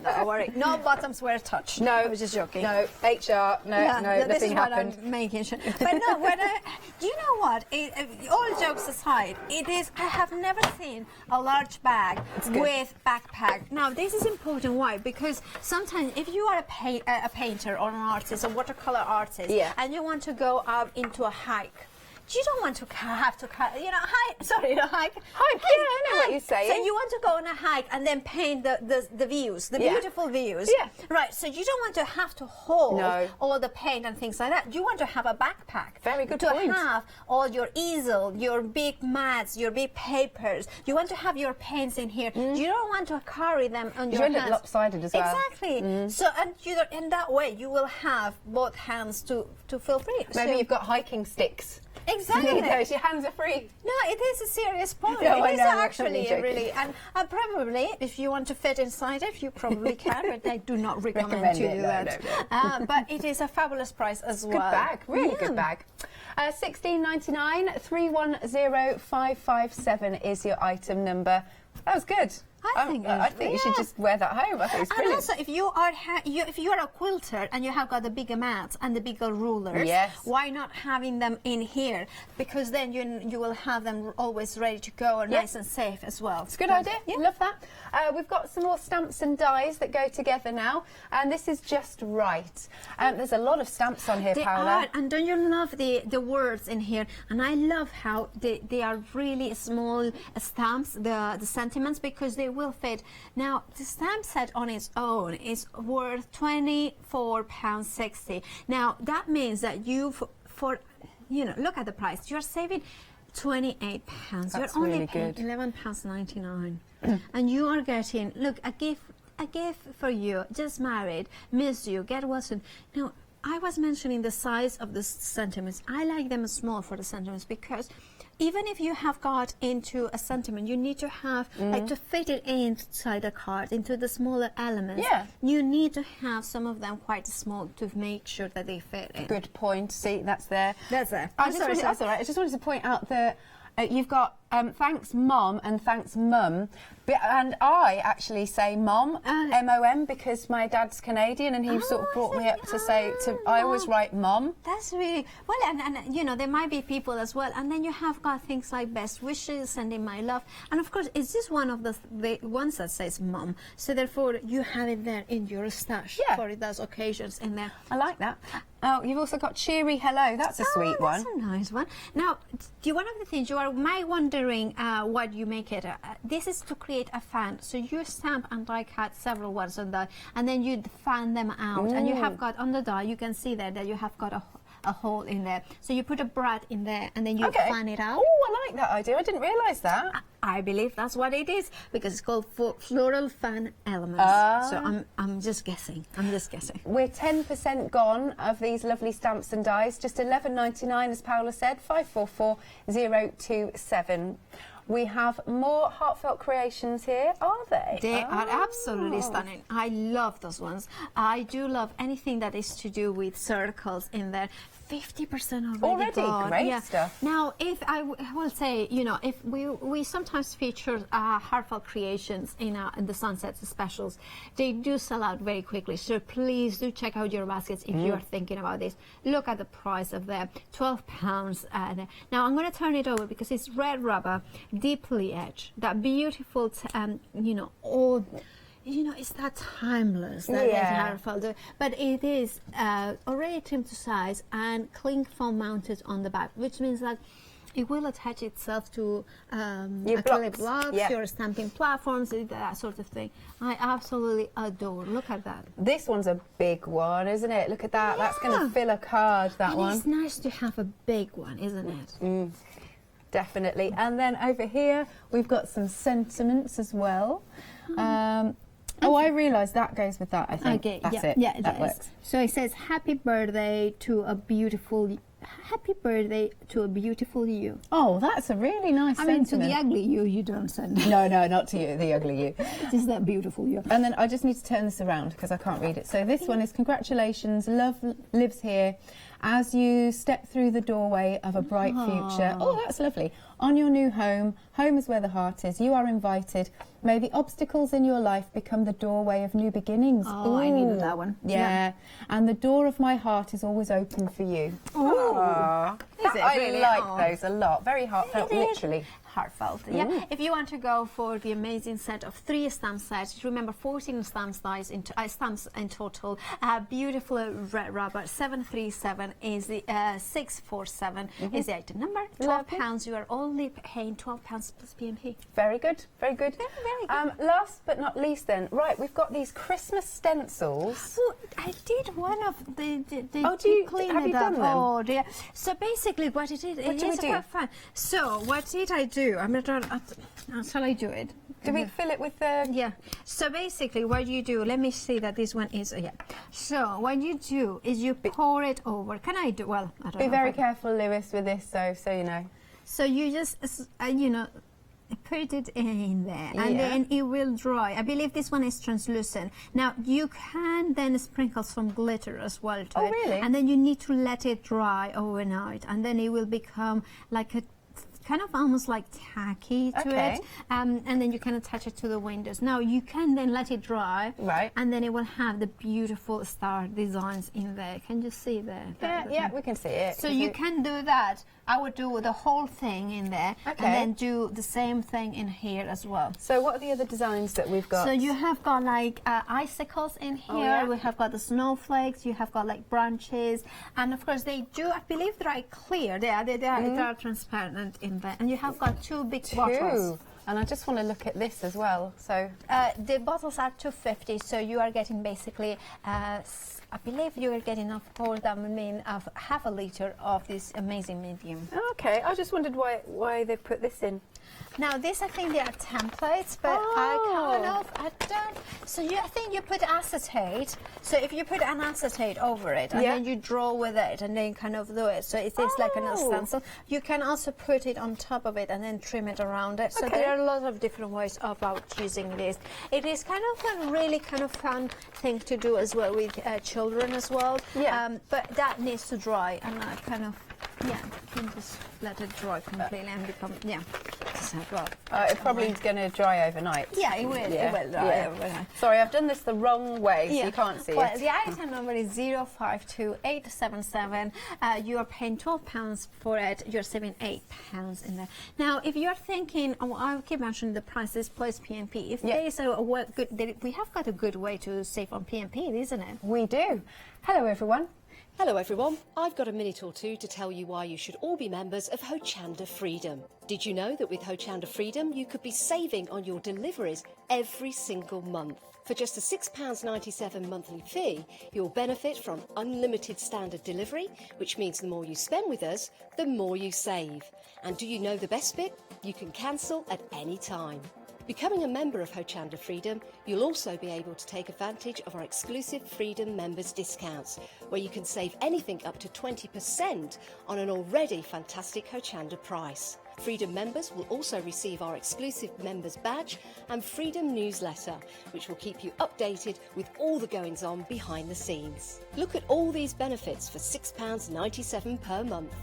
Don't worry. No bottoms were touched. No. I was just joking. No, HR, no, this is nothing what happened. I'm making sure. But no, do you know what? All jokes aside, I have never seen a large bag with backpack. Now, this is important. Why? Because sometimes if you are a painter or an artist, a watercolor artist, and you want to go out into a hike, you don't want to have to, hike. Sorry, hike. Hike, yeah, I know what you're saying. So you want to go on a hike and then paint the views, the beautiful views. Yeah. Right, so you don't want to have to hold all the paint and things like that. You want to have a backpack. Very good to point. have all your easel, your big mats, your big papers. You want to have your paints in here. You don't want to carry them on your hands. You end up lopsided as well. Exactly. So, and that way you will have both hands to feel free. Maybe So- you've got hiking sticks. Exactly. There you go, your hands are free. No, it is a serious point. No, I it is know, I'm actually joking. really, and probably if you want to fit inside it, you probably can, but I do not recommend you it, do no, that. no. But it is a fabulous price as well. Good bag, really good bag. $16.99, 310557 is your item number. That was good. I think you should just wear that home. I think it's And brilliant. also, if you are if you are a quilter and you have got the bigger mats and the bigger rulers, Yes. why not having them in here? Because then you will have them always ready to go and nice and safe as well. It's a good idea. Love that. We've got some more stamps and dies that go together now, and this is just right. There's a lot of stamps on here, They Paola. are, and don't you love the words in here? And I love how they are really small stamps, the sentiments, because they will fit. Now, the stamp set on its own is worth £24.60. Now, that means that look at the price. You're saving £28. That's You're only really paying good. £11.99. And you are getting, look, a gift for you, just married, miss you, get well soon. Now, I was mentioning the size of the sentiments. I like them small for the sentiments because even if you have got into a sentiment, you need to have, like, to fit it inside the card, into the smaller elements. Yeah. You need to have some of them quite small to make sure that they fit in. Good point. See, that's there. That's there. That's all right. I just wanted to point out that you've got thanks Mom and thanks Mum, and I actually say Mom, M-O-M, because my dad's Canadian and he sort of brought me up to say I always write Mom. That's really well, and there might be people as well, and then you have got things like best wishes, sending my love, and of course, is this one of the ones that says Mom? So therefore, you have it there in your stash for those occasions in there. I like that. Oh, you've also got Cheery Hello. That's a sweet one. That's a nice one. Now, one of the things you might wondering what you make it. This is to create a fan. So you stamp and die cut several ones on that, and then you fan them out. And you have got on the die, you can see there that you have got a hole in there. So you put a brad in there, and then you fan it out. Oh, I like that idea. I didn't realise that. I believe that's what it is because it's called floral fan elements. So I'm just guessing. We're 10% gone of these lovely stamps and dies. Just $11.99, as Paola said. 544027. We have more Heartfelt creations here, are they? They are absolutely stunning. I love those ones. I do love anything that is to do with circles in there. 50% already gone. Great stuff. Now, if I will say, if we sometimes feature Heartfelt creations in the Sunsets specials, they do sell out very quickly. So please do check out your baskets if you are thinking about this. Look at the price of them, £12. Now I'm going to turn it over because it's red rubber, deeply edged. That beautiful, it's that timeless that is Heartfelt, but it is already trimmed to size and cling foam mounted on the back, which means that it will attach itself to acrylic blocks, your stamping platforms, that sort of thing. I absolutely adore. Look at that. This one's a big one, isn't it? Look at that. Yeah. That's going to fill a card, that one. It's nice to have a big one, isn't it? Definitely. And then over here, we've got some sentiments as well. I realise that goes with that, I think. Okay, that's it. Yeah, that works. So it says, happy birthday to a beautiful you. Oh, that's a really nice sentiment. To the ugly you don't send. No, not to you, the ugly you. Just that beautiful you. And then I just need to turn this around because I can't read it. So this one is congratulations, love lives here as you step through the doorway of a bright future. Oh, that's lovely. On your new home, home is where the heart is. You are invited. May the obstacles in your life become the doorway of new beginnings. Oh, I needed that one. Yeah. And the door of my heart is always open for you. Oh, I like those a lot. Very heartfelt, literally. Heartfelt. Yeah. If you want to go for the amazing set of 3 stamp sets, remember 14 stamps in total. Beautiful red rubber. 737 is the 647 is the item number. £12. You are only paying £12 plus P&P. Very good. Very good. Very good. Last but not least, then, right? We've got these Christmas stencils. Oh, I did one of the have you done them? Oh dear. So basically, what it is, What do we do? quite fun. So what did I do? I'm gonna try. Shall I do it? Do we fill it with the... Yeah. So basically what you do, let me see that this one is, yeah. So what you do is you pour it over. Can I do, well, I don't know. Be very careful, Lewis, with this, so you know. So you just, you know, put it in there and then it will dry. I believe this one is translucent. Now you can then sprinkle some glitter as well to it. Really? And then you need to let it dry overnight and then it will become like a kind of almost like tacky to it, and then you can attach it to the windows. Now you can then let it dry, right, and then it will have the beautiful star designs in there. Can you see there? Yeah, we can see it. So you can do that. I would do the whole thing in there, and then do the same thing in here as well. So what are the other designs that we've got? So you have got like icicles in here. We have got the snowflakes. You have got like branches, and of course they do. I believe they're clear. They are transparent in there, and you have got two big bottles. And I just want to look at this as well. So the bottles are $2.50. So you are getting basically. I believe you are getting for them, I mean, of half a litre of this amazing medium. Okay, I just wondered why they put this in. Now this, I think they are templates, but I don't. So I think you put acetate. So if you put an acetate over it, and then you draw with it, and then kind of do it, so it is like an stencil. You can also put it on top of it and then trim it around it. So there are a lot of different ways about using this. It is kind of a really kind of fun thing to do as well with children as well. But that needs to dry, and I kind of. Yeah, you can just let it dry completely and become, it probably is going to dry overnight. Yeah, it will. It will dry overnight. Sorry, I've done this the wrong way, so you can't see it. The item number is 052877. You are paying £12 for it. You're saving £8 in there. Now, if you're thinking, I keep mentioning the prices plus P&P. If there is we have got a good way to save on P&P, isn't it? We do. Hello, everyone. Hello everyone, I've got a minute or two to tell you why you should all be members of Hochanda Freedom. Did you know that with Hochanda Freedom you could be saving on your deliveries every single month? For just a £6.97 monthly fee, you'll benefit from unlimited standard delivery, which means the more you spend with us, the more you save. And do you know the best bit? You can cancel at any time. Becoming a member of Hochanda Freedom, you'll also be able to take advantage of our exclusive Freedom members discounts, where you can save anything up to 20% on an already fantastic Hochanda price. Freedom members will also receive our exclusive members badge and Freedom newsletter, which will keep you updated with all the goings-on behind the scenes. Look at all these benefits for £6.97 per month.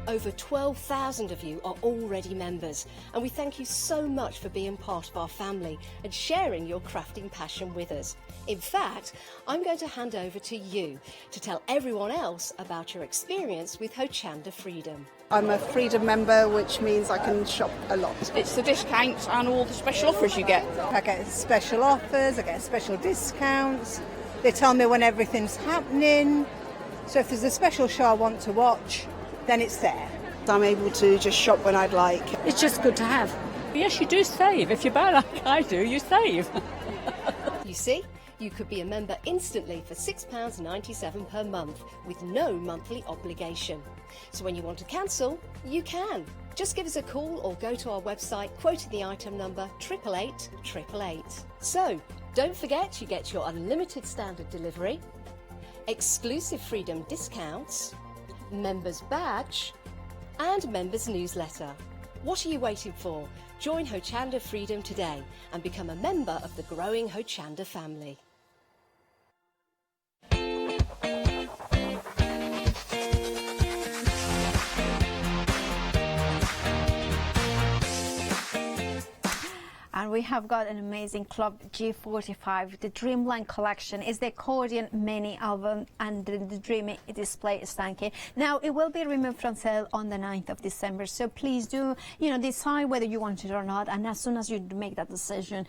Over 12,000 of you are already members, and we thank you so much for being part of our family and sharing your crafting passion with us. In fact, I'm going to hand over to you to tell everyone else about your experience with Hochanda Freedom. I'm a Freedom member, which means I can shop a lot. It's the discounts and all the special offers you get. I get special offers, I get special discounts. They tell me when everything's happening. So if there's a special show I want to watch, then it's there. I'm able to just shop when I'd like. It's just good to have. Yes, you do save. If you buy like I do, you save. You see, you could be a member instantly for £6.97 per month with no monthly obligation. So when you want to cancel, you can. Just give us a call or go to our website quoting the item number 888 So, don't forget you get your unlimited standard delivery, exclusive Freedom discounts, members badge and members newsletter. What are you waiting for? Join Hochanda Freedom today and become a member of the growing Hochanda family. And we have got an amazing Club G45. The Dreamland collection is the Accordion mini album and the Dreamy display stanky. Now, it will be removed from sale on the 9th of December. So please do, decide whether you want it or not. And as soon as you make that decision,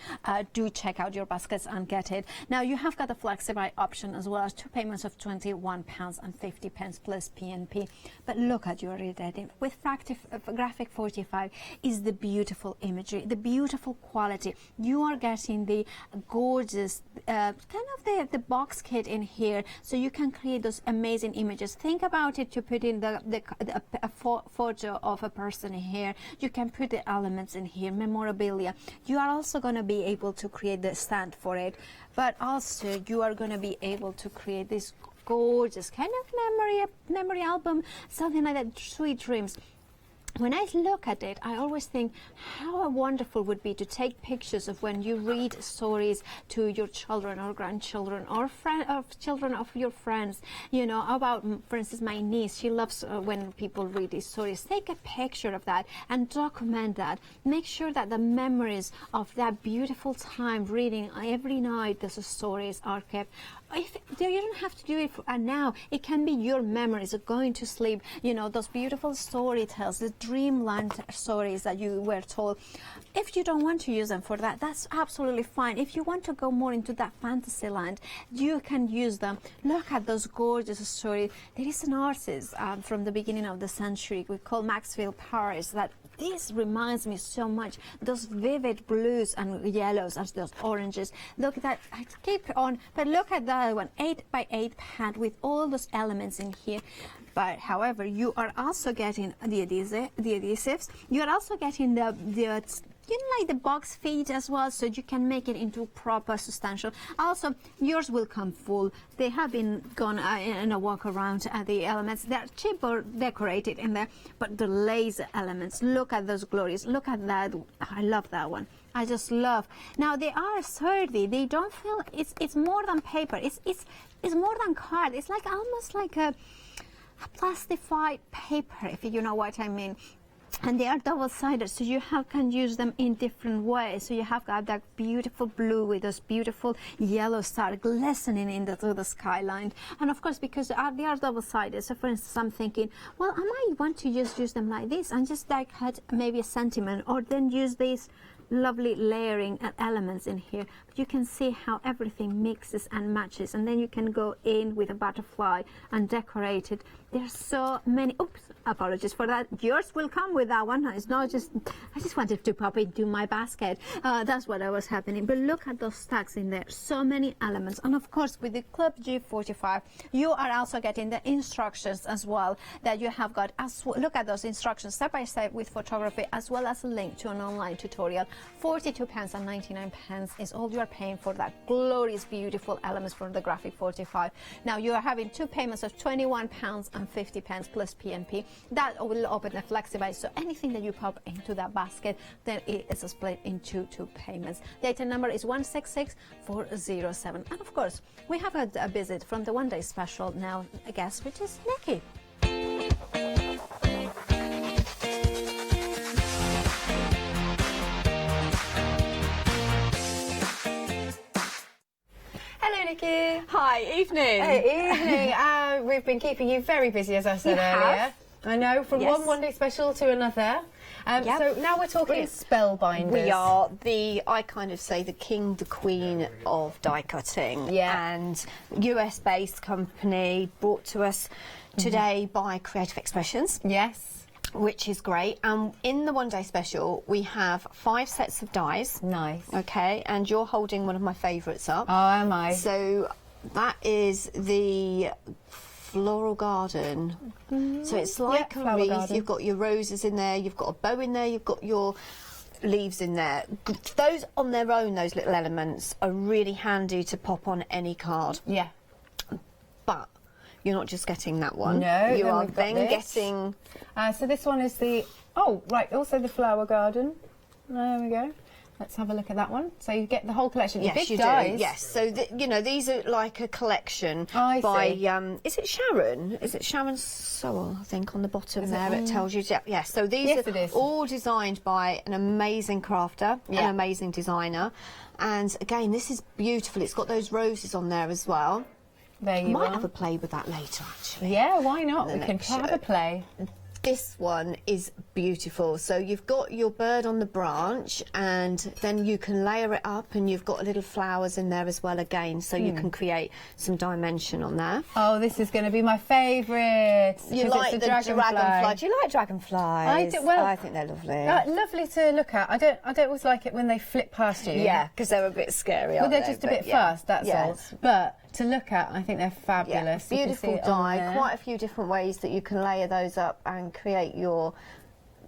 do check out your baskets and get it. Now, you have got a flexi-buy option as well as 2 payments of £21.50 plus P&P. But look at your ready. With Graphic 45 is the beautiful imagery, the beautiful quality quality. You are getting the gorgeous kind of the box kit in here, so you can create those amazing images. Think about it, to put in a photo of a person here. You can put the elements in here, memorabilia. You are also going to be able to create the stand for it, but also you are going to be able to create this gorgeous kind of memory album, something like that, sweet dreams. When I look at it, I always think how wonderful would be to take pictures of when you read stories to your children or grandchildren or children of your friends. You know, about, for instance, my niece, she loves when people read these stories. Take a picture of that and document that. Make sure that the memories of that beautiful time reading every night those stories are kept. You don't have to do it now. It can be your memories of going to sleep, you know, those beautiful story tales, the dreamland stories that you were told. If you don't want to use them for that, that's absolutely fine. If you want to go more into that fantasy land, you can use them. Look at those gorgeous stories. There is an artist from the beginning of the century we call Maxfield Parrish that this reminds me so much, those vivid blues and yellows and those oranges. Look at that, I keep on, but look at that one, 8x8 pad with all those elements in here. But however, you are also getting the adhesives. You are also getting the you know, like the box feet as well, so you can make it into proper substantial. Also, yours will come full. They have been gone in a walk around the elements. They're cheap or decorated in there, but the laser elements, look at those glories. Look at that. I love that one. I just love. Now they are sturdy. They don't feel. It's more than paper. It's more than card. It's like almost like a plastified paper, if you know what I mean. And they are double-sided, so you can use them in different ways. So you have got that beautiful blue with those beautiful yellow stars glistening through the skyline. And of course, because they are double-sided, so for instance, I'm thinking, well, I might want to just use them like this and just like cut maybe a sentiment, or then use these lovely layering elements in here. But you can see how everything mixes and matches, and then you can go in with a butterfly and decorate it. There's so many. Oops, apologies for that. Yours will come with that one. It's not just, I just wanted to pop it into my basket. That's what was happening. But look at those stacks in there. So many elements. And of course, with the Club G45, you are also getting the instructions as well that you have got. Look at those instructions step by step with photography, as well as a link to an online tutorial. £42 and 99 pence is all you are paying for that glorious, beautiful elements from the Graphic 45. Now you are having two payments of £21 and 50 pence plus P&P. That will open the FlexiBuy, so anything that you pop into that basket, then it is split into two payments. The item number is 166407. And of course, we have a visit from the one-day special now, a guest, which is Nikki. Hello, Nikki. Hi, evening. Hey, evening. We've been keeping you very busy, as I said earlier. I know, from one day special to another. So now we're talking Spellbinders. We are I kind of say the king, the queen of die cutting. Yeah. And US-based company brought to us today by Creative Expressions. Yes. Which is great. In the one day special, we have 5 sets of dies. Nice. Okay, and you're holding one of my favourites up. Oh, am I? So that is the Floral Garden. So it's like a wreath. Garden. You've got your roses in there, you've got a bow in there, you've got your leaves in there. Those on their own, those little elements, are really handy to pop on any card. Yeah. But you're not just getting that one. No, you are then getting. So this one is the. Oh, right. Also the Flower Garden. There we go. Let's have a look at that one. So you get the whole collection. Yes, you do. Yes. So these are like a collection by. Is it Sharon? Is it Sharon Sowell? I think on the bottom there it tells you. Yes. So these are all designed by an amazing crafter, an amazing designer, and again, this is beautiful. It's got those roses on there as well. There you might have a play with that later, actually. Yeah, why not? We can have a play. this one is beautiful. So you've got your bird on the branch, and then you can layer it up, and you've got little flowers in there as well again, so you can create some dimension on there. Oh, this is going to be my favourite. You like the dragonfly? Do you like dragonflies? I do. Well, I think they're lovely. Lovely to look at. I don't always like it when they flit past you. Yeah, because they're a bit scary. Well, they're just a bit fast. That's all. But to look at, I think they're fabulous. Yeah, beautiful dye. Quite a few different ways that you can layer those up and create your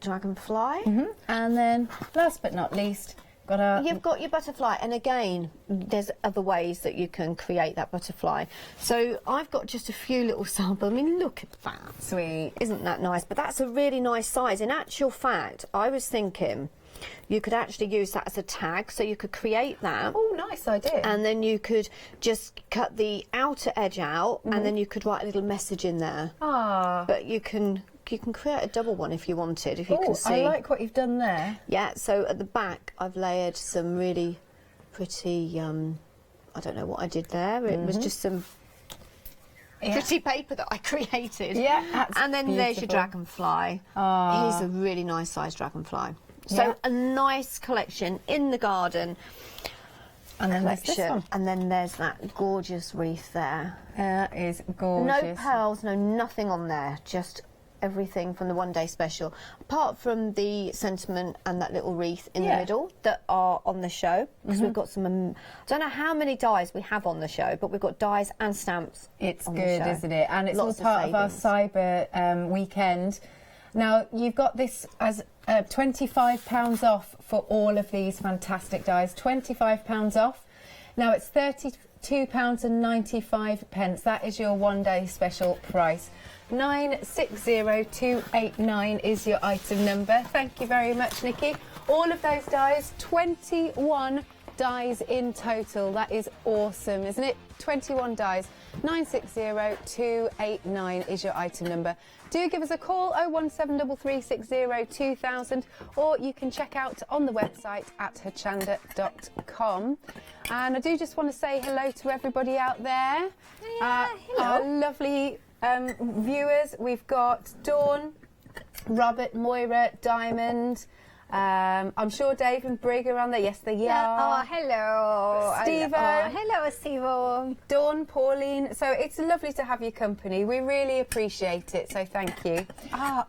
dragonfly. And then, last but not least, you've got your butterfly, and again, there's other ways that you can create that butterfly. So I've got just a few little samples. I mean, look at that. Sweet. Isn't that nice? But that's a really nice size. In actual fact, I was thinking you could actually use that as a tag, so you could create that. Oh, nice idea. And then you could just cut the outer edge out, and then you could write a little message in there. Ah. But you can create a double one if you wanted, if you can see. I like what you've done there. Yeah, so at the back I've layered some really pretty, I don't know what I did there. It was just some pretty paper that I created. Yeah, that's and then beautiful. There's your dragonfly. Oh. He's a really nice sized dragonfly. So a nice collection in the garden. And then there's this one. And then there's that gorgeous wreath there. That is gorgeous. No pearls, no nothing on there, just everything from the one-day special, apart from the sentiment and that little wreath in the middle that are on the show, because we've got some, I don't know how many dies we have on the show, but we've got dies and stamps. It's on good, the show. isn't it? And it's Lots all part of our savings. cyber weekend. Now, you've got this as £25 off for all of these fantastic dies. £25 off. Now, it's £32.95. That is your one-day special price. 960289 is your item number. Thank you very much, Nikki. All of those dies, 21 dies in total. That is awesome, isn't it? 21 dies. 960289 is your item number. Do give us a call, 01733602000, or you can check out on the website at hochanda.com. And I do just want to say hello to everybody out there. Hello. Our lovely viewers. We've got Dawn, Robert, Moira, Diamond. I'm sure Dave and Brig are on there. Yes, they are. Oh, hello. Steve. Hello, Steve. Dawn, Pauline. So it's lovely to have your company. We really appreciate it. So thank you. I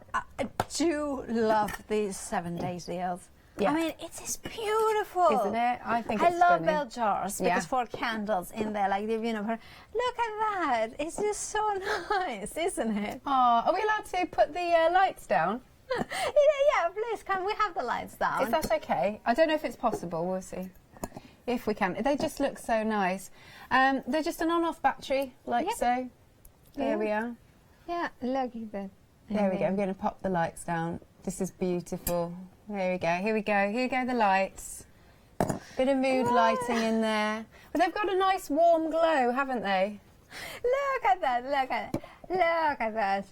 do love these 7 days deals. Yeah. I mean, it is beautiful, isn't it? I think I it's love stunning. bell jars because for candles in there, like look at that! It's just so nice, isn't it? Oh, are we allowed to put the lights down? Yeah, please. Can we have the lights down? Is that okay? I don't know if it's possible. We'll see if we can. They just look so nice. They're just an on-off battery, like so. There we are. Yeah, look at that. There we go. I'm going to pop the lights down. This is beautiful. There we go. Here we go. Here go the lights. Bit of mood lighting in there. But they've got a nice warm glow, haven't they? Look at that. Look at it. Look at that.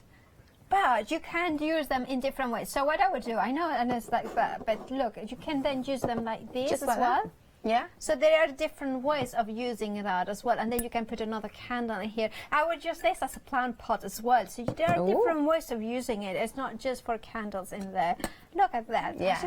But you can use them in different ways. So what I would do, I know, and it's like that, but look, you can then use them like this Just as like well. that? Yeah. So there are different ways of using that as well, and then you can put another candle in here. I would use this as a plant pot as well. So there are different ways of using it. It's not just for candles in there. Look at that. Yeah.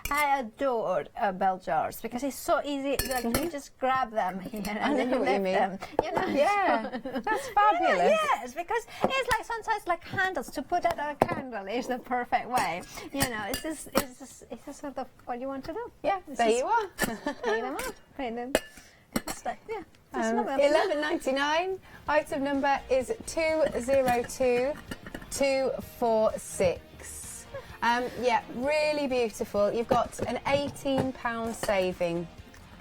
I adore bell jars because it's so easy. Like you just grab them here and then you lift them. You know? Yeah, that's fabulous. Yes, because it's like sometimes like candles to put out a candle is the perfect way. You know, it's just sort of what you want to do. Yeah, there you are. Pay them out. Pay them. It's like, yeah. £11.99. Item number is 202246. Yeah, really beautiful. You've got an £18 saving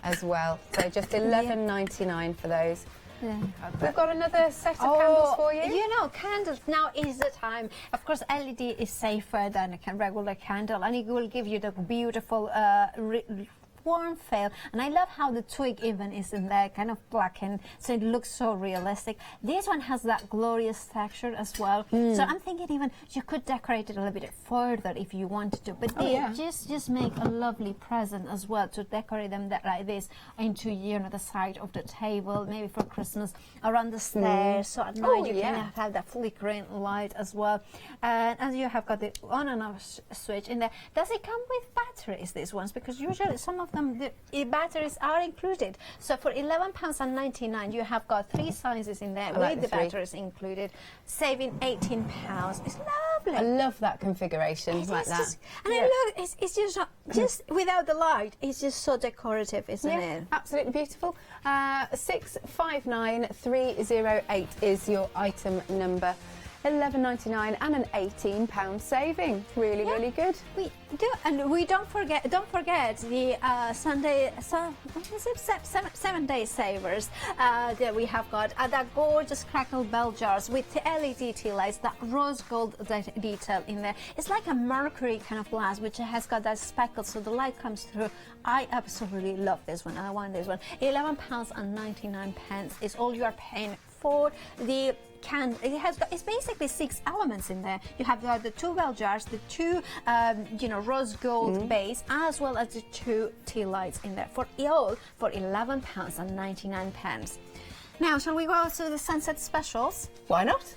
as well. So just $11.99 for those. Yeah. We've got another set of candles for you. You know, candles, now is the time. Of course, LED is safer than a regular candle, and it will give you the beautiful warm feel, and I love how the twig even is in there, kind of blackened, so it looks so realistic. This one has that glorious texture as well. So I'm thinking even you could decorate it a little bit further if you wanted to, but they just make a lovely present as well to decorate them like this into, you know, the side of the table, maybe for Christmas, around the stairs, so at night you can have that flickering light as well. And you have got the on and off switch in there. Does it come with batteries, these ones? Because usually some of them, the batteries are included. So for £11.99, you have got 3 sizes in there with the batteries included, saving £18. It's lovely. I love that configuration like that. Just, and look, it's just without the light, it's just so decorative, isn't it? Absolutely beautiful. 659308 is your item number. £11.99 and an £18 saving. Really, really good. We do, and we don't forget the Sunday, what is it? 7-day savers that we have got. That gorgeous crackle bell jars with the LED tea lights, that rose gold detail in there. It's like a mercury kind of glass, which has got that speckle, so the light comes through. I absolutely love this one. I want this one. £11.99 is all you are paying for the can. It's basically 6 elements in there. You have the 2 bell jars, the 2 rose gold base, as well as the 2 tea lights in there, for all for £11.99. Now, shall we go to the sunset specials? Why not?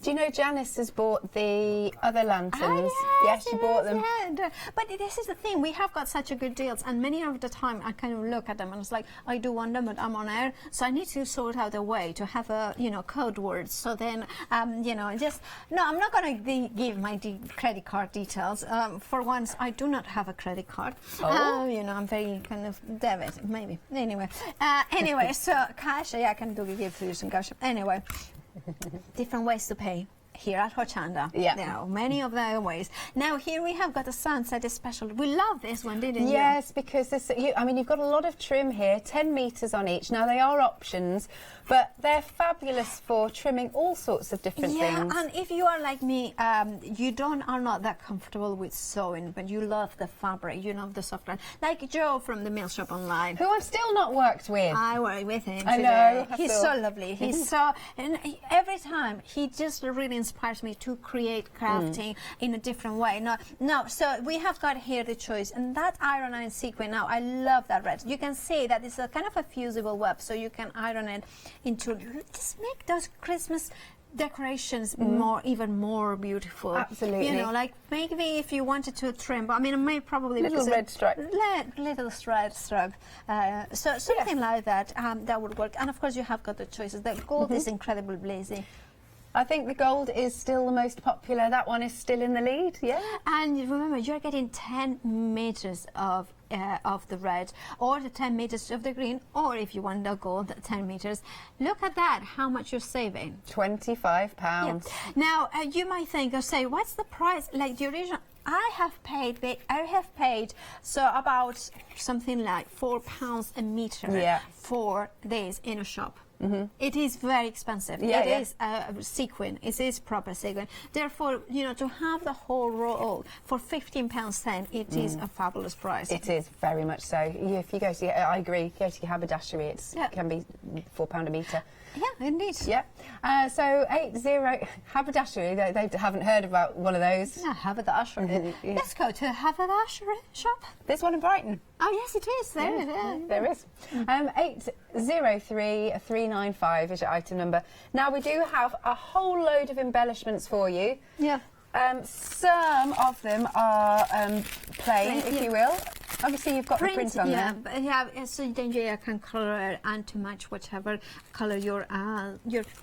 Do you know Janice has bought the other lanterns? Yes, she bought them. Yeah. But this is the thing, we have got such a good deals, and many of the time I kind of look at them and it's like, I do want them, but I'm on air, so I need to sort out a way to have a, code words. So then, I'm not going to give my credit card details. For once, I do not have a credit card. I'm very kind of debit, maybe. Anyway, so cash, I can give you some cash. Anyway. Different ways to pay here at Hochanda. There are many of their ways. Now here we have got a sunset special. We love this one, didn't you? Yes, because you've got a lot of trim here, 10 metres on each. Now they are options, but they're fabulous for trimming all sorts of different things. Yeah, and if you are like me, you are not that comfortable with sewing, but you love the fabric, you love the soft line. Like Joe from the Mill Shop Online. Who I've still not worked with. I work with him today. I know. He's so lovely. He's so, and every time he just really inspires me to create crafting in a different way. No, so we have got here the choice, and that iron and sequin. Now I love that red. You can see that it's a kind of a fusible web, so you can iron it into, just make those Christmas decorations even more beautiful. Absolutely. Like maybe if you wanted to trim, but I mean, it may probably little red stripe. Little red stripe. So something like that. That would work. And of course, you have got the choices. The gold is incredibly blazy. I think the gold is still the most popular. That one is still in the lead, yeah. And remember, you're getting 10 meters of the red, or the 10 meters of the green, or if you want the gold, 10 meters. Look at that, how much you're saving. £25. Yeah. Now, you might think or say, what's the price? Like the original, I have paid so about something like £4 a meter for this in a shop. It is very expensive. It is sequin. It is proper sequin. Therefore, to have the whole roll for £15.10, it is a fabulous price. It is very much so. If you go to, I agree, go to your haberdashery, it can be £4 a metre. Yeah, indeed. Yeah. So 80 haberdashery. They haven't heard about one of those. No, haberdashery. Let's go to a haberdashery shop. There's one in Brighton. Oh yes, it is. There is. 803395 is your item number. Now we do have a whole load of embellishments for you. Yeah. Some of them are plain, if you will. Obviously, you've got the print on there. So then you can color it and to match whatever color your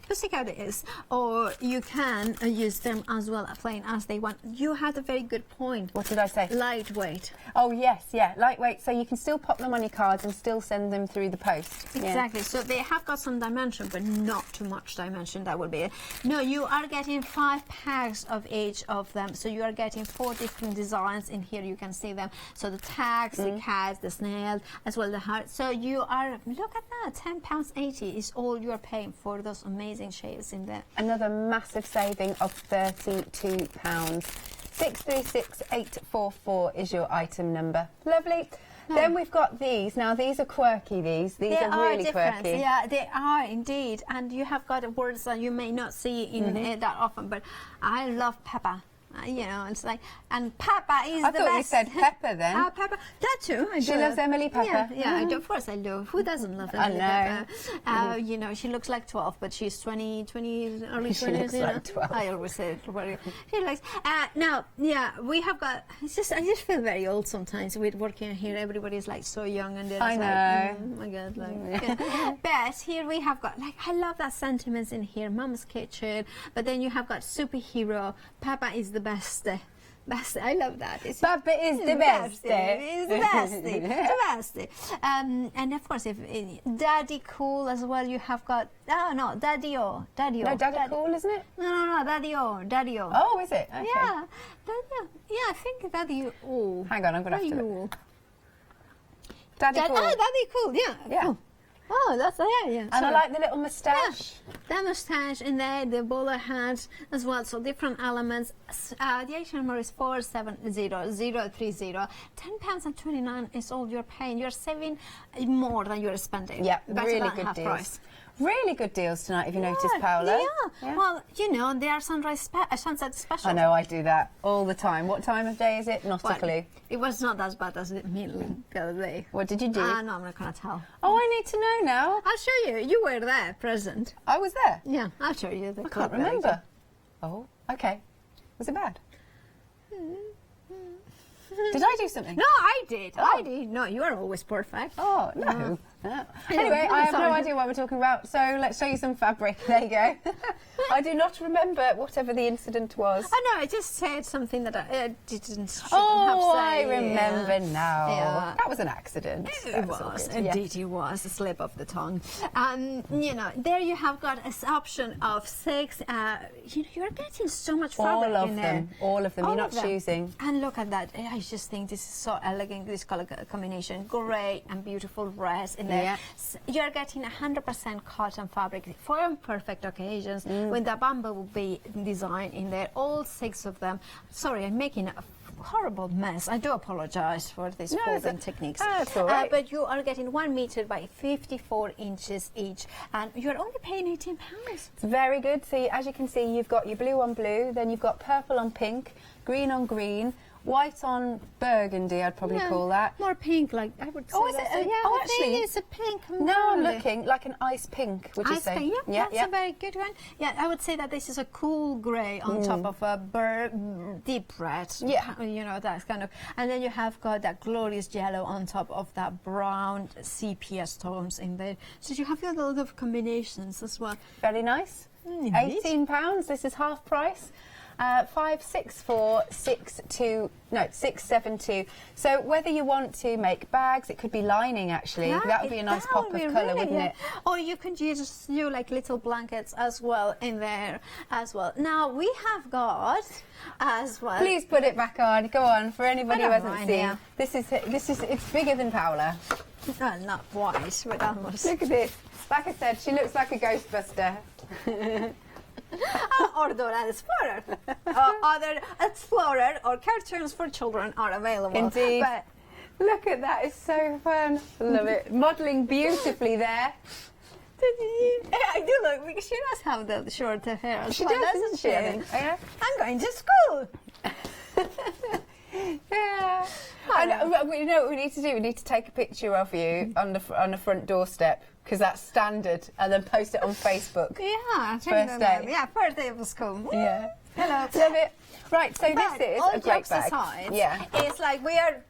pussycat is, or you can use them as well plain as they want. You had a very good point. What did I say? Lightweight. Oh yes, lightweight. So you can still pop them on your cards and still send them through the post. Exactly. So they have got some dimension, but not too much dimension. That would be it. No, you are getting 5 packs of each of them. So you are getting 4 different designs in here. You can see them. So the tag. bags, the cats, the snail, as well the heart. So you are, look at that, £10.80 is all you're paying for those amazing shades in there. Another massive saving of £32. 636844 is your item number. Lovely. Then we've got these. Now these are quirky. These are really different. quirky. Yeah, they are indeed. And you have got words that you may not see in that often. But I love Peppa. You know, it's like, and Peppa is the best. I thought you said Pepper then. Peppa, that too. She loves Emily Pepper. Yeah, of course I do. Who doesn't love Emily Pepper? You know, she looks like 12, but she's 20, early 20s. She looks like 12. I always say it. She likes. Now, we have got. I just feel very old sometimes with working here. Everybody's like so young, and I know. Like, oh my God, like. But here we have got, like, I love that sentiments in here. Mama's kitchen, but then you have got superhero. Peppa is the best. I love that. Peppa is the best. It's the best. The best. And of course, if Daddy Cool as well, you have got. Oh no, Daddy-O. No, Daddy Cool, isn't it? No, Daddy-O. Oh, is it? Okay. Yeah, I think Daddy-O. Hang on, I'm gonna have to look. Daddy Cool. Daddy Cool. Yeah. Oh, that's yeah. And I like the little moustache. Yeah. The moustache in there, the bowler hat as well. So different elements. The item number is 470030. £10.29 is all you're paying. You're saving more than you're spending. Yeah, better really than good half deals. Price. Really good deals tonight, if you noticed, Paola. Yeah. Well, you know, they are sunset special. I know, I do that all the time. What time of day is it? Not a clue. It was not as bad as the other day. What did you do? No, I'm not going to tell. Oh, I need to know now. I'll show you. You were there, present. I was there? Yeah, I'll show you. I can't remember. Oh, okay. Was it bad? Did I do something? No, I did. I did. No, you are always perfect. Oh, no. Anyway, I have no idea what we're talking about, so let's show you some fabric. There you go. I do not remember whatever the incident was. I know, I just said something that I shouldn't have said. I remember now. Yeah. That was an accident. It was. Indeed, it was a slip of the tongue. You know, there you have got an option of 6. You're getting so much fabric in there. All of them. You're not choosing. And look at that. I just think this is so elegant, this color combination. Grey and beautiful rest in there. Yeah. You're getting 100% cotton fabric for perfect occasions when the bamboo will be designed in there. All 6 of them. Sorry, I'm making a horrible mess. I do apologize for these folding techniques. That's all right. But you are getting 1 meter by 54 inches each, and you're only paying £18. It's very good. So as you can see, you've got your blue on blue, then you've got purple on pink, green on green, white on burgundy, I'd probably call that. More pink, like I would say. Oh, is it? Actually, it's a pink. Now I'm looking like an ice pink, would you say? Pink, that's a very good one. Yeah, I would say that this is a cool grey on top of a deep red. Yeah. You know, that's kind of. And then you have got that glorious yellow on top of that brown sepia tones in there. So you have a lot of combinations as well. Very nice. £18. This is half price. 672. So whether you want to make bags, it could be lining actually. That would be a nice pop of colour, wouldn't it? Or you could just do like little blankets as well in there as well. Now we have got as well. Please put it back on. Go on for anybody who hasn't seen. Yeah. This is it's bigger than Paola. Not quite, but almost. Look at this. Like I said, she looks like a Ghostbuster. Or Dora the Explorer. Other Explorer or cartoons for children are available. Indeed. But look at that, it's so fun. Love it. Modelling beautifully there. I do look, because she does have the short hair. She does, doesn't she? Yeah. I'm going to school. Yeah. And you know what we need to do? We need to take a picture of you on the front doorstep, because that's standard, and then post it on Facebook. Yeah, first day. Yeah, first day of school. Yeah. Hello. Love it. Right, so but this is all a great jokes bag. Aside, yeah. It's like we are,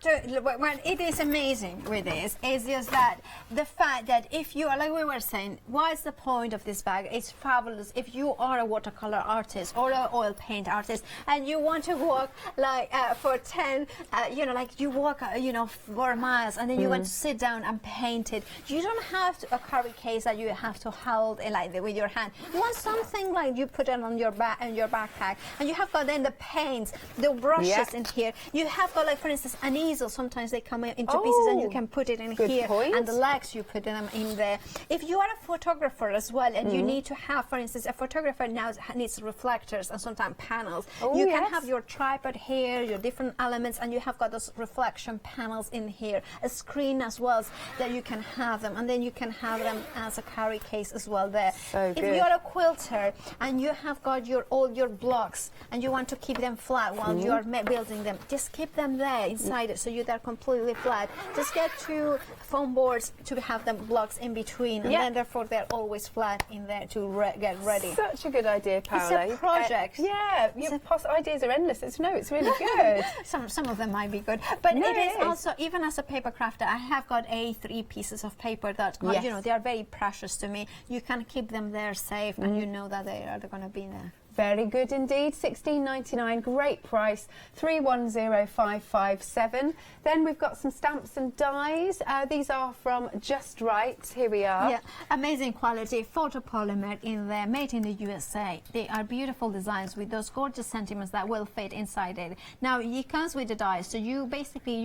when it is amazing with this, is just that the fact that if you are, like we were saying, what's the point of this bag? It's fabulous if you are a watercolor artist or an oil paint artist and you want to walk like for 10, you know, like you walk, you know, 4 miles and then you want to sit down and paint it. You don't have a carry case that you have to hold like with your hand. You want something like you put it on your backpack back. And you have got then the paints, the brushes in here. You have got, like, for instance, an easel. Sometimes they come into pieces and you can put it in here. And the legs, you put them in there. If you are a photographer as well and you need to have, for instance, a photographer now needs reflectors and sometimes panels. You can have your tripod here, your different elements, and you have got those reflection panels in here. A screen as well, that you can have them, and then you can have them as a carry case as well there. If you're a quilter and you have got all your blocks and you want to keep them flat while you are building them, just keep them there inside it so they're completely flat. Just get 2 foam boards to have them blocks in between, and then therefore they're always flat in there to get ready. Such a good idea, Paola. It's a project. Your ideas are endless. It's really good. Some of them might be good, but it is also, even as a paper crafter, I have got 3 pieces of paper that are, you know, they are very precious to me. You can keep them there safe, and you know that they're going to be there. Very good indeed. $16.99, great price. 310557. Then we've got some stamps and dies. These are from Just Right. Here we are. Yeah, amazing quality, photopolymer in there, made in the USA. They are beautiful designs with those gorgeous sentiments that will fit inside it. Now it comes with the dies, so you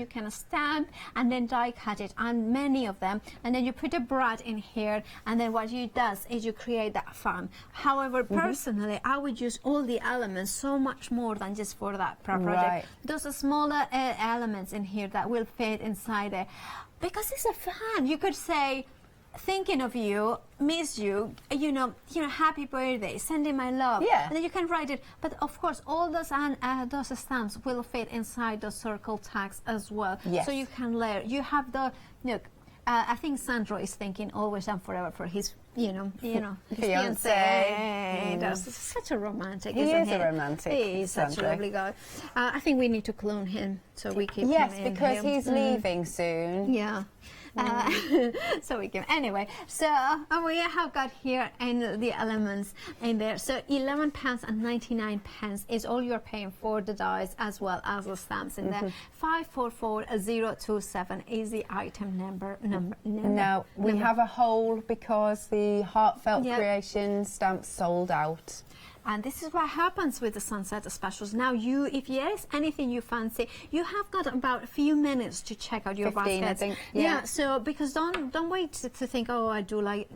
can stamp and then die cut it, and many of them, and then you put a brad in here, and then what you does is you create that farm. However, personally, I would use all the elements so much more than just for that project. Those are smaller elements in here that will fit inside there, because it's a fun. You could say, thinking of you, miss you, you know, happy birthday, sending my love, and then you can write it. But of course, all those stamps will fit inside the circle tags as well. So you can layer. You have the I think Sandro is thinking always and forever for his, his fiancé. That's such a romantic, isn't he? He is a romantic. He is such a lovely guy. I think we need to clone him so we keep him in. Yes, because he's leaving soon. Yeah. So we can so we have got here and the elements in there. So £11.99 is all you're paying for the dies as well as the stamps in there. 544027 is the item number. Now we have a hole because the Heartfelt Creation stamps sold out. And this is what happens with the sunset specials. Now, if there's anything you fancy, you have got about a few minutes to check out your 15, baskets. I think. Yeah. So because don't wait to think, oh, I do like.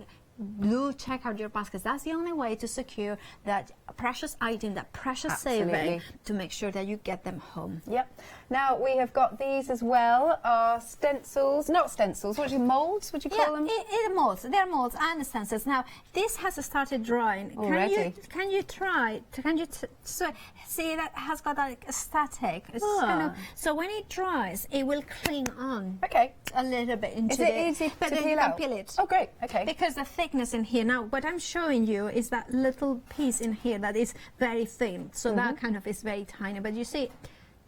Do check out your baskets. That's the only way to secure that precious item, that precious saving, to make sure that you get them home. Yep. Now we have got these as well. Stencils, not stencils. What do you molds? Would you call them? Molds. They're molds and stencils. Now this has started drying. Already. Can you try? Can you see that has got like a static? It's kind of, so when it dries, it will cling on. Okay. A little bit into it. Is it easy but to then peel you can out? peel it. Oh, great. Okay. Because the thickness in here. Now, what I'm showing you is that little piece in here that is very thin. So that kind of is very tiny. But you see,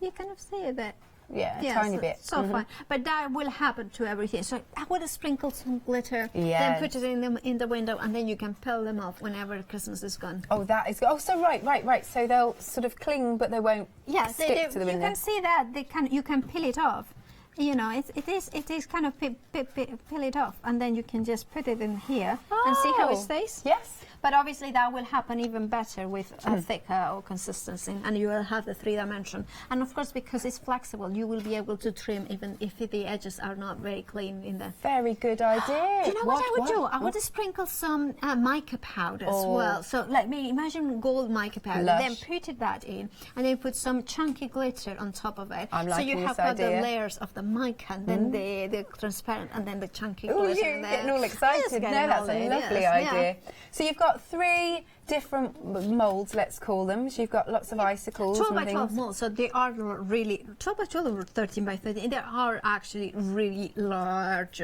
you kind of see that. Yeah, a tiny bit. So fine. But that will happen to everything. So I would have sprinkled some glitter, then put it in the window, and then you can peel them off whenever Christmas is gone. Oh, that is. Oh, so right. So they'll sort of cling, but they won't stick to the window. You can see that you can peel it off. You know, it is kind of peel it off, and then you can just put it in here and see how it stays. Yes. But obviously that will happen even better with a thicker consistency, and you will have the 3-dimension. And of course, because it's flexible, you will be able to trim even if the edges are not very clean in there. Very good idea. Do you know what I would do? I would sprinkle some mica powder as well. So let me imagine gold mica powder. Then put that in, and then put some chunky glitter on top of it. I'm liking so you have got the layers of the mica, and then the transparent, and then the chunky glitter. You're getting all excited. No, that's a lovely idea. So you've got 3 different moulds, let's call them. So you've got lots of icicles 12 and by 12 things. molds, so they are really 12 by 12 or 13 by 13. They are actually really large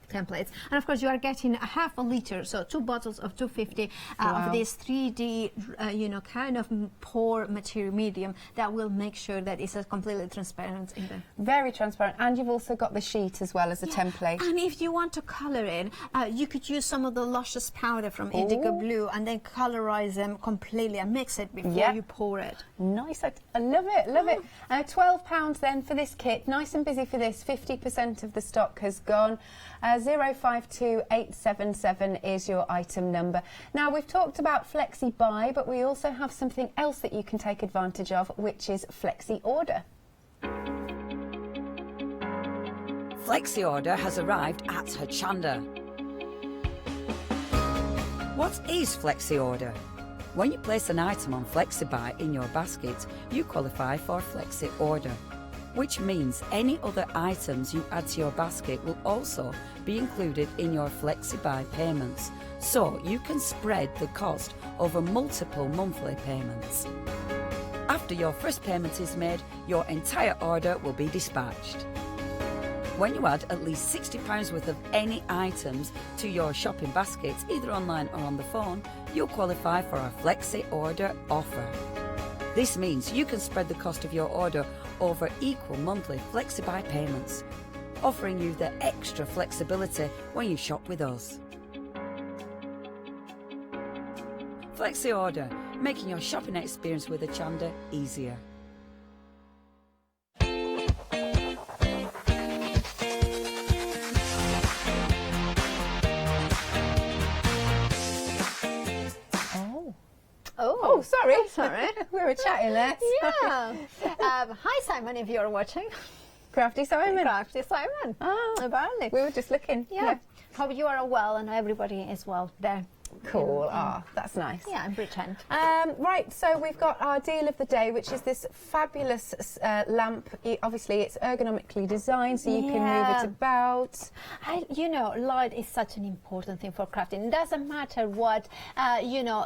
templates, and of course you are getting a half a liter, so 2 bottles of 250 of this 3D kind of pour material medium that will make sure that it's completely transparent in there. Very transparent, and you've also got the sheet as well as a template. And if you want to color it, you could use some of the luscious powder from Indigo Blue and then colorize them completely and mix it before you pour it. Nice, I love it, love it. £12 then for this kit. Nice and busy for this. 50% of the stock has gone. 052877 is your item number. Now, we've talked about Flexi Buy, but we also have something else that you can take advantage of, which is Flexi Order. Flexi Order has arrived at Hochanda. What is Flexi Order? When you place an item on Flexi Buy in your basket, you qualify for Flexi Order, which means any other items you add to your basket will also be included in your Flexi Buy payments, so you can spread the cost over multiple monthly payments. After your first payment is made, your entire order will be dispatched. When you add at least £60 worth of any items to your shopping baskets, either online or on the phone, you'll qualify for our Flexi Order offer. This means you can spread the cost of your order over equal monthly Flexi Buy payments, offering you the extra flexibility when you shop with us. Flexi Order, making your shopping experience with Hochanda easier. Oh, sorry. Sorry. We were chatting there. Yeah. Hi, Simon, if you're watching. Crafty Simon. Crafty Simon. Oh, apparently. We were just looking. Yeah. Hope you are well and everybody is well there. Cool. Ah, that's nice. Yeah, and pretend. Right, so we've got our deal of the day, which is this fabulous lamp. Obviously, it's ergonomically designed, so you can move it about. You know, light is such an important thing for crafting. It doesn't matter what, you know,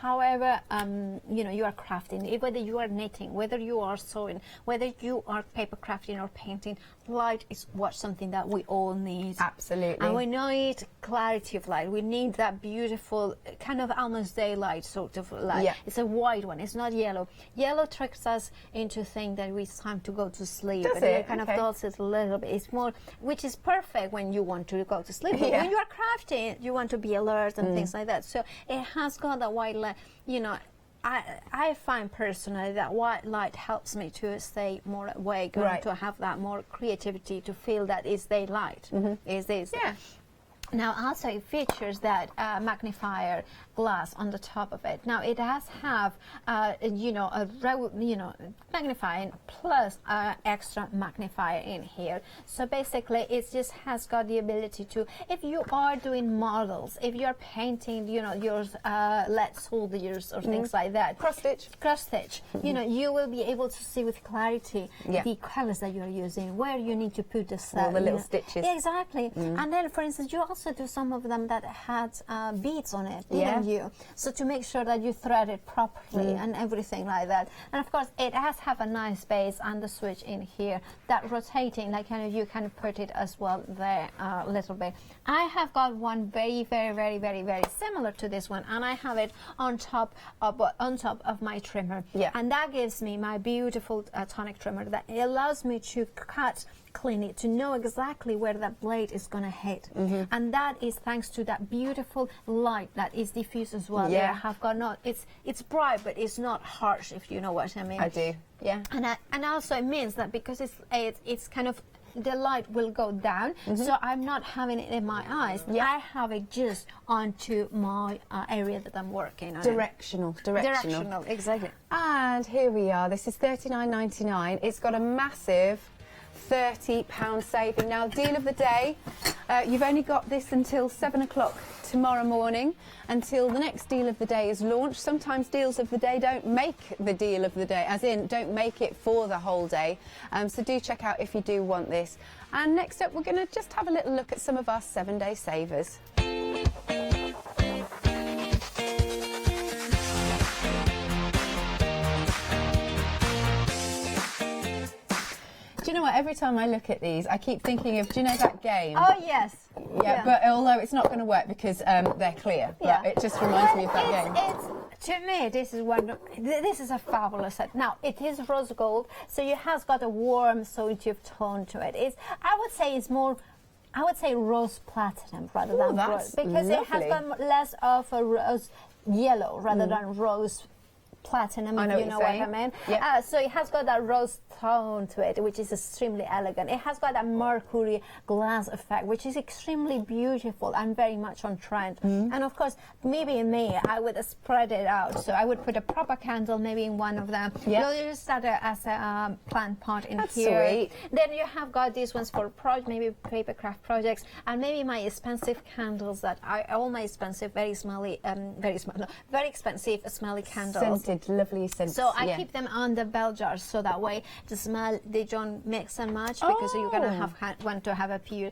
however, you know, you are crafting, whether you are knitting, whether you are sewing, whether you are paper crafting or painting, light is something that we all need. Absolutely. And we need clarity of light. We need that beautiful kind of almost daylight sort of light. Yeah. It's a white one. It's not yellow. Yellow tricks us into thinking that it's time to go to sleep. Does it? It kind okay. of dulls it a little bit. It's more, which is perfect when you want to go to sleep. But when you are crafting, you want to be alert and things like that. So it has got that white light. You know, I find personally that white light helps me to stay more awake, and to have that more creativity, to feel that it's daylight. Is this? Yeah. Now also it features that magnifier glass on the top of it. Now it does have you know, magnifying plus extra magnifier in here. So basically it just has got the ability to, if you are doing models, if you are painting, you know, your lead soldiers or things like that, cross stitch, you know, you will be able to see with clarity the colors that you are using, where you need to put the all the little stitches. Yeah, exactly. And then for instance you also do some of them that had beads on it, didn't you? So to make sure that you thread it properly and everything like that. And of course it has have a nice base and the switch in here that rotating, like kind of you can put it as well there a little bit. I have got one very similar to this one, and I have it on top of my trimmer. And that gives me my beautiful tonic trimmer that allows me to clean it, to know exactly where that blade is going to hit. And that is thanks to that beautiful light that is diffused as well. I have got it's bright, but it's not harsh, if you know what I mean. I do. Yeah. And also it means that because it's kind of, the light will go down, so I'm not having it in my eyes. I have it just onto my area that I'm working on. Directional, exactly. And here we are. This is $39.99. It's got a massive £30 saving. Now, deal of the day, you've only got this until 7 o'clock tomorrow morning, until the next deal of the day is launched. Sometimes deals of the day don't make the deal of the day, as in don't make it for the whole day. So do check out if you do want this. And next up, we're going to just have a little look at some of our 7-day savers. Do you know what? Every time I look at these, I keep thinking of, do you know that game? Oh, yes. Yeah, but although it's not going to work because they're clear, but it just reminds me of that game. To me, this is a fabulous set. Now, it is rose gold, so it has got a warm, sort tone to it. I would say it's more, rose platinum rather than rose, because it has got less of a rose yellow rather than rose platinum, I know if you know what I mean. Yeah. So it has got that rose tone to it, which is extremely elegant. It has got that mercury glass effect, which is extremely beautiful and very much on trend. And of course, maybe me, I would spread it out. So I would put a proper candle maybe in one of them. Yeah. You'll use that as a plant pot in That's here. sweet. Then you have got these ones for maybe papercraft projects, and maybe my expensive candles that all my expensive, very smelly, very expensive smelly candles. Scented, lovely scents. So I keep them on the bell jars, so that way the smell they don't mix and match, because you're gonna want to have a pure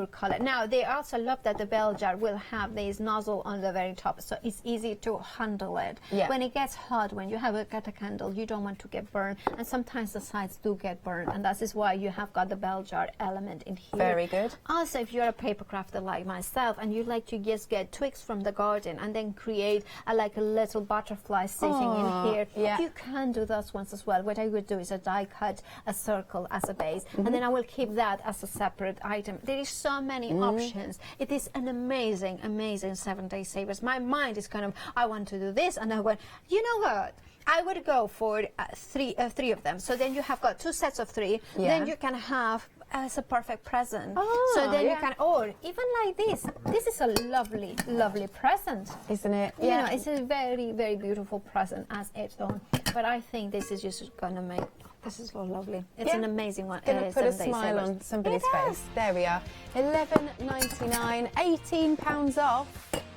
color. Now they also love that the bell jar will have this nozzle on the very top, so it's easy to handle it. Yeah. When it gets hot, when you have got a candle, you don't want to get burned, and sometimes the sides do get burned, and that is why you have got the bell jar element in here. Very good. Also, if you're a paper crafter like myself and you like to just get twigs from the garden and then create like a little butterfly sitting in here, you can do those ones as well. What I would do is a die cut a circle as a base, and then I will keep that as a separate item. There is so many options. It is an amazing 7-day savers. My mind is kind of, I want to do this, and I went, you know what? I would go for three of them. So then you have got 2 sets of 3. Then you can have as a perfect present. So then you can, or even like this. This is a lovely, lovely present, isn't it? You know, it's a very, very beautiful present as its own. But I think this is just gonna make. This is so lovely. It's an amazing one. Going to put a smile on somebody's face. There we are. £11.99, £18 off.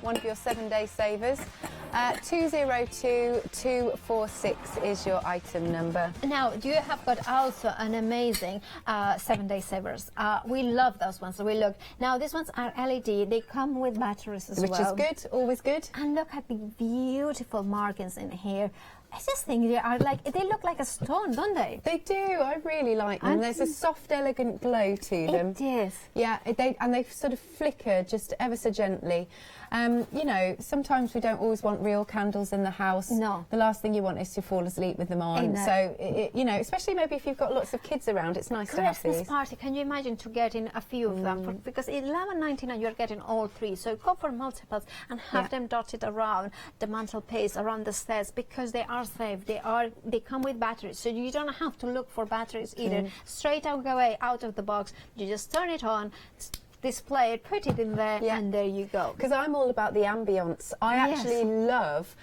One of your 7-day savers. 202246 is your item number. Now, you have got also an amazing 7-day savers. We love those ones. So we look. Now, these ones are LED. They come with batteries as well. Which is good. Always good. And look at the beautiful markings in here. I just think they look like a stone, don't they? They do. I really like them. There's a soft, elegant glow to them. It is. Yeah, and they sort of flicker just ever so gently. You know, sometimes we don't always want real candles in the house. No. The last thing you want is to fall asleep with them on. So, you know, especially maybe if you've got lots of kids around, it's nice to have these. Christmas party, can you imagine to get in a few of them? Because £11.99 you're getting all 3. So go for multiples and have them dotted around the mantelpiece, around the stairs, because they are safe. They come with batteries, so you don't have to look for batteries either. Straight away out of the box, you just turn it on, display it, put it in there, and there you go. Because I'm all about the ambience. I actually love,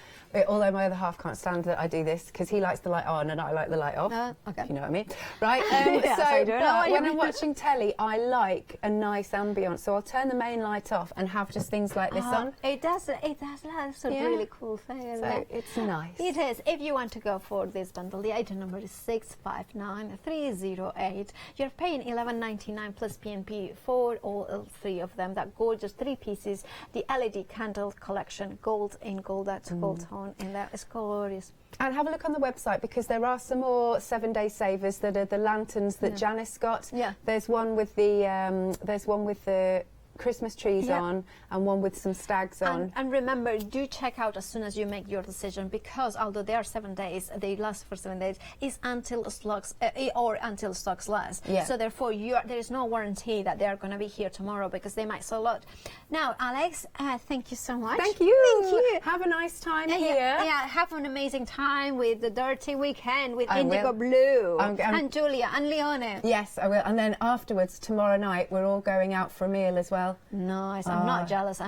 although my other half can't stand that I do this, because he likes the light on and I like the light off. Okay. If you know what I mean. Right? Yes, I do. But when I'm watching telly, I like a nice ambience. So I'll turn the main light off and have just things like this on. It does. That's a really cool thing, isn't it? It's nice. It is. If you want to go for this bundle, the item number is 659308. You're paying £11.99 plus P&P for all 3 of them. That gorgeous 3 pieces. The LED candle collection, gold in gold. That's gold tone in there. It's glorious. And have a look on the website, because there are some more 7-day savers that are the lanterns that Janice got. Yeah. There's one with the Christmas trees on, and one with some stags on. And remember, do check out as soon as you make your decision, because although they are 7 days, they last for 7 days, is until stocks until stocks last. So therefore, there is no warranty that they are going to be here tomorrow, because they might sell out. Now, Alex, thank you so much. Thank you. Have a nice time here. Yeah, have an amazing time with the Dirty Weekend with Indigo Blue and Julia and Leone. Yes, I will. And then afterwards, tomorrow night, we're all going out for a meal as well. Nice. I'm not jealous.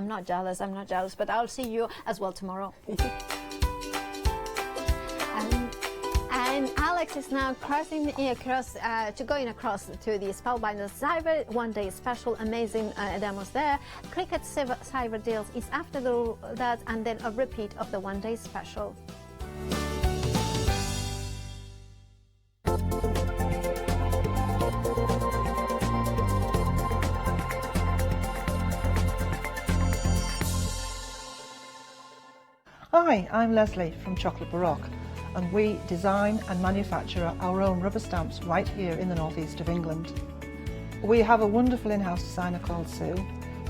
But I'll see you as well tomorrow. And Alex is now going across to the Spellbinders Cyber 1-day special. Amazing demos there. Cricket Cyber deals is after that, and then a repeat of the 1-day special. Hi, I'm Leslie from Chocolate Baroque, and we design and manufacture our own rubber stamps right here in the northeast of England. We have a wonderful in-house designer called Sue,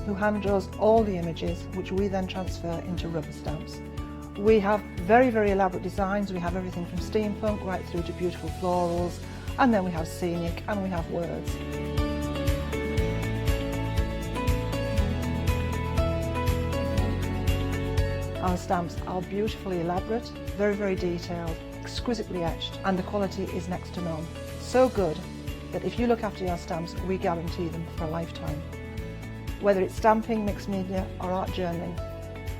who hand draws all the images, which we then transfer into rubber stamps. We have very, very elaborate designs. We have everything from steampunk right through to beautiful florals, and then we have scenic and we have words. Our stamps are beautifully elaborate, very, very detailed, exquisitely etched, and the quality is next to none. So good that if you look after your stamps, we guarantee them for a lifetime. Whether it's stamping, mixed media, or art journaling,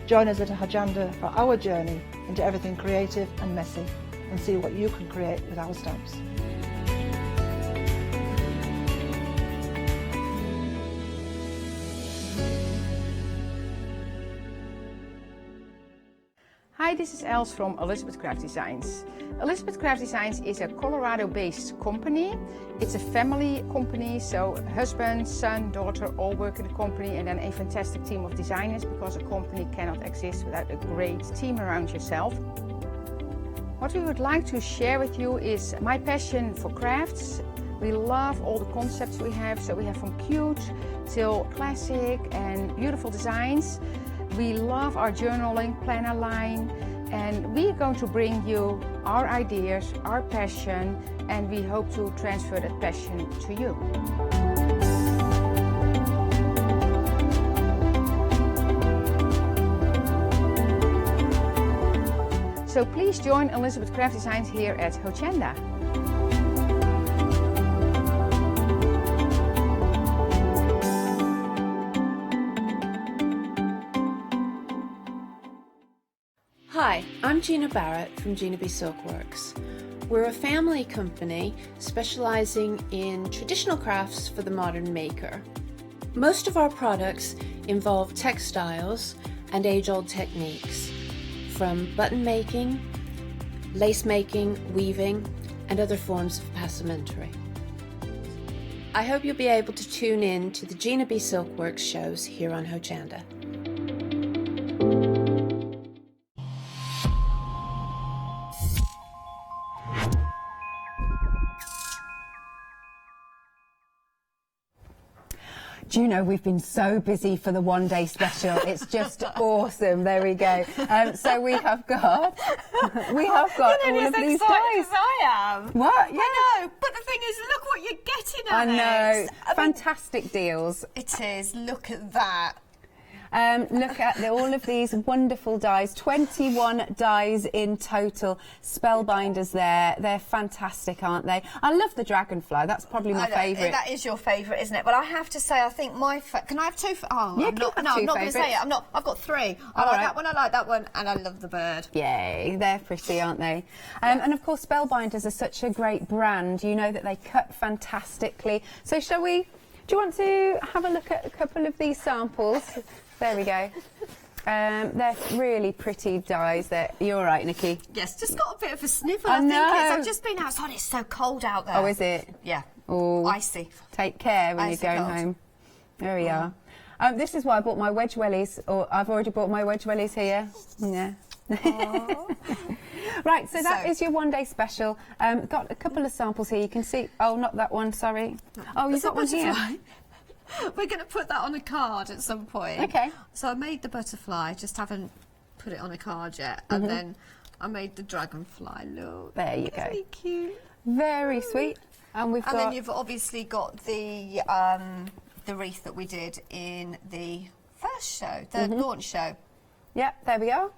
join us at Hochanda for our journey into everything creative and messy, and see what you can create with our stamps. Hi, this is Els from Elizabeth Craft Designs. Elizabeth Craft Designs is a Colorado-based company. It's a family company, so husband, son, daughter all work in the company, and then a fantastic team of designers, because a company cannot exist without a great team around yourself. What we would like to share with you is my passion for crafts. We love all the concepts we have, so we have from cute till classic and beautiful designs. We love our journaling planner line, and we are going to bring you our ideas, our passion, and we hope to transfer that passion to you. So please join Elizabeth Craft Designs here at Hochanda. Hi, I'm Gina Barrett from Gina B Silkworks. We're a family company specializing in traditional crafts for the modern maker. Most of our products involve textiles and age-old techniques, from button making, lace making, weaving, and other forms of passementerie. I hope you'll be able to tune in to the Gina B Silkworks shows here on Hochanda. Do you know, we've been so busy for the one-day special. It's just awesome. There we go. So we have got all of these dies. I am. What? Yeah. I know, but the thing is, look what you're getting at. I know. Fantastic deals. It is. Look at that. Look at all of these wonderful dies, 21 dies in total. Spellbinders there, they're fantastic, aren't they? I love the dragonfly, that's probably my favourite. That is your favourite, isn't it? But I have to say, I think can I have two? Oh, yeah, I'm not going to say it. I've got three. I like that one, and I love the bird. Yay, they're pretty, aren't they? And of course, Spellbinders are such a great brand. You know that they cut fantastically. So do you want to have a look at a couple of these samples? There we go. They're really pretty dies. You're all right, Nikki? Yes, just got a bit of a sniffle. I know. I've just been outside. It's so cold out there. Oh, is it? Yeah. Oh, icy. Take care when you're going home. There we are. This is why I bought my wedge wellies, or I've already bought my wedge wellies here. Yeah. Right, so that is your one-day special. Got a couple of samples here. You can see. Oh, not that one. Sorry. Oh, you've got one here. We're going to put that on a card at some point. Okay. So I made the butterfly, just haven't put it on a card yet. And then I made the dragonfly. Look. There you go. Very cute. Very sweet. And then you've obviously got the wreath that we did in the first show, the launch show. Yep, there we go.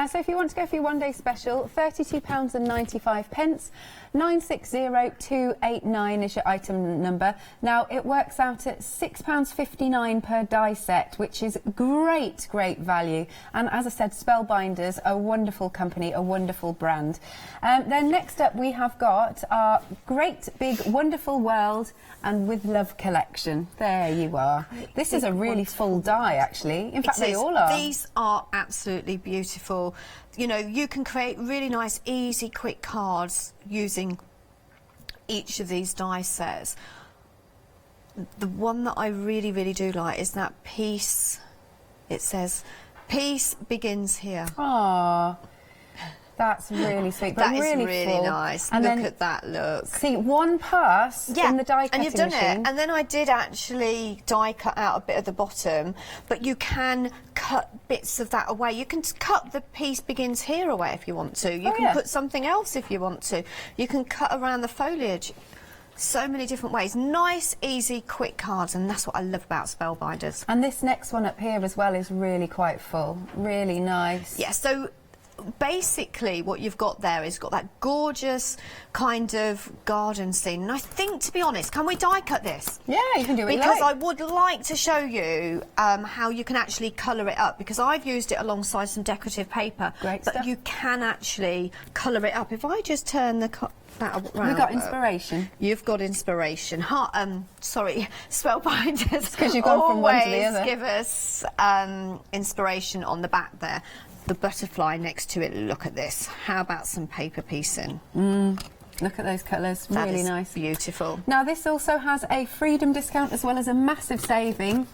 So if you want to go for your one-day special, £32.95, 960289 is your item number. Now, it works out at £6.59 per die set, which is great value. And as I said, Spellbinders, a wonderful company, a wonderful brand. Then next up, we have got our Great Big Wonderful World and With Love collection. There you are. This is a really full die, actually. In fact, they all are. These are absolutely beautiful. You know, you can create really nice, easy, quick cards using each of these die sets. The one that I really do like is that piece. It says, "Peace begins here." Ah. That's really sweet, but that really is really full. nice. And look at that, look. See, one pass in the die cutting and you've done machine. it. And then I did actually die cut out a bit of the bottom, but you can cut bits of that away. You can cut the piece begins here away if you want to. You can put something else if you want to. You can cut around the foliage. So many different ways. Nice, easy, quick cards, and that's what I love about Spellbinders. And this next one up here as well is really quite full. Really nice. Yeah, so basically what you've got there is got that gorgeous kind of garden scene, and I think, to be honest, can we die cut this? Yeah, you can do it because I would like to show you how you can actually colour it up, because I've used it alongside some decorative paper. Great but stuff. you can actually colour it up. If I just turn the that around, we've got inspiration. You've got inspiration. Sorry, Spellbinders. Because you've gone from one to the other. Give us inspiration on the back there. The butterfly next to it, look at this. How about some paper piecing? Look at those colours, really nice. Beautiful. Now this also has a freedom discount as well as a massive saving.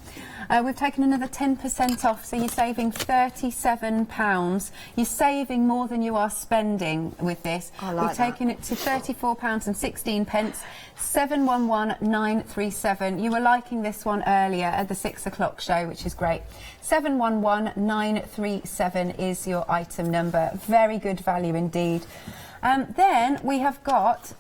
We've taken another 10% off, so you're saving £37. You're saving more than you are spending with this. I like We've taken it to £34.16, 711937. You were liking this one earlier at the 6 o'clock show, which is great. 711937 is your item number. Very good value indeed. Then we have got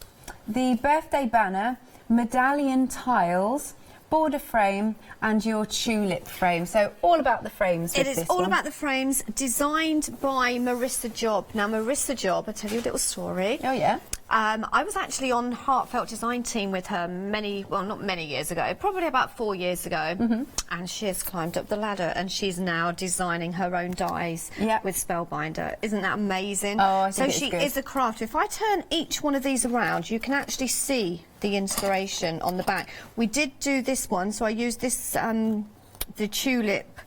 the birthday banner, medallion tiles, border frame and your tulip frame. So all about the frames with It is this all one. about the frames, designed by Marissa Job. Now Marissa Job, I'll tell you a little story. Oh yeah. I was actually on Heartfelt design team with her not many years ago, probably about 4 years ago, and she has climbed up the ladder and she's now designing her own dies with Spellbinder. Isn't that amazing? Oh, I think so she good. is a crafter. If I turn each one of these around, you can actually see the inspiration on the back. We did do this one, so I used this, the Tulip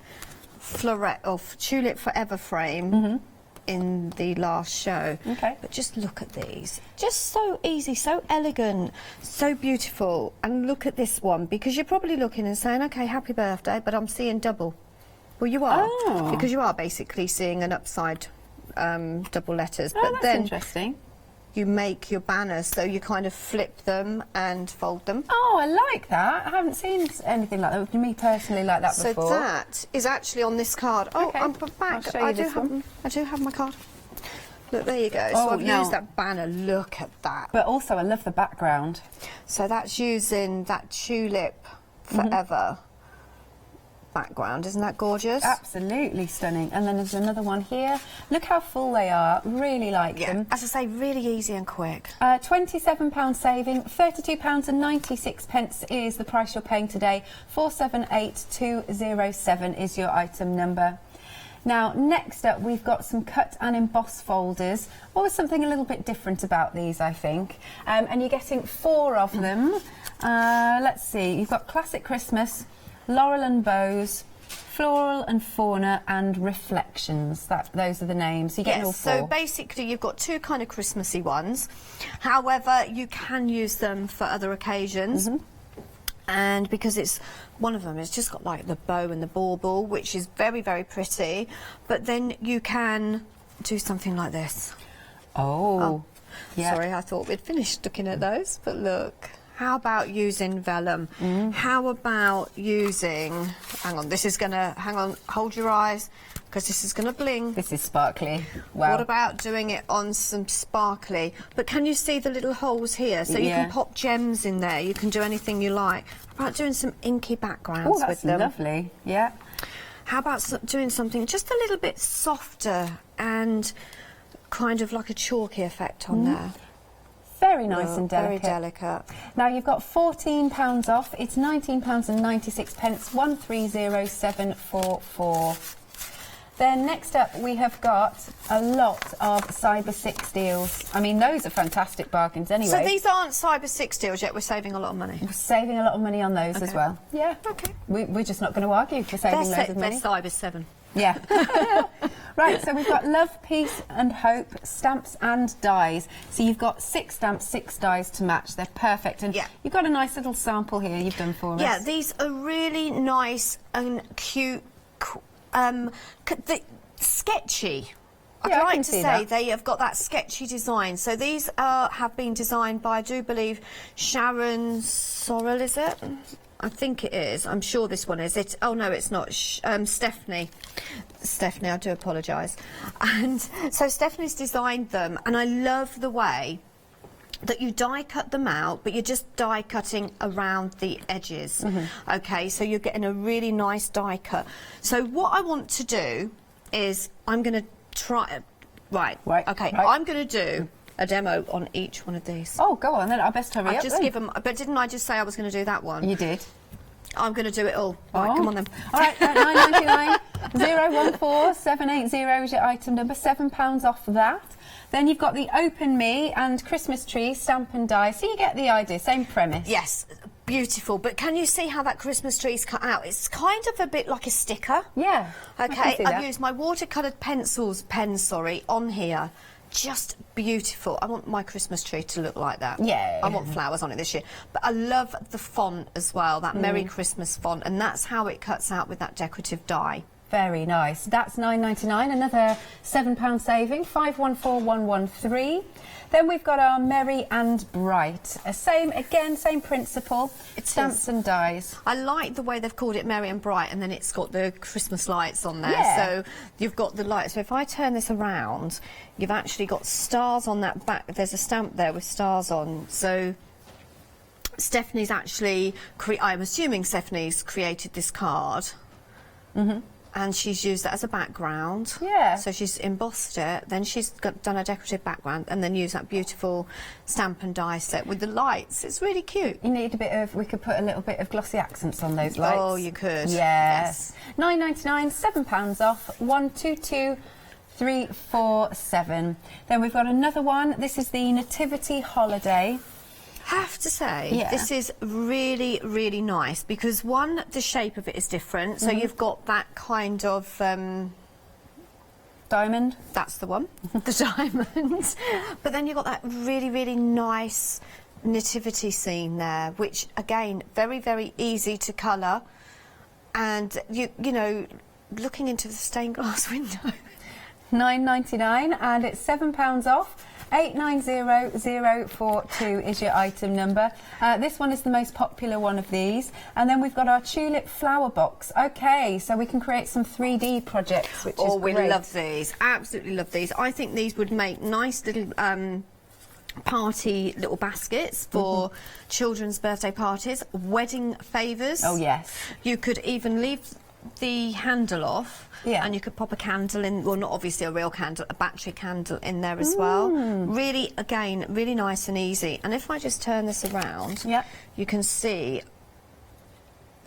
Tulip Forever frame. In the last show. Okay. But just look at these. Just so easy, so elegant, so beautiful. And look at this one, because you're probably looking and saying, okay, happy birthday, but I'm seeing double. Well, you are. Oh. Because you are basically seeing an upside double letters. Oh, but that's then interesting. you make your banners, so you kind of flip them and fold them. Oh, I like that. I haven't seen anything like that. Me personally like that before. So that is actually on this card. Oh, Okay. I'm back. I'll show you this one. I do have my card. Look, there you go. Oh, So I've now- used that banner. Look at that. But also, I love the background. So that's using that Tulip Forever background. Isn't that gorgeous? Absolutely stunning. And then there's another one here. Look how full they are. Really like them. As I say, really easy and quick. £27 saving, £32.96 is the price you're paying today. 478207 is your item number. Now, next up, we've got some cut and emboss folders. Always something a little bit different about these, I think. And you're getting 4 of them. Let's see. You've got Classic Christmas, Laurel and Bows, Floral and Fauna, and Reflections. Those are the names. You're getting all 4. So basically you've got 2 kind of Christmassy ones. However, you can use them for other occasions. And because it's one of them, it's just got like the bow and the bauble, which is very, very pretty. But then you can do something like this. Oh. Yeah. Sorry, I thought we'd finished looking at those, but look. How about using vellum? How about using... Hang on, this is going to... Hang on, hold your eyes, because this is going to bling. This is sparkly. Wow. What about doing it on some sparkly? But can you see the little holes here? So you can pop gems in there. You can do anything you like. How about doing some inky backgrounds with them? Lovely. Yeah. How about doing something just a little bit softer and kind of like a chalky effect on there? Very nice and delicate. Very delicate. Now you've got £14 off. It's £19.96, 130744. Then next up we have got a lot of Cyber 6 deals. I mean, those are fantastic bargains anyway. So these aren't Cyber 6 deals yet. We're saving a lot of money. We're saving a lot of money on those as well. Yeah. Okay. We're just not going to argue for saving loads of money. They're Cyber 7. Yeah. Right, so we've got Love, Peace and Hope stamps and dies. So you've got 6 stamps, 6 dies to match. They're perfect. And you've got a nice little sample here you've done for us. Yeah, these are really nice and cute, sketchy. I'd like to say they have got that sketchy design. So these have been designed by, I do believe, Sharon Sorrell, is it? I think it is. I'm sure this one is. Oh, no, it's not. Stephanie. Stephanie, I do apologise. And so Stephanie's designed them, and I love the way that you die cut them out, but you're just die cutting around the edges. Okay, so you're getting a really nice die cut. So what I want to do is I'm going to try... Right. I'm going to do a demo on each one of these. Oh, go on then. I best hurry up. Just give them... But didn't I just say I was going to do that one? You did. I'm going to do it all. Right, come on then. All right, £9.99, 014780 is your item number, £7 off that. Then you've got the Open Me and Christmas Tree Stamp and Die. So you get the idea, same premise. Yes, beautiful. But can you see how that Christmas tree's cut out? It's kind of a bit like a sticker. Yeah. Okay, I've used my watercoloured pens on here. Just beautiful. I want my Christmas tree to look like that. Yeah. I want flowers on it this year. But I love the font as well, that Merry Christmas font, and that's how it cuts out with that decorative die. Very nice. That's £9.99, another £7 saving, 514113. Then we've got our Merry and Bright. Same principle. Stamps and dies. I like the way they've called it Merry and Bright, and then it's got the Christmas lights on there. Yeah. So you've got the lights. So if I turn this around, you've actually got stars on that back. There's a stamp there with stars on. So Stephanie's actually, I'm assuming Stephanie's created this card. And she's used that as a background. Yeah. So she's embossed it, then she's done a decorative background, and then used that beautiful stamp and die set with the lights. It's really cute. You need a bit of, we could put a little bit of glossy accents on those lights. Oh, you could. Yes. £9.99, £7 off, 122347. Then we've got another one. This is the Nativity Holiday. Have to say, this is really, really nice because one, the shape of it is different. So you've got that kind of diamond. That's the one, the diamond. But then you've got that really, really nice nativity scene there, which again, very, very easy to colour. And you know, looking into the stained glass window. £9.99 and it's £7 off. 890042 is your item number. This one is the most popular one of these. And then we've got our tulip flower box. Okay, so we can create some 3D projects, which is great. We love these. Absolutely love these. I think these would make nice little party little baskets for children's birthday parties, wedding favours. Oh, yes. You could even leave the handle off. Yeah. And you could pop a candle in, well, not obviously a real candle, a battery candle in there as well. Really, again, really nice and easy. And if I just turn this around, you can see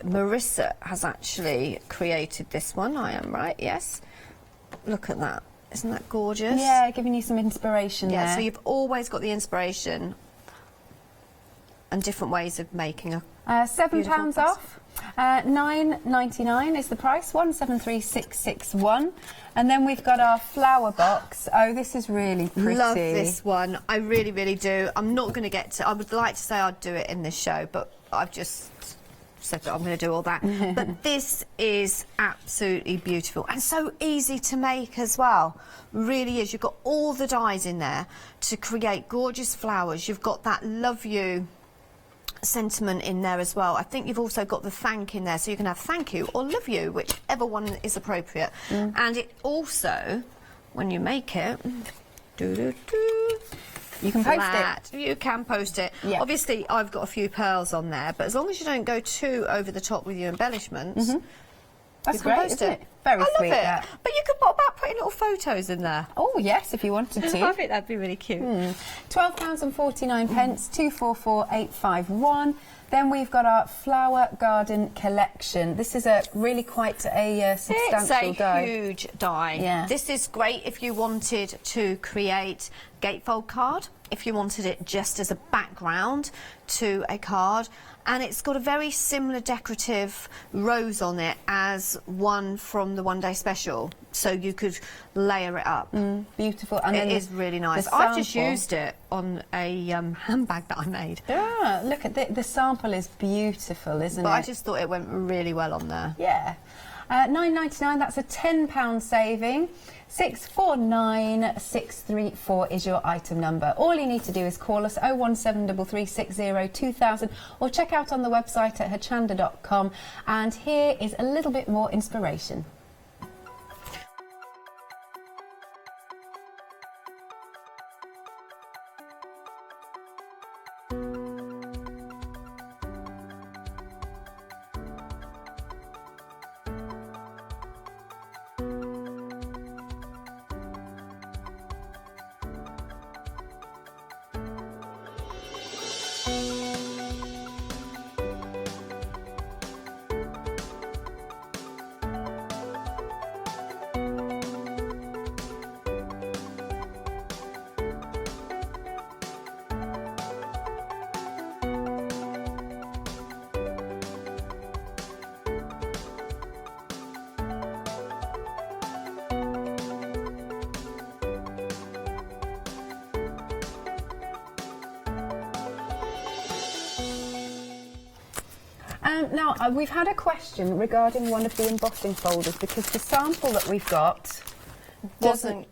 Marissa has actually created this one. I am right, yes. Look at that. Isn't that gorgeous? Yeah, giving you some inspiration there. Yeah, so you've always got the inspiration and different ways of making a £7 off. £9.99 is the price, 173661. And then we've got our flower box. Oh, this is really pretty. Love this one. I really, really do. I'm not going to get to... I would like to say I'd do it in this show, but I've just said that I'm going to do all that. But this is absolutely beautiful and so easy to make as well. Really is. You've got all the dies in there to create gorgeous flowers. You've got that love you sentiment in there as well. I think you've also got the thank in there, so you can have thank you or love you, whichever one is appropriate. And it also, when you make it, you can post it. You can post it. Yeah. Obviously, I've got a few pearls on there, but as long as you don't go too over the top with your embellishments, that's you can great, post isn't it? Very I sweet. love it. That. But you could put about putting little photos in there. Oh yes, if you wanted to. I think that'd be really cute. £12.49, 244851. Then we've got our flower garden collection. This is a really quite a substantial die. It's a huge die. Yeah. This is great if you wanted to create gatefold card, if you wanted it just as a background to a card. And it's got a very similar decorative rose on it as one from the One Day Special. So you could layer it up. Beautiful. And it is really nice. I've just used it on a handbag that I made. Yeah, look at the sample is beautiful, isn't it? But I just thought it went really well on there. Yeah. £9.99, that's a £10 saving. 649634 is your item number. All you need to do is call us 01733602000 or check out on the website at hochanda.com. And here is a little bit more inspiration. Now, we've had a question regarding one of the embossing folders because the sample that we've got doesn't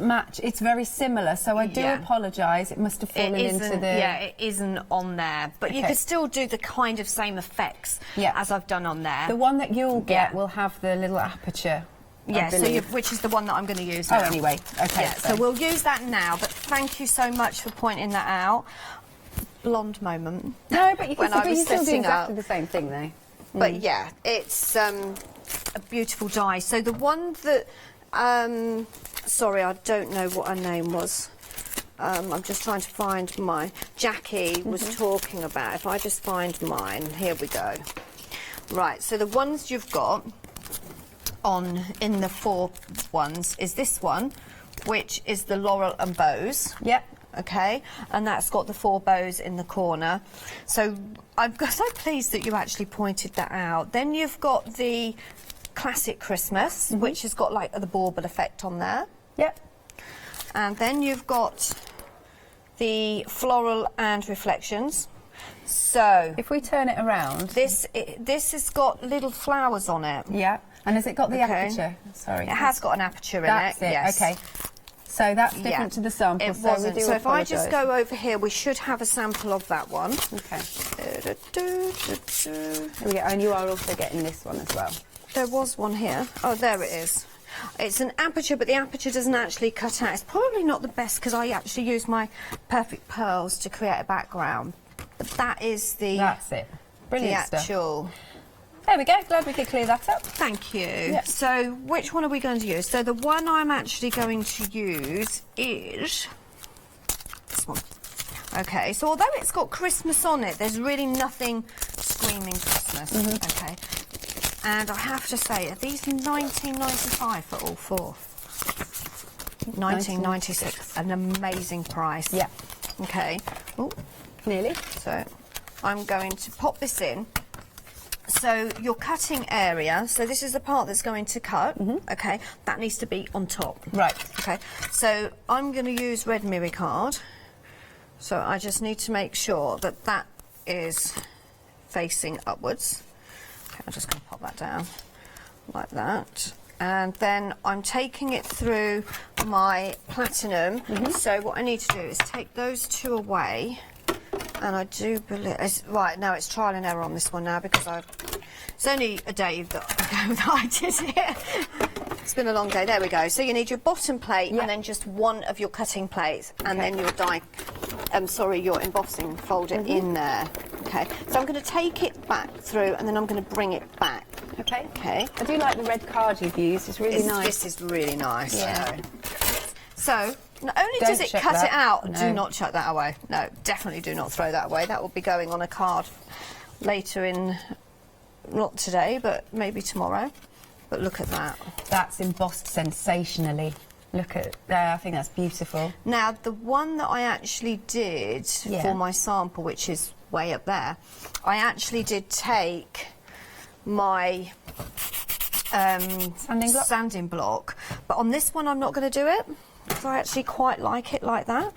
match. It's very similar, so I do apologise. It must have fallen into the... Yeah, it isn't on there. But you can still do the kind of same effects as I've done on there. The one that you'll get will have the little aperture. Yeah, so which is the one that I'm going to use now. Oh, anyway. Okay. Yeah, so we'll use that now, but thank you so much for pointing that out. Blonde moment. No, but you can still do exactly the same thing, though. But yeah, it's a beautiful die. So the one that... sorry, I don't know what her name was. I'm just trying to find my... Jackie was talking about. If I just find mine, here we go. Right, so the ones you've got in the 4 ones is this one, which is the Laurel and Bows. Yep. Okay, and that's got the 4 bows in the corner. So I'm so pleased that you actually pointed that out. Then you've got the Classic Christmas, which has got like the bauble effect on there. Yep. And then you've got the Floral and Reflections. So if we turn it around, this has got little flowers on it. Yeah. And has it got the aperture? Sorry. It has got an aperture in it. Yes. Okay. So that's different to the sample. It wasn't. So if I just go over here, we should have a sample of that one. Okay. Here we go. And you are also getting this one as well. There was one here. Oh, there it is. It's an aperture, but the aperture doesn't actually cut out. It's probably not the best because I actually use my Perfect Pearls to create a background. But that is the... That's it. Brilliant the actual... stuff. There we go. Glad we could clear that up. Thank you. Yep. So, which one are we going to use? So, the one I'm actually going to use is this one. Okay, so although it's got Christmas on it, there's really nothing screaming Christmas. Okay. And I have to say, are these £19.95 for all 4? £19.96. An amazing price. Yeah. Okay. Oh, nearly. So, I'm going to pop this in. So your cutting area, so this is the part that's going to cut, okay, that needs to be on top. Right. Okay, so I'm going to use red mirror card, so I just need to make sure that that is facing upwards. Okay, I'm just going to pop that down like that. And then I'm taking it through my platinum, so what I need to do is take those 2 away. And I do believe... Right, now it's trial and error on this one now because it's only a day that I did it. It's been a long day. There we go. So you need your bottom plate and then just one of your cutting plates and then your your embossing folder in there. Okay. So I'm going to take it back through and then I'm going to bring it back. Okay. Okay. I do like the red card you've used. It's really nice. This is really nice. Yeah. So not only does it cut it out, do not chuck that away. No, definitely do not throw that away. That will be going on a card later in, not today, but maybe tomorrow. But look at that. That's embossed sensationally. Look at there, I think that's beautiful. Now, the one that I actually did for my sample, which is way up there, I actually did take my sanding block, but on this one I'm not going to do it. So I actually quite like it like that.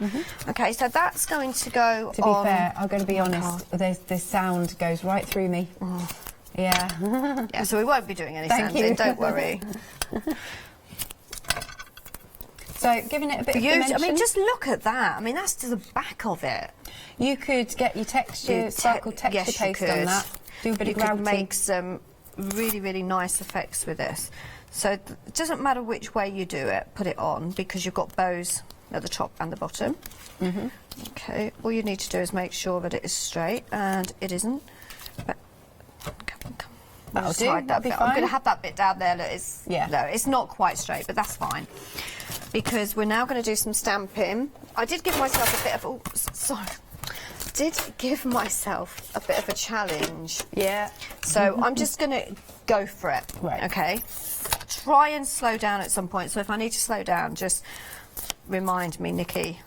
Okay, so that's going to go To be fair, I'm going to be honest, the sound goes right through me. Yeah. Yeah, so we won't be doing any sanding, don't worry. So, giving it a bit of dimension. I mean, just look at that. I mean, that's to the back of it. You could get your texture, sparkle texture paste on that. Do a bit of grouting. You could make some really, really nice effects with this. So it doesn't matter which way you do it, put it on, because you've got bows at the top and the bottom. Okay, all you need to do is make sure that it is straight, and it isn't. But come. That'll do. That'll be fine. I'm going to have that bit down there. No, it's not quite straight, but that's fine. Because we're now going to do some stamping. I did give myself a bit of... Oh, sorry. Did give myself a bit of a challenge. Yeah. So I'm just going to go for it. Right. Okay. Try and slow down at some point. So if I need to slow down, just remind me, Nikki,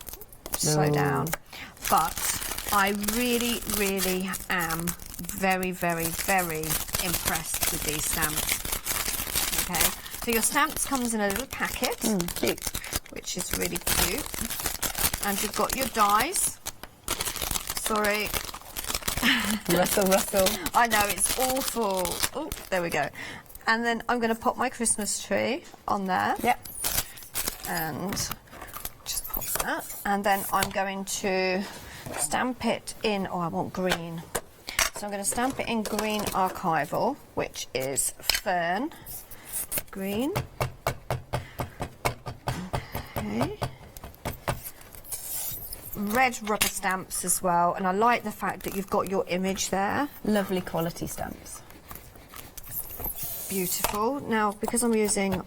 slow down. But I really, really am very, very, very impressed with these stamps. Okay. So your stamps comes in a little packet. Cute. Which is really cute. And you've got your dies. Sorry. Rustle, rustle. I know, it's awful. Oh, there we go. And then I'm going to pop my Christmas tree on there. Yep. And just pop that. And then I'm going to stamp it in, oh, I want green. So I'm going to stamp it in green archival, which is fern green. Okay. Red rubber stamps as well, and I like the fact that you've got your image there. Lovely quality stamps. Beautiful. Now, because I'm using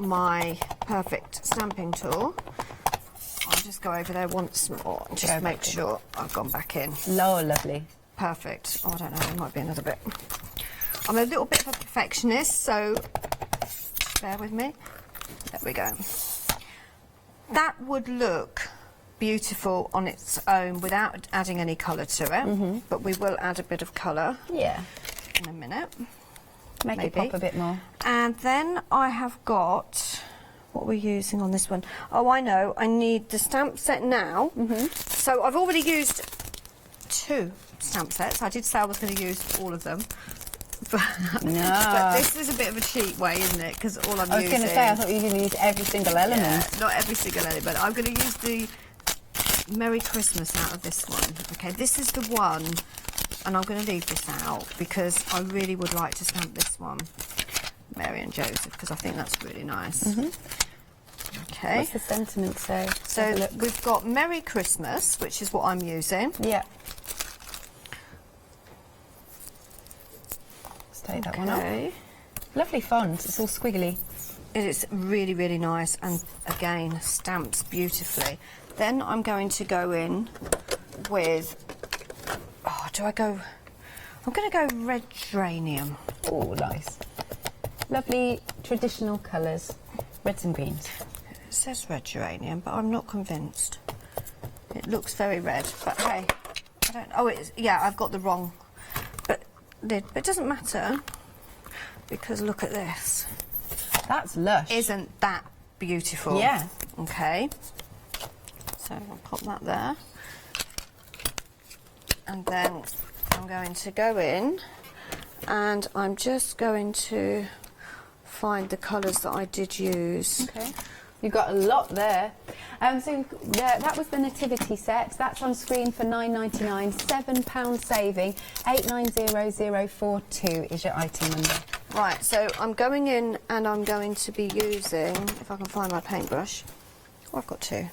my perfect stamping tool, I'll just go over there once more and just make sure I've gone back in. Oh, lovely. Perfect. Oh, I don't know, there might be another bit. I'm a little bit of a perfectionist, so bear with me. There we go. That would look beautiful on its own without adding any colour to it, but we will add a bit of colour in a minute. Make it pop a bit more. And then I have got, what we're using on this one. Oh, I know, I need the stamp set now. So I've already used 2 stamp sets. I did say I was going to use all of them. But this is a bit of a cheat way, isn't it? Because all I'm using... I was going to say, I thought you were going to use every single element. Yeah, not every single element. I'm going to use the Merry Christmas out of this one. Okay, this is the one, and I'm going to leave this out because I really would like to stamp this one, Mary and Joseph, because I think that's really nice. Okay. What's the sentiment say? So we've got Merry Christmas, which is what I'm using. Yeah. Take that one up. Lovely font, it's all squiggly. It is really, really nice, and again, stamps beautifully. Then I'm going to go in with, oh, do I go, I'm going to go red geranium. Oh, nice. Lovely traditional colours, reds and greens. It says red geranium, but I'm not convinced. It looks very red, but hey, I don't, oh, it's, yeah, I've got the wrong lid, but it doesn't matter because look at this. That's lush. Isn't that beautiful? Yeah. Okay. So I'll pop that there. And then I'm going to go in and I'm just going to find the colours that I did use. Okay. You've got a lot there. So that was the nativity set. That's on screen for £9.99, £7 saving. 890042 is your item number. Right, so I'm going in and I'm going to be using, if I can find my paintbrush. Oh, I've got 2.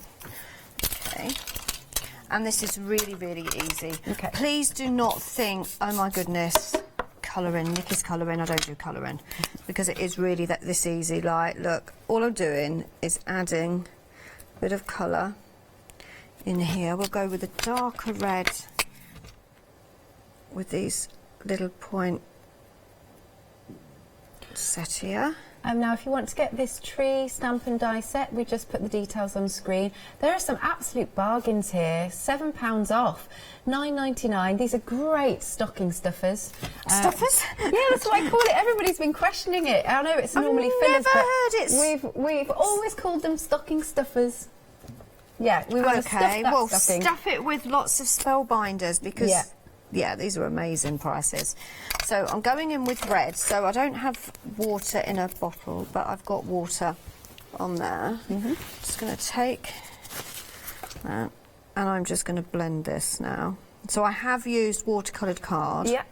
Okay. And this is really, really easy. Okay. Please do not think, oh my goodness, colouring, Nikki's colouring, I don't do colouring. Because it is really this easy. Like, look, all I'm doing is adding a bit of colour in here. We'll go with a darker red with these little point set here. Now, if you want to get this tree stamp and die set, we just put the details on screen. There are some absolute bargains here. £7 off, £9.99. These are great stocking stuffers. Stuffers? Yeah, that's what I call it. Everybody's been questioning it. I know it's normally fillers, never but heard it. we've always called them stocking stuffers. Yeah, we want to stuff that stuffing. Stuff it with lots of Spellbinders because. Yeah, these are amazing prices. So I'm going in with red. So I don't have water in a bottle, but I've got water on there. Just going to take that and I'm just going to blend this now. So I have used watercoloured card. Yeah.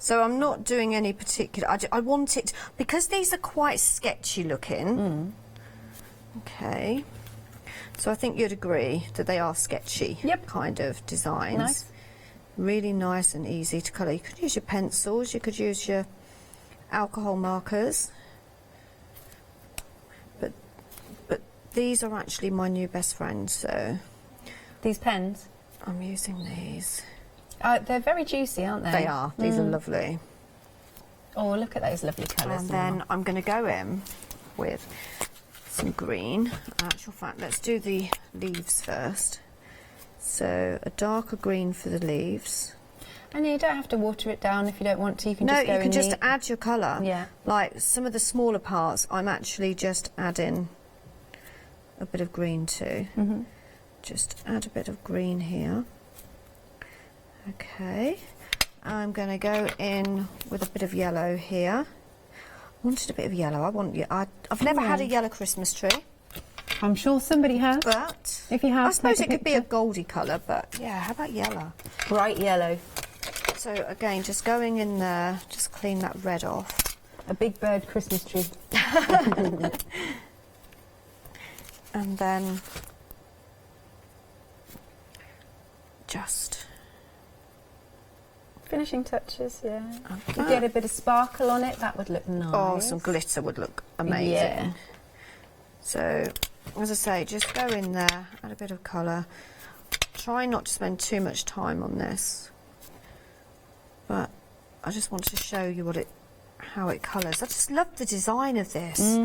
So I'm not doing any particular... I want it... Because these are quite sketchy looking. Okay. So I think you'd agree that they are sketchy kind of designs. Nice. Really nice and easy to colour. You could use your pencils, you could use your alcohol markers. But these are actually my new best friends, so... These pens? I'm using these. They're very juicy, aren't they? They are. These are lovely. Oh, look at those lovely colours. And then I'm going to go in with some green. In actual fact, let's do the leaves first. So a darker green for the leaves. And you don't have to water it down if you don't want to. You can just go you can in just add your colour. Yeah. Like some of the smaller parts, I'm actually just adding a bit of green to. Just add a bit of green here. Okay, I'm going to go in with a bit of yellow here. I wanted a bit of yellow. I've never had a yellow Christmas tree. I'm sure somebody has. But if you have, I suppose it could be a goldy colour, but yeah, how about yellow? Bright yellow. So again, just going in there, just clean that red off. A big bird Christmas tree. And then just finishing touches, yeah. You get a bit of sparkle on it, that would look nice. Oh, some glitter would look amazing. Yeah. So, as I say, just go in there, add a bit of colour. Try not to spend too much time on this, but I just want to show you how it colours. I just love the design of this.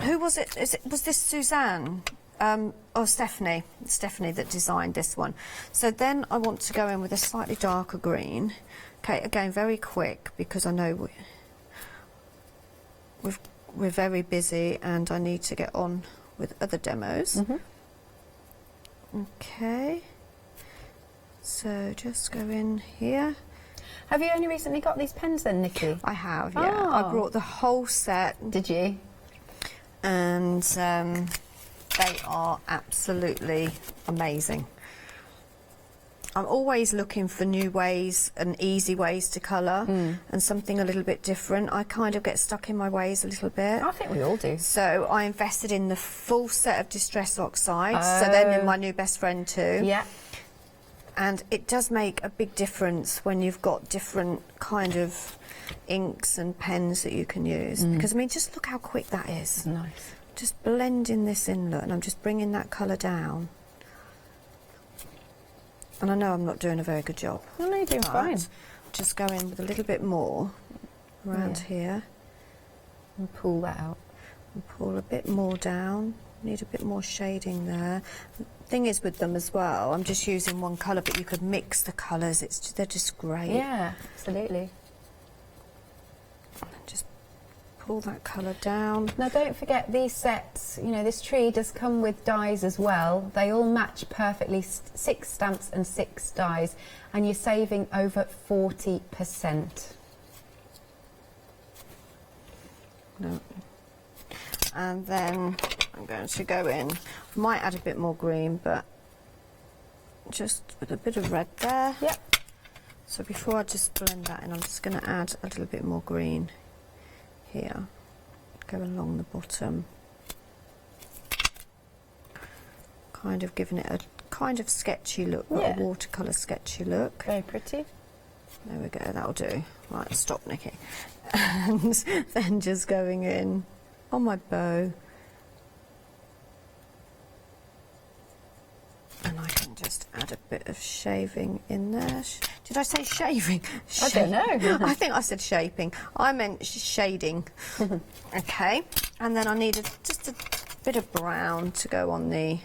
Who was it? Was this Suzanne? Or Stephanie that designed this one. So then I want to go in with a slightly darker green. Okay, again, very quick, because I know we're very busy and I need to get on with other demos. Okay, so just go in here. Have you only recently got these pens then, Nikki? I have, yeah. Oh. I brought the whole set. Did you? And they are absolutely amazing. I'm always looking for new ways and easy ways to colour and something a little bit different. I kind of get stuck in my ways a little bit. I think we all do. So I invested in the full set of Distress Oxides, so they're my new best friend too. Yeah. And it does make a big difference when you've got different kind of inks and pens that you can use. Because, I mean, just look how quick that is. Nice. Just blending this in, look, and I'm just bringing that colour down. And I know I'm not doing a very good job. No, you're doing fine. Just go in with a little bit more around here. And pull that out. And pull a bit more down. Need a bit more shading there. Thing is with them as well, I'm just using one colour, but you could mix the colours. They're just great. Yeah, absolutely. Just pull that colour down. Now don't forget these sets, you know, this tree does come with dies as well. They all match perfectly, 6 stamps and 6 dies, and you're saving over 40%. No. And then I'm going to go in, might add a bit more green, but just with a bit of red there. Yep. So before I just blend that in, I'm just going to add a little bit more green here, go along the bottom, kind of giving it a kind of sketchy look, a watercolour sketchy look. Very pretty. There we go, that'll do. Right, stop, Nikki. And then just going in on my bow, and I can just add a bit of shaving in there. Did I say shaving? I don't know. I think I said shaping. I meant shading. Okay, and then I needed just a bit of brown to go on the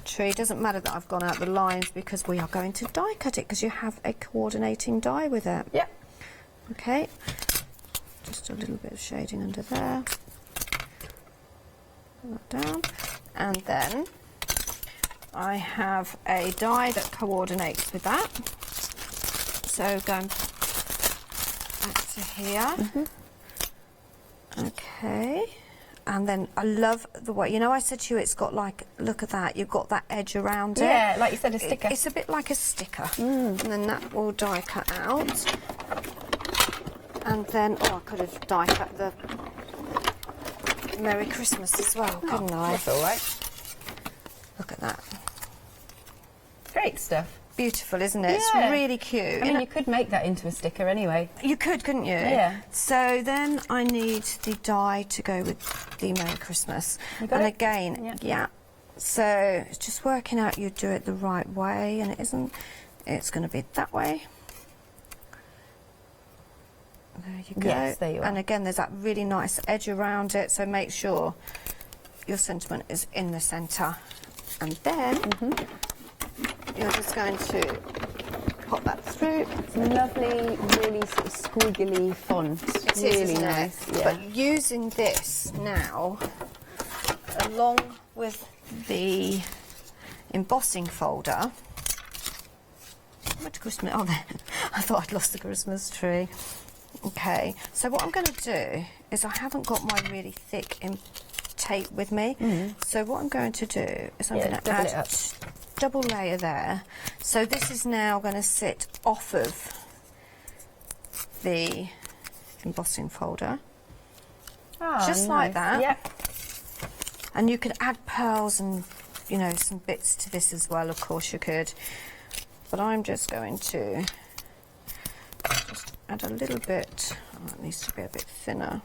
tree. It doesn't matter that I've gone out the lines because we are going to die cut it because you have a coordinating die with it. Yep. Okay, just a little bit of shading under there. Pull that down, and then I have a die that coordinates with that. So going back to here. Okay, and then I love the way, you know, I said to you it's got like, look at that, you've got that edge around it. Yeah, like you said, a sticker. It's a bit like a sticker. And then that will die cut out. And then, oh, I could have die cut the Merry Christmas as well, couldn't I? That's all right. Look at that. Great stuff. Beautiful, isn't it? Yeah. It's really cute. I mean, you could make that into a sticker anyway. You could, couldn't you? Yeah. So then I need the die to go with the Merry Christmas. You got and it? again, yeah. So it's just working out you do it the right way, and it isn't. It's going to be that way. There you go. Yes, there you are. And again, there's that really nice edge around it, so make sure your sentiment is in the centre. And then you're just going to pop that through. It's a lovely, really sort of squiggly font. It really is, isn't nice. it? Yeah. But using this now, along with the embossing folder, Where's the Christmas? Oh, there. I thought I'd lost the Christmas tree. Okay, so what I'm going to do is I haven't got my really thick tape with me. So what I'm going to do is I'm going to add double layer there. So this is now going to sit off of the embossing folder. Just like that. Yep. And you could add pearls and, you know, some bits to this as well, of course you could. But I'm just going to just add a little bit. Oh, it needs to be a bit thinner.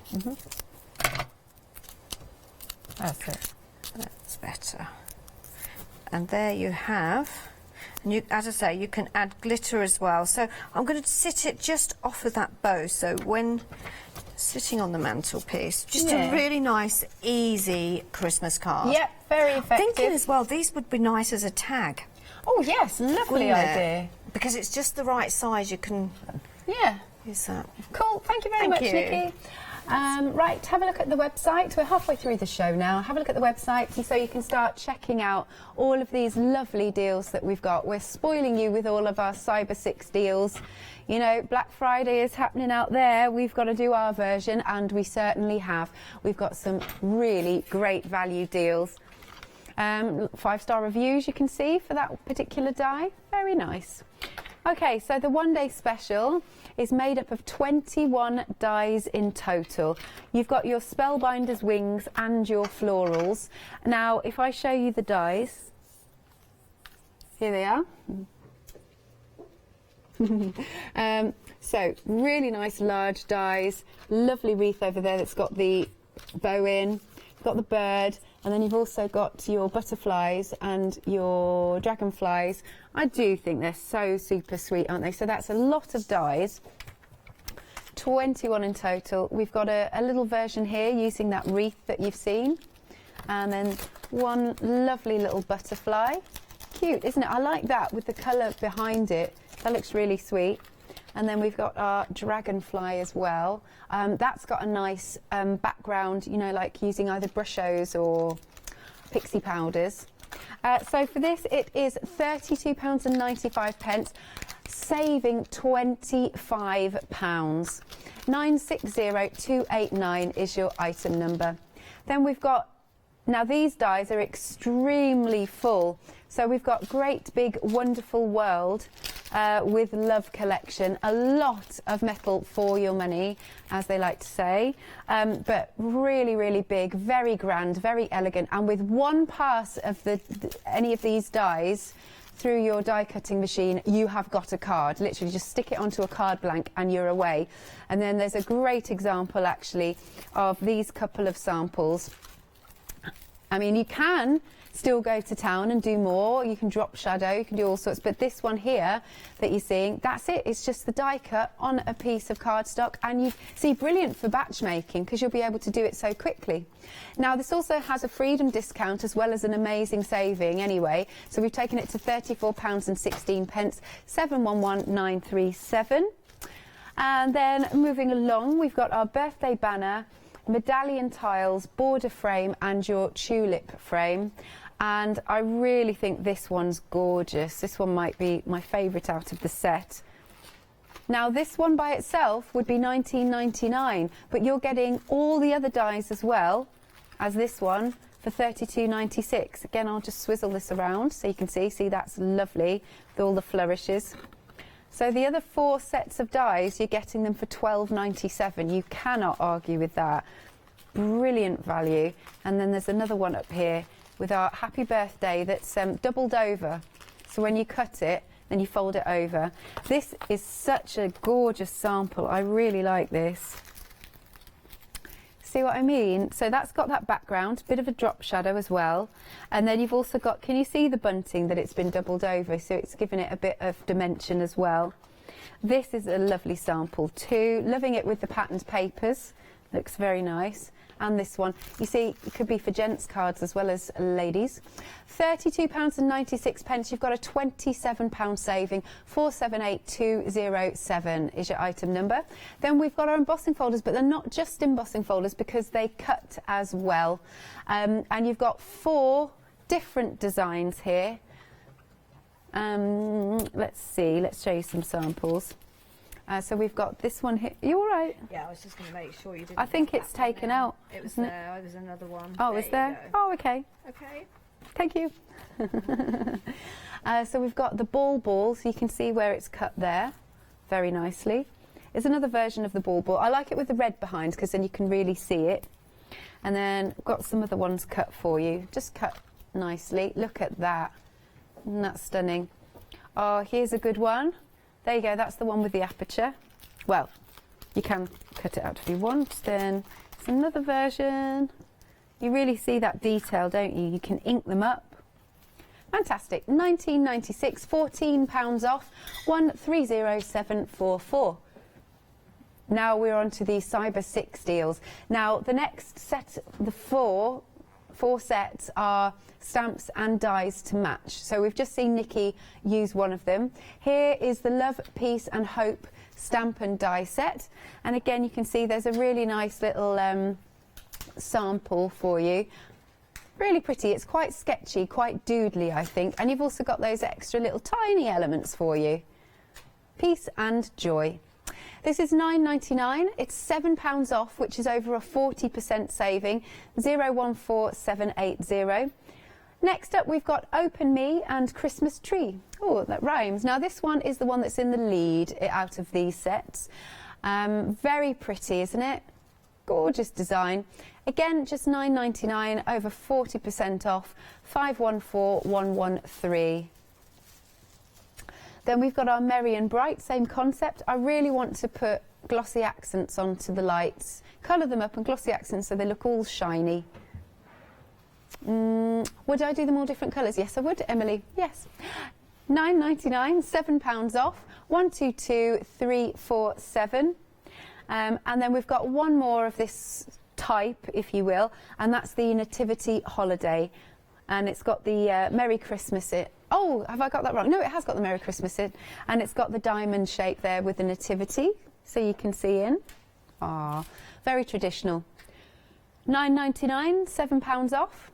That's it. That's better. And there you have. And you, as I say, you can add glitter as well. So I'm going to sit it just off of that bow. So when sitting on the mantelpiece, just a really nice, easy Christmas card. Yep, very effective. Thinking as well, these would be nice as a tag. Oh yes, lovely idea. Because it's just the right size. You can use that. Cool. Thank you very much, Nikki. Right, have a look at the website. We're halfway through the show now. Have a look at the website so you can start checking out all of these lovely deals that we've got. We're spoiling you with all of our Cyber 6 deals. You know, Black Friday is happening out there. We've got to do our version, and we certainly have. We've got some really great value deals. 5-star reviews you can see for that particular die. Very nice. Okay, so the one-day special is made up of 21 dies in total. You've got your Spellbinders wings and your florals. Now, if I show you the dies, here they are. So, really nice large dies. Lovely wreath over there that's got the bow in, got the bird, and then you've also got your butterflies and your dragonflies. I do think they're so super sweet, aren't they? So that's a lot of dies. 21 in total. We've got a little version here using that wreath that you've seen. And then one lovely little butterfly. Cute, isn't it? I like that with the colour behind it. That looks really sweet. And then we've got our dragonfly as well. That's got a nice background, you know, like using either brushos or pixie powders. So for this, it is £32.95, saving £25. 960289 is your item number. Then we've got, now these dies are extremely full. So we've got Great Big Wonderful World with Love collection. A lot of metal for your money, as they like to say. But really, really big, very grand, very elegant. And with one pass of any of these dies through your die cutting machine, you have got a card. Literally just stick it onto a card blank and you're away. And then there's a great example actually of these couple of samples. I mean, you can still go to town and do more. You can drop shadow, you can do all sorts. But this one here that you're seeing, that's it. It's just the die cut on a piece of cardstock. And you see, brilliant for batch making because you'll be able to do it so quickly. Now, this also has a freedom discount as well as an amazing saving anyway. So we've taken it to £34.16, 711937. And then moving along, we've got our birthday banner, medallion tiles, border frame and your tulip frame. And I really think this one's gorgeous. This one might be my favourite out of the set. Now this one by itself would be $19.99, but you're getting all the other dies as well as this one for $32.96. Again, I'll just swizzle this around so you can see that's lovely with all the flourishes. So the other 4 sets of dies, you're getting them for $12.97. You cannot argue with that. Brilliant value. And then there's another one up here with our happy birthday that's doubled over. So when you cut it, then you fold it over. This is such a gorgeous sample. I really like this. See what I mean? So that's got that background, bit of a drop shadow as well. And then you've also got, can you see the bunting that it's been doubled over? So it's given it a bit of dimension as well. This is a lovely sample too. Loving it with the patterned papers. Looks very nice. And this one, you see, it could be for gents cards as well as ladies. £32.96. You've got a £27 saving. 478207 is your item number. Then we've got our embossing folders, but they're not just embossing folders because they cut as well. And you've got 4 different designs here. Let's see, let's show you some samples. So we've got this one here. You all right? Yeah, I was just going to make sure you didn't. I think it's taken out. It was there. It was another one. Oh, is there? Oh, okay. Okay. Thank you. So we've got the ball, so you can see where it's cut there very nicely. It's another version of the ball. I like it with the red behind because then you can really see it. And then I've got some other ones cut for you, just cut nicely. Look at that. Isn't that stunning? Oh, here's a good one. There you go, that's the one with the aperture. Well, you can cut it out if you want. Then it's another version. You really see that detail, don't you? You can ink them up. Fantastic. £19.96, £14 off, 130744. Now we're on to the Cyber 6 deals. Now the next set, the four sets are stamps and dies to match. So we've just seen Nikki use one of them. Here is the Love, Peace and Hope stamp and die set. And again, you can see there's a really nice little sample for you. Really pretty. It's quite sketchy, quite doodly, I think. And you've also got those extra little tiny elements for you. Peace and joy. This is £9.99. It's £7 off, which is over a 40% saving. 014780. Next up, we've got Open Me and Christmas Tree. Oh, that rhymes. Now, this one is the one that's in the lead out of these sets. Very pretty, isn't it? Gorgeous design. Again, just £9.99, over 40% off. 514113. Then we've got our Merry and Bright, same concept. I really want to put glossy accents onto the lights, colour them up and glossy accents so they look all shiny. Would I do them all different colours? Yes, I would, Emily. Yes. £9.99, £7 off, 122347. And then we've got one more of this type, if you will, and that's the Nativity Holiday. And it's got the Merry Christmas in. Oh, have I got that wrong? No, it has got the Merry Christmas in. And it's got the diamond shape there with the Nativity, so you can see in. Ah, very traditional. £9.99, £7 off.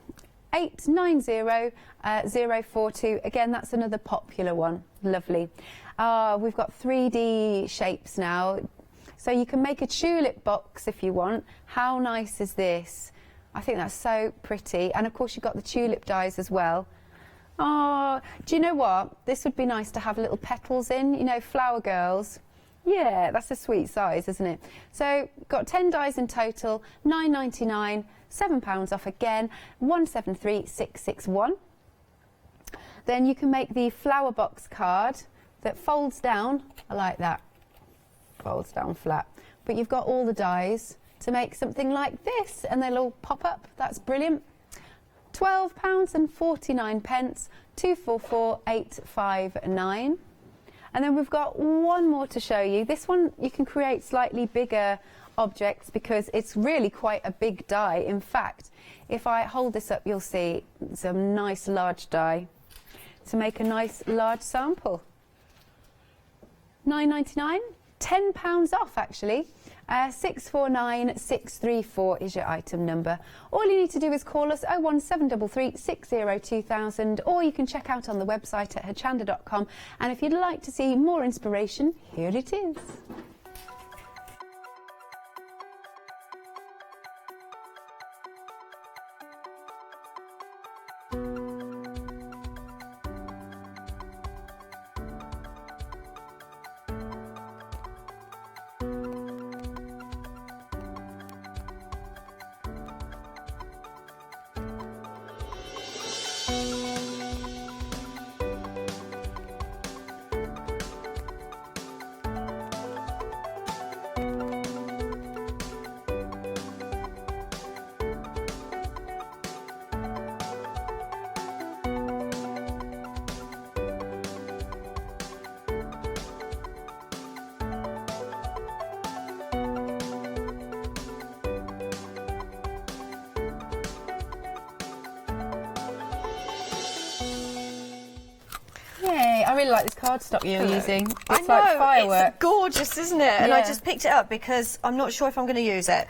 890042. Again, that's another popular one. Lovely. We've got 3D shapes now. So you can make a tulip box if you want. How nice is this? I think that's so pretty. And of course you've got the tulip dies as well. Oh, do you know what? This would be nice to have little petals in, you know, flower girls. Yeah, that's a sweet size, isn't it? So got 10 dies in total, £9.99, £7 off again, 173661. Then you can make the flower box card that folds down. I like that. Folds down flat. But you've got all the dies to make something like this, and they'll all pop up. That's brilliant. £12.49, 244859. And then we've got one more to show you. This one you can create slightly bigger objects because it's really quite a big die. In fact, if I hold this up, you'll see it's a nice large die to make a nice large sample. £9.99, £10 off actually. 649634 is your item number. All you need to do is call us 01733 602,000, or you can check out on the website at hochanda.com. And if you'd like to see more inspiration, here it is. I really like this cardstock you're using. It's like fireworks. It's gorgeous, isn't it? And I just picked it up because I'm not sure if I'm going to use it.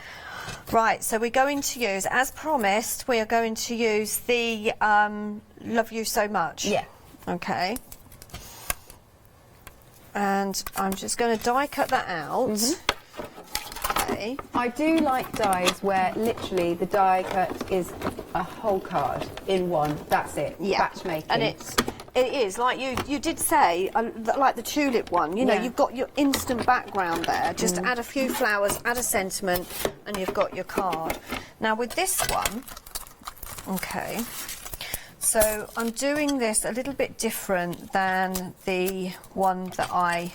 Right, so we're going to use, as promised, we are going to use the Love You So Much. Yeah. Okay. And I'm just going to die cut that out. Okay. I do like dies where literally the die cut is a whole card in one. That's it. Yeah. Batch making. And it is like you did say, like the tulip one. You know, you've got your instant background there. Just add a few flowers, add a sentiment, and you've got your card. Now with this one, okay. So I'm doing this a little bit different than the one that I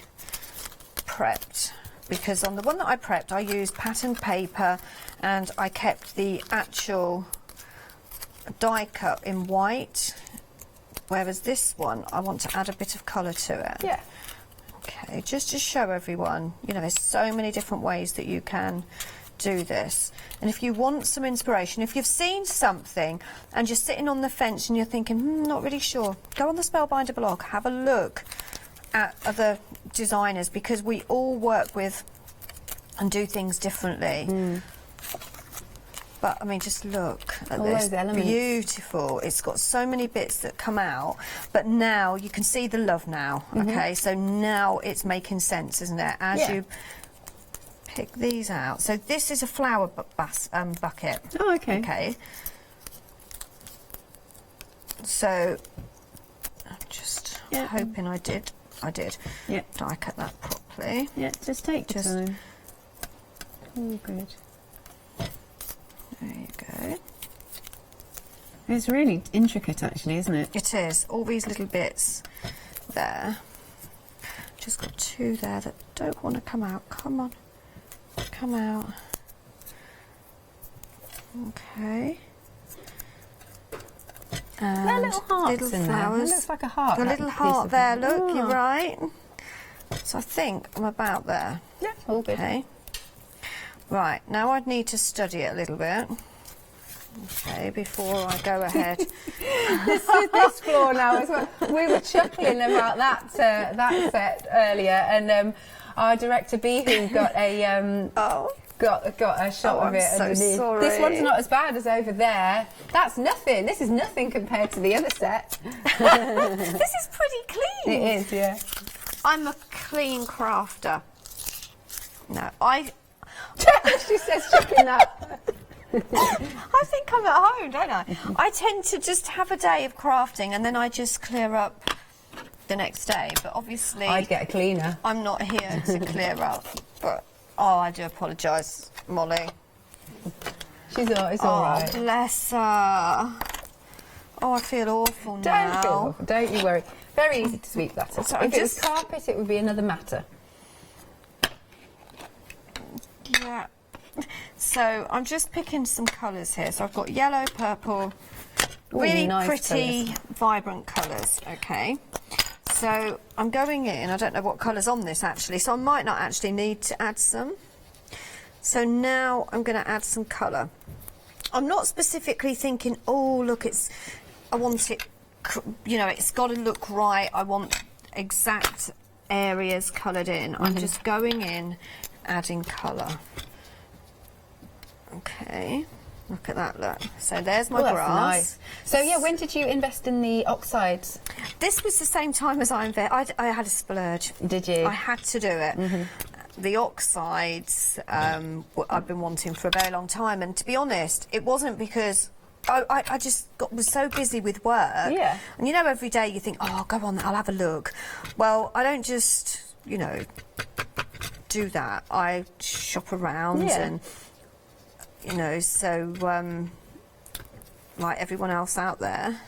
prepped, because on the one that I prepped I used patterned paper and I kept the actual die cut in white, whereas this one I want to add a bit of colour to it. Yeah. Okay, just to show everyone, you know, there's so many different ways that you can do this. And if you want some inspiration, if you've seen something and you're sitting on the fence and you're thinking, not really sure, go on the Spellbinder blog, have a look at other designers, because we all work with and do things differently. But I mean, just look at all this, those elements. Beautiful. It's got so many bits that come out, but now you can see the love now. Okay, so now it's making sense, isn't it? As you pick these out. So this is a flower bucket. Oh, okay. Okay. So I'm just hoping I did. Yeah. Die cut that properly. Yeah, just take your time. All good. There you go. It's really intricate, actually, isn't it? It is. All these little bits there. Just got two there that don't want to come out. Come on. Come out. Okay. And there are little hearts little in flowers. there. It looks like a heart. A little heart there, look, Oh. you're right. So I think I'm about there. Yeah, all good. Okay. Right, now I'd need to study it a little bit. Okay, before I go ahead. this floor now as well. We were chuckling about that set earlier, and our director Bihu got a got a shot of it. I'm so sorry. This one's not as bad as over there. That's nothing. This is nothing compared to the other set. This is pretty clean. It is, yeah. I'm a clean crafter. No, she says chucking that. I think I'm at home, don't I? I tend to just have a day of crafting and then I just clear up the next day. But obviously, I'd get a cleaner. I'm not here to clear up. But I do apologise, Molly. It's all right. Oh, bless her. Oh, I feel awful now. Don't feel awful. Don't you worry. Very easy to sweep that up. So if it was carpet, it would be another matter. Yeah. So I'm just picking some colours here. So I've got yellow, purple, really nice pretty, colours. vibrant colours. Okay. So I'm going in. I don't know what colour's on this actually, so I might not actually need to add some. So now I'm going to add some colour. I'm not specifically thinking, oh look, I want it, you know, it's got to look right. I want exact areas coloured in. I'm just going in, adding colour. Okay, look at that look. So there's my grass. Nice. So yeah, when did you invest in the oxides? This was the same time as I had a splurge. Did you? I had to do it. The oxides I've been wanting for a very long time, and to be honest, it wasn't because I just was so busy with work. Yeah. And you know, every day you think, oh, go on, I'll have a look. Well, I don't just, you know, do that. I shop around and, you know, so like everyone else out there.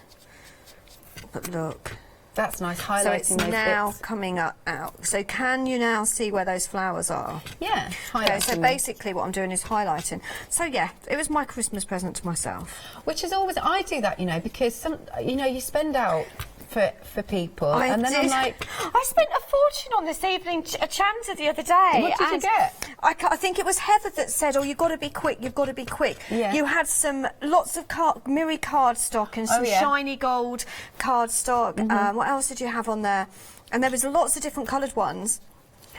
But look. That's nice, highlighting so it's those now bits. coming out. So can you now see where those flowers are? Yeah, okay, so basically what I'm doing is highlighting. So yeah, it was my Christmas present to myself. Which is always, I do that, you know, because you know, you spend out for people, and then I'm like, I spent a fortune on this evening Chanda the other day. What did you get? I think it was Heather that said, "Oh, you've got to be quick. You've got to be quick." Yeah. You had lots of mirror cardstock and some shiny gold cardstock. What else did you have on there? And there was lots of different coloured ones.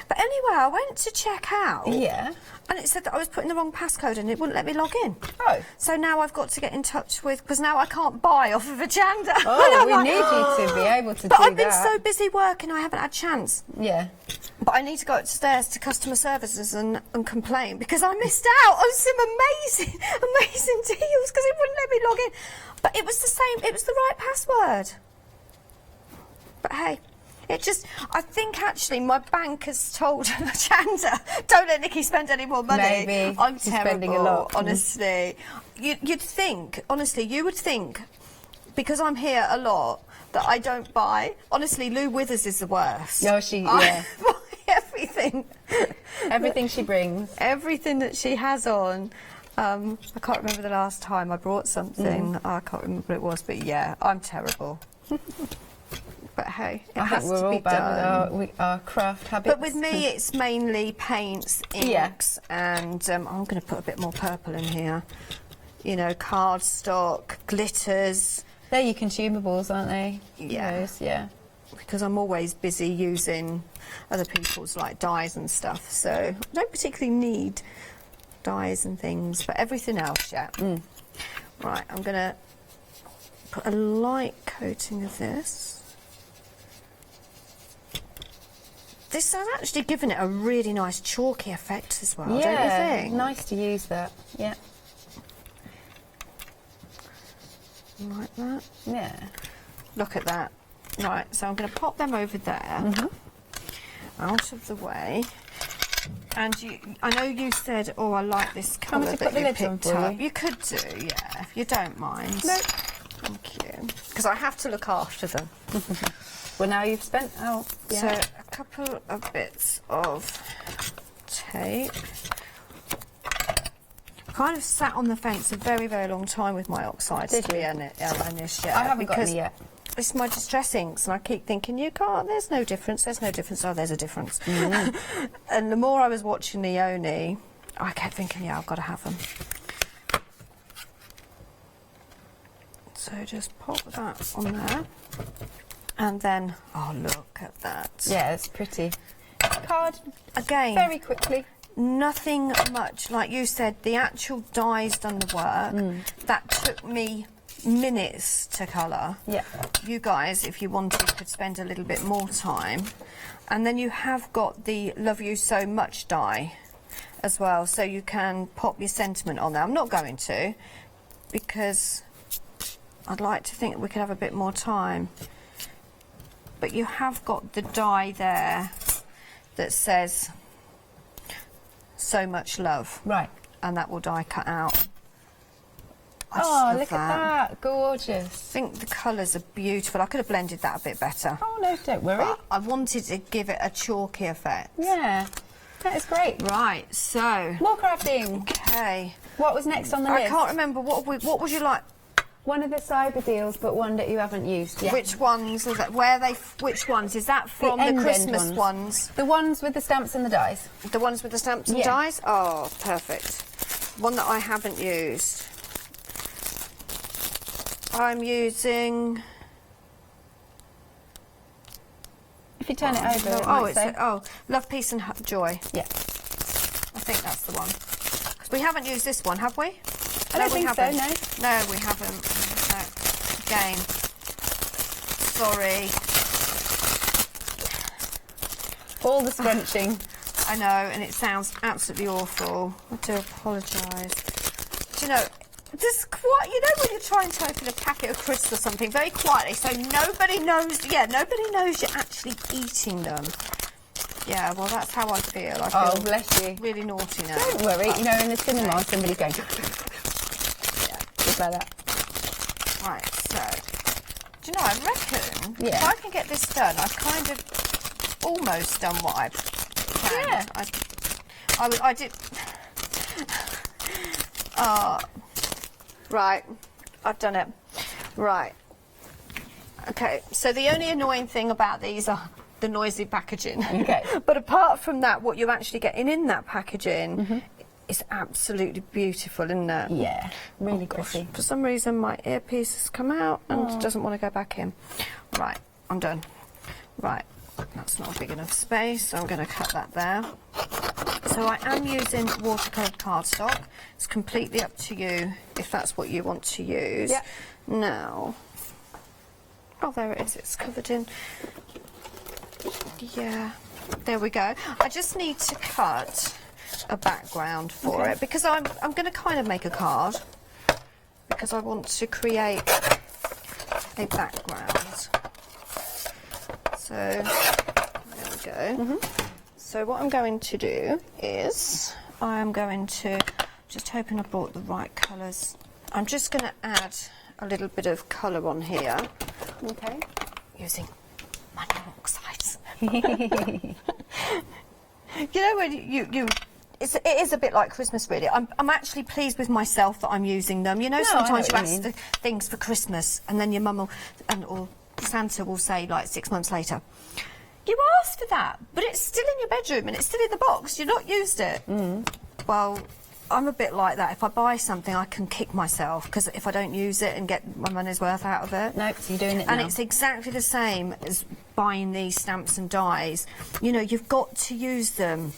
But anyway, I went to check out. Yeah. And it said that I was putting the wrong passcode and it wouldn't let me log in. Oh. So now I've got to get in touch with, because now I can't buy off of Hochanda. Oh, we need you to be able to do that. But I've been so busy working, I haven't had a chance. Yeah. But I need to go upstairs to customer services and complain because I missed out on some amazing deals because it wouldn't let me log in. But it was the same, it was the right password. But hey, I think actually my bank has told Hochanda, don't let Nikki spend any more money. Maybe. I'm She's terrible, spending a lot. honestly. You'd think, honestly, you would think, because I'm here a lot, that I don't buy. Honestly, Lou Withers is the worst. Yeah, I buy everything. Everything she brings. Everything that she has on. I can't remember the last time I brought something. I can't remember what it was, but yeah, I'm terrible. But hey, it has think we're to all be bad done. with our craft habits. But with me, it's mainly paints, inks, and I'm going to put a bit more purple in here. You know, cardstock, glitters. They're your consumables, aren't they? Yeah. Those, yeah. Because I'm always busy using other people's like dyes and stuff, so I don't particularly need dyes and things, but everything else, yeah. Right, I'm going to put a light coating of this. This has actually given it a really nice chalky effect as well, don't you think? Nice to use that, yeah. Like that? Yeah. Look at that. Right, so I'm going to pop them over there, out of the way. And I know you said, oh, I like this colour that you picked up. You could do, yeah, if you don't mind. No. Thank you. Because I have to look after them. Well, now you've spent out. Yeah. So a couple of bits of tape. Kind of sat on the fence a very, very long time with my oxides. Did to be you? honest, yeah. I haven't got any yet. It's my distress inks, and I keep thinking, you can't, there's no difference, there's no difference. Oh, there's a difference. And the more I was watching Leone, I kept thinking, yeah, I've got to have them. So just pop that on there. And then, oh, look at that. Yeah, it's pretty. Card, again. Very quickly. Nothing much. Like you said, the actual dye's done the work. That took me minutes to colour. Yeah. You guys, if you wanted, could spend a little bit more time. And then you have got the Love You So Much dye as well, so you can pop your sentiment on there. I'm not going to, because I'd like to think we could have a bit more time. But you have got the die there that says So Much Love. Right. And that will die cut out. Oh, look at that. Gorgeous. I think the colours are beautiful. I could have blended that a bit better. Oh, no, don't worry. But I wanted to give it a chalky effect. Yeah. That is great. Right, so... More crafting. Okay. What was next on the list? I can't remember. What would you like? One of the cyber deals, but one that you haven't used yet. Which ones? Is that, which ones? Is that from the Christmas ones? The ones with the stamps and the dies. The ones with the stamps and dies? Oh, perfect. One that I haven't used. I'm using... If you turn it over, Love, Peace and Joy. Yeah. I think that's the one. Because we haven't used this one, have we? I don't think so, no. No, we haven't. No. Again. Sorry. All the scrunching. I know, and it sounds absolutely awful. I do apologise. Do you know, just quite, you know when you're trying to open a packet of crisps or something very quietly, so nobody knows, nobody knows you're actually eating them. Yeah, well, that's how I feel. I feel bless you. Really naughty now. Don't worry, you know, in the cinema, somebody's going... Just like that. Right, so... Do you know, I reckon if I can get this done, I've kind of almost done what I planned. Yeah. I did... Right, I've done it. Right. Okay, so the only annoying thing about these are the noisy packaging. Okay. But apart from that, what you're actually getting in that packaging is absolutely beautiful, isn't it? Yeah, really pretty. For some reason, my earpiece has come out and doesn't want to go back in. Right, I'm done. Right. That's not a big enough space, so I'm going to cut that there. So I am using watercolour cardstock. It's completely up to you if that's what you want to use. Yeah. Now, oh, there it is. It's covered in. Yeah, there we go. I just need to cut a background for it because I'm going to kind of make a card because I want to create a background. So there we go. So what I'm going to do is I'm going to just hoping I brought the right colours. I'm just going to add a little bit of colour on here. Okay. Using mineral oxides. You know when it is a bit like Christmas, really. I'm actually pleased with myself that I'm using them. You know, sometimes you ask things for Christmas, and then your mum or Santa will say, like 6 months later, "You asked for that, but it's still in your bedroom and it's still in the box. You've not used it." Well, I'm a bit like that. If I buy something, I can kick myself because if I don't use it and get my money's worth out of it. No, so you're doing it and now. It's exactly the same as buying these stamps and dies. You know, you've got to use them.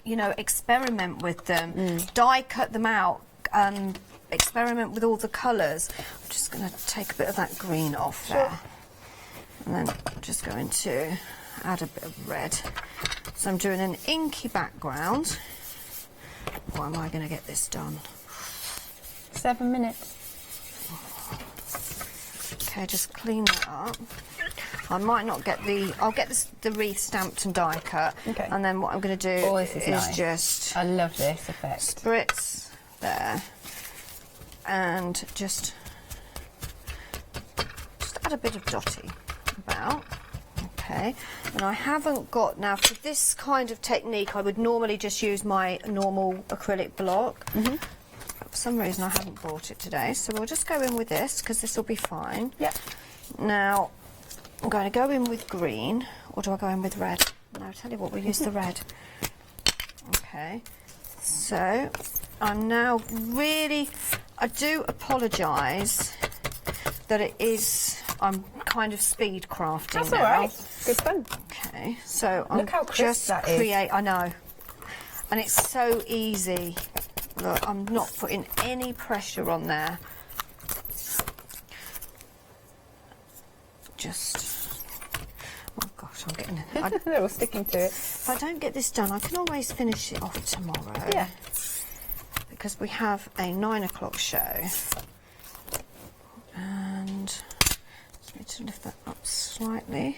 You know, experiment with them. Die cut them out. Experiment with all the colours. I'm just going to take a bit of that green off there. And then I'm just going to add a bit of red. So I'm doing an inky background. Why am I going to get this done? 7 minutes. Okay, just clean that up. I might not get I'll get the wreath stamped and die cut. Okay. And then what I'm going to do this is nice. Just... I love this effect. Spritz there. And just add a bit of dotty about. Okay. And I haven't got... Now, for this kind of technique, I would normally just use my normal acrylic block. For some reason, I haven't bought it today. So we'll just go in with this, because this will be fine. Yep. Now, I'm going to go in with green, or do I go in with red? No, I'll tell you what, we'll use the red. Okay. So, I'm now really... I do apologise that it is... I'm kind of speed crafting That's now. all right. Good fun. Okay, so Look how crisp that is. I know. And it's so easy. Look, I'm not putting any pressure on there. Just... Oh gosh, I'm getting... They're all sticking to it. If I don't get this done, I can always finish it off tomorrow. Yeah. Because we have a 9 o'clock show. And just need to lift that up slightly.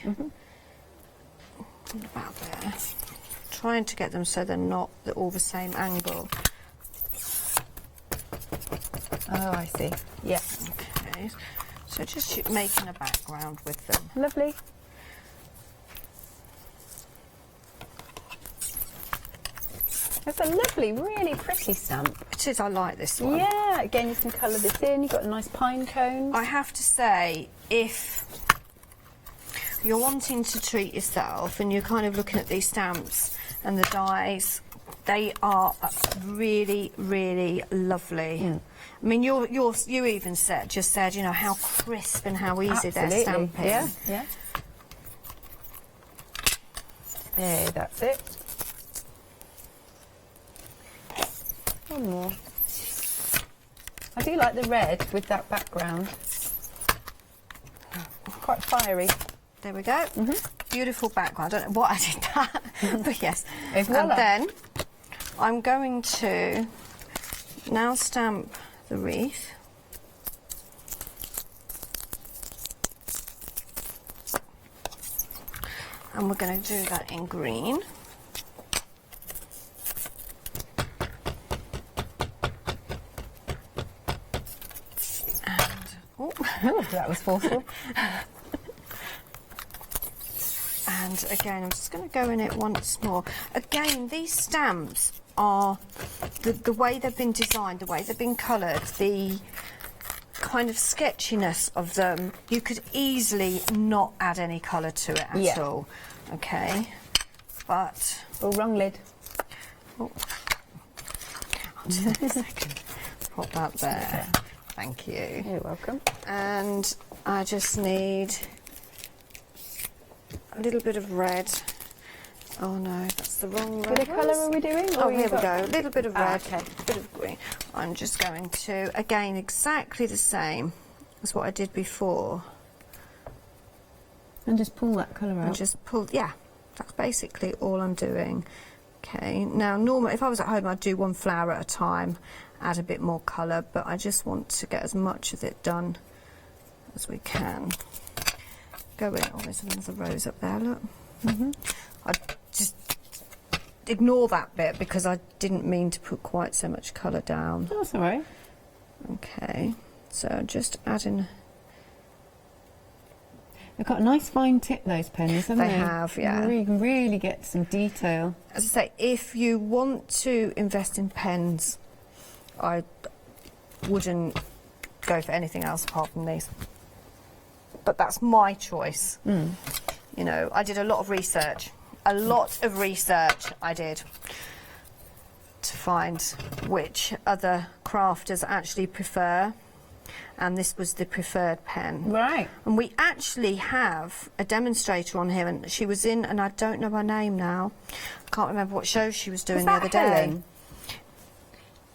About there. Trying to get them so they're not all the same angle. Oh, I see. Yeah. Okay. So just making a background with them. Lovely. It's a lovely, really pretty stamp. It is, I like this one. Yeah, again, you can colour this in. You've got a nice pine cone. I have to say, if you're wanting to treat yourself and you're kind of looking at these stamps and the dies, they are really, really lovely. I mean, you even just said, you know, how crisp and how easy they're stamping. Yeah, yeah. There, that's it. One more. I do like the red with that background. Quite fiery. There we go. Beautiful background. I don't know what I did that, but yes. Et voila. And then I'm going to now stamp the wreath. And we're going to do that in green. That was forceful. And again, I'm just going to go in it once more. Again, these stamps are the way they've been designed, the way they've been coloured, the kind of sketchiness of them. You could easily not add any colour to it at all. Okay, but wrong lid. I'll do that in a second. Pop that there. Okay. Thank you. You're welcome. And I just need a little bit of red. Oh no, that's the wrong red. What colour are we doing? Oh, here we go. A little bit of red, okay. a bit of green. I'm just going to, again, exactly the same as what I did before. And just pull that colour out. And just pull, yeah, that's basically all I'm doing. Okay, now normally if I was at home I'd do one flower at a time, add a bit more colour, but I just want to get as much of it done as we can. Go in, oh there's another rose up there, look. I just ignore that bit because I didn't mean to put quite so much colour down. Oh, that's all right. Okay, so just adding. They've got a nice fine tip, those pens, haven't they? They have, yeah. You can really get some detail. As I say, if you want to invest in pens, I wouldn't go for anything else apart from these. But that's my choice. You know, I did a lot of research. A lot of research I did to find which other crafters actually prefer, and this was the preferred pen. Right. And we actually have a demonstrator on here, and she was in, and I don't know her name now. I can't remember what show she was doing the other day.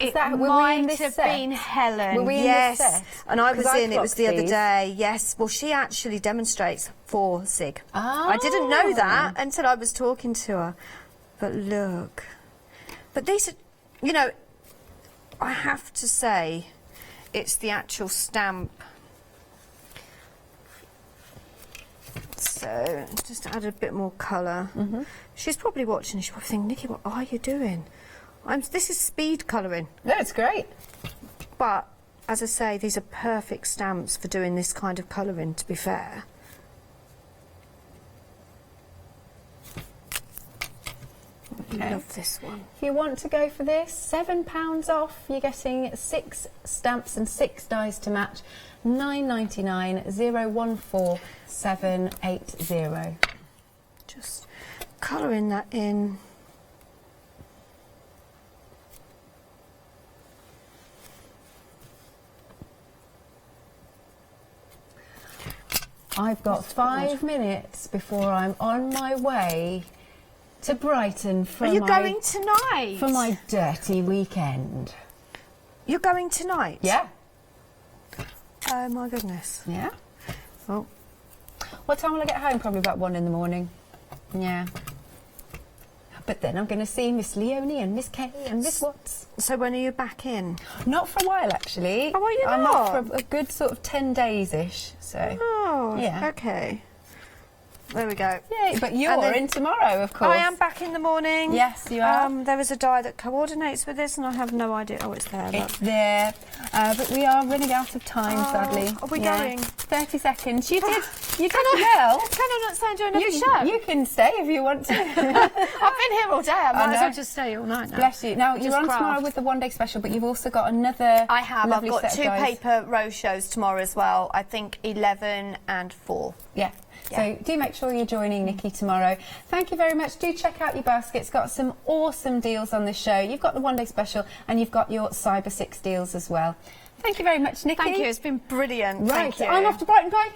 It might have been Helen. Were we yes, in this set? And I was in, it was the other these. day, yes. Well, she actually demonstrates for SIG. Oh. I didn't know that until I was talking to her. But look. But these are, you know, I have to say, it's the actual stamp. So, just to add a bit more colour. She's probably watching, she's probably thinking, Nikki, what are you doing? This is speed colouring. That's great. But, as I say, these are perfect stamps for doing this kind of colouring, to be fair. I love this one. If you want to go for this, £7 off, you're getting 6 stamps and 6 dies to match. $9.99 014 780. Just colouring that in. I've got 5 minutes before I'm on my way to Brighton for Are you going tonight? For my dirty weekend. You're going tonight? Yeah. Oh my goodness. Yeah. Oh. What time will I get home? Probably about 1 in the morning. Yeah. But then I'm going to see Miss Leonie and Miss Kay and Miss Watts. So when are you back in? Not for a while, actually. Oh, are you I'm not? off for a good sort of 10 days-ish, so... Oh, yeah. Okay. There we go. Yay, but you're in tomorrow, of course. I am back in the morning. Yes, you are. There is a die that coordinates with this, and I have no idea. Oh, it's there. It's there. But we are running out of time, sadly. Are we going? 30 seconds. You did well. Can I not stay and do another show? You can stay if you want to. I've been here all day. I might as well just stay all night now. Bless you. Now, you're on tomorrow with the one-day special, but you've also got another I have. I've got set of 2 dies. paper row shows tomorrow as well. I think 11 and 4. Yeah. So do make sure you're joining Nikki tomorrow. Thank you very much. Do check out your baskets. Got some awesome deals on this show. You've got the one-day special and you've got your Cyber 6 deals as well. Thank you very much, Nikki. Thank you. It's been brilliant. Right. Thank you. I'm off to Brighton. Bye.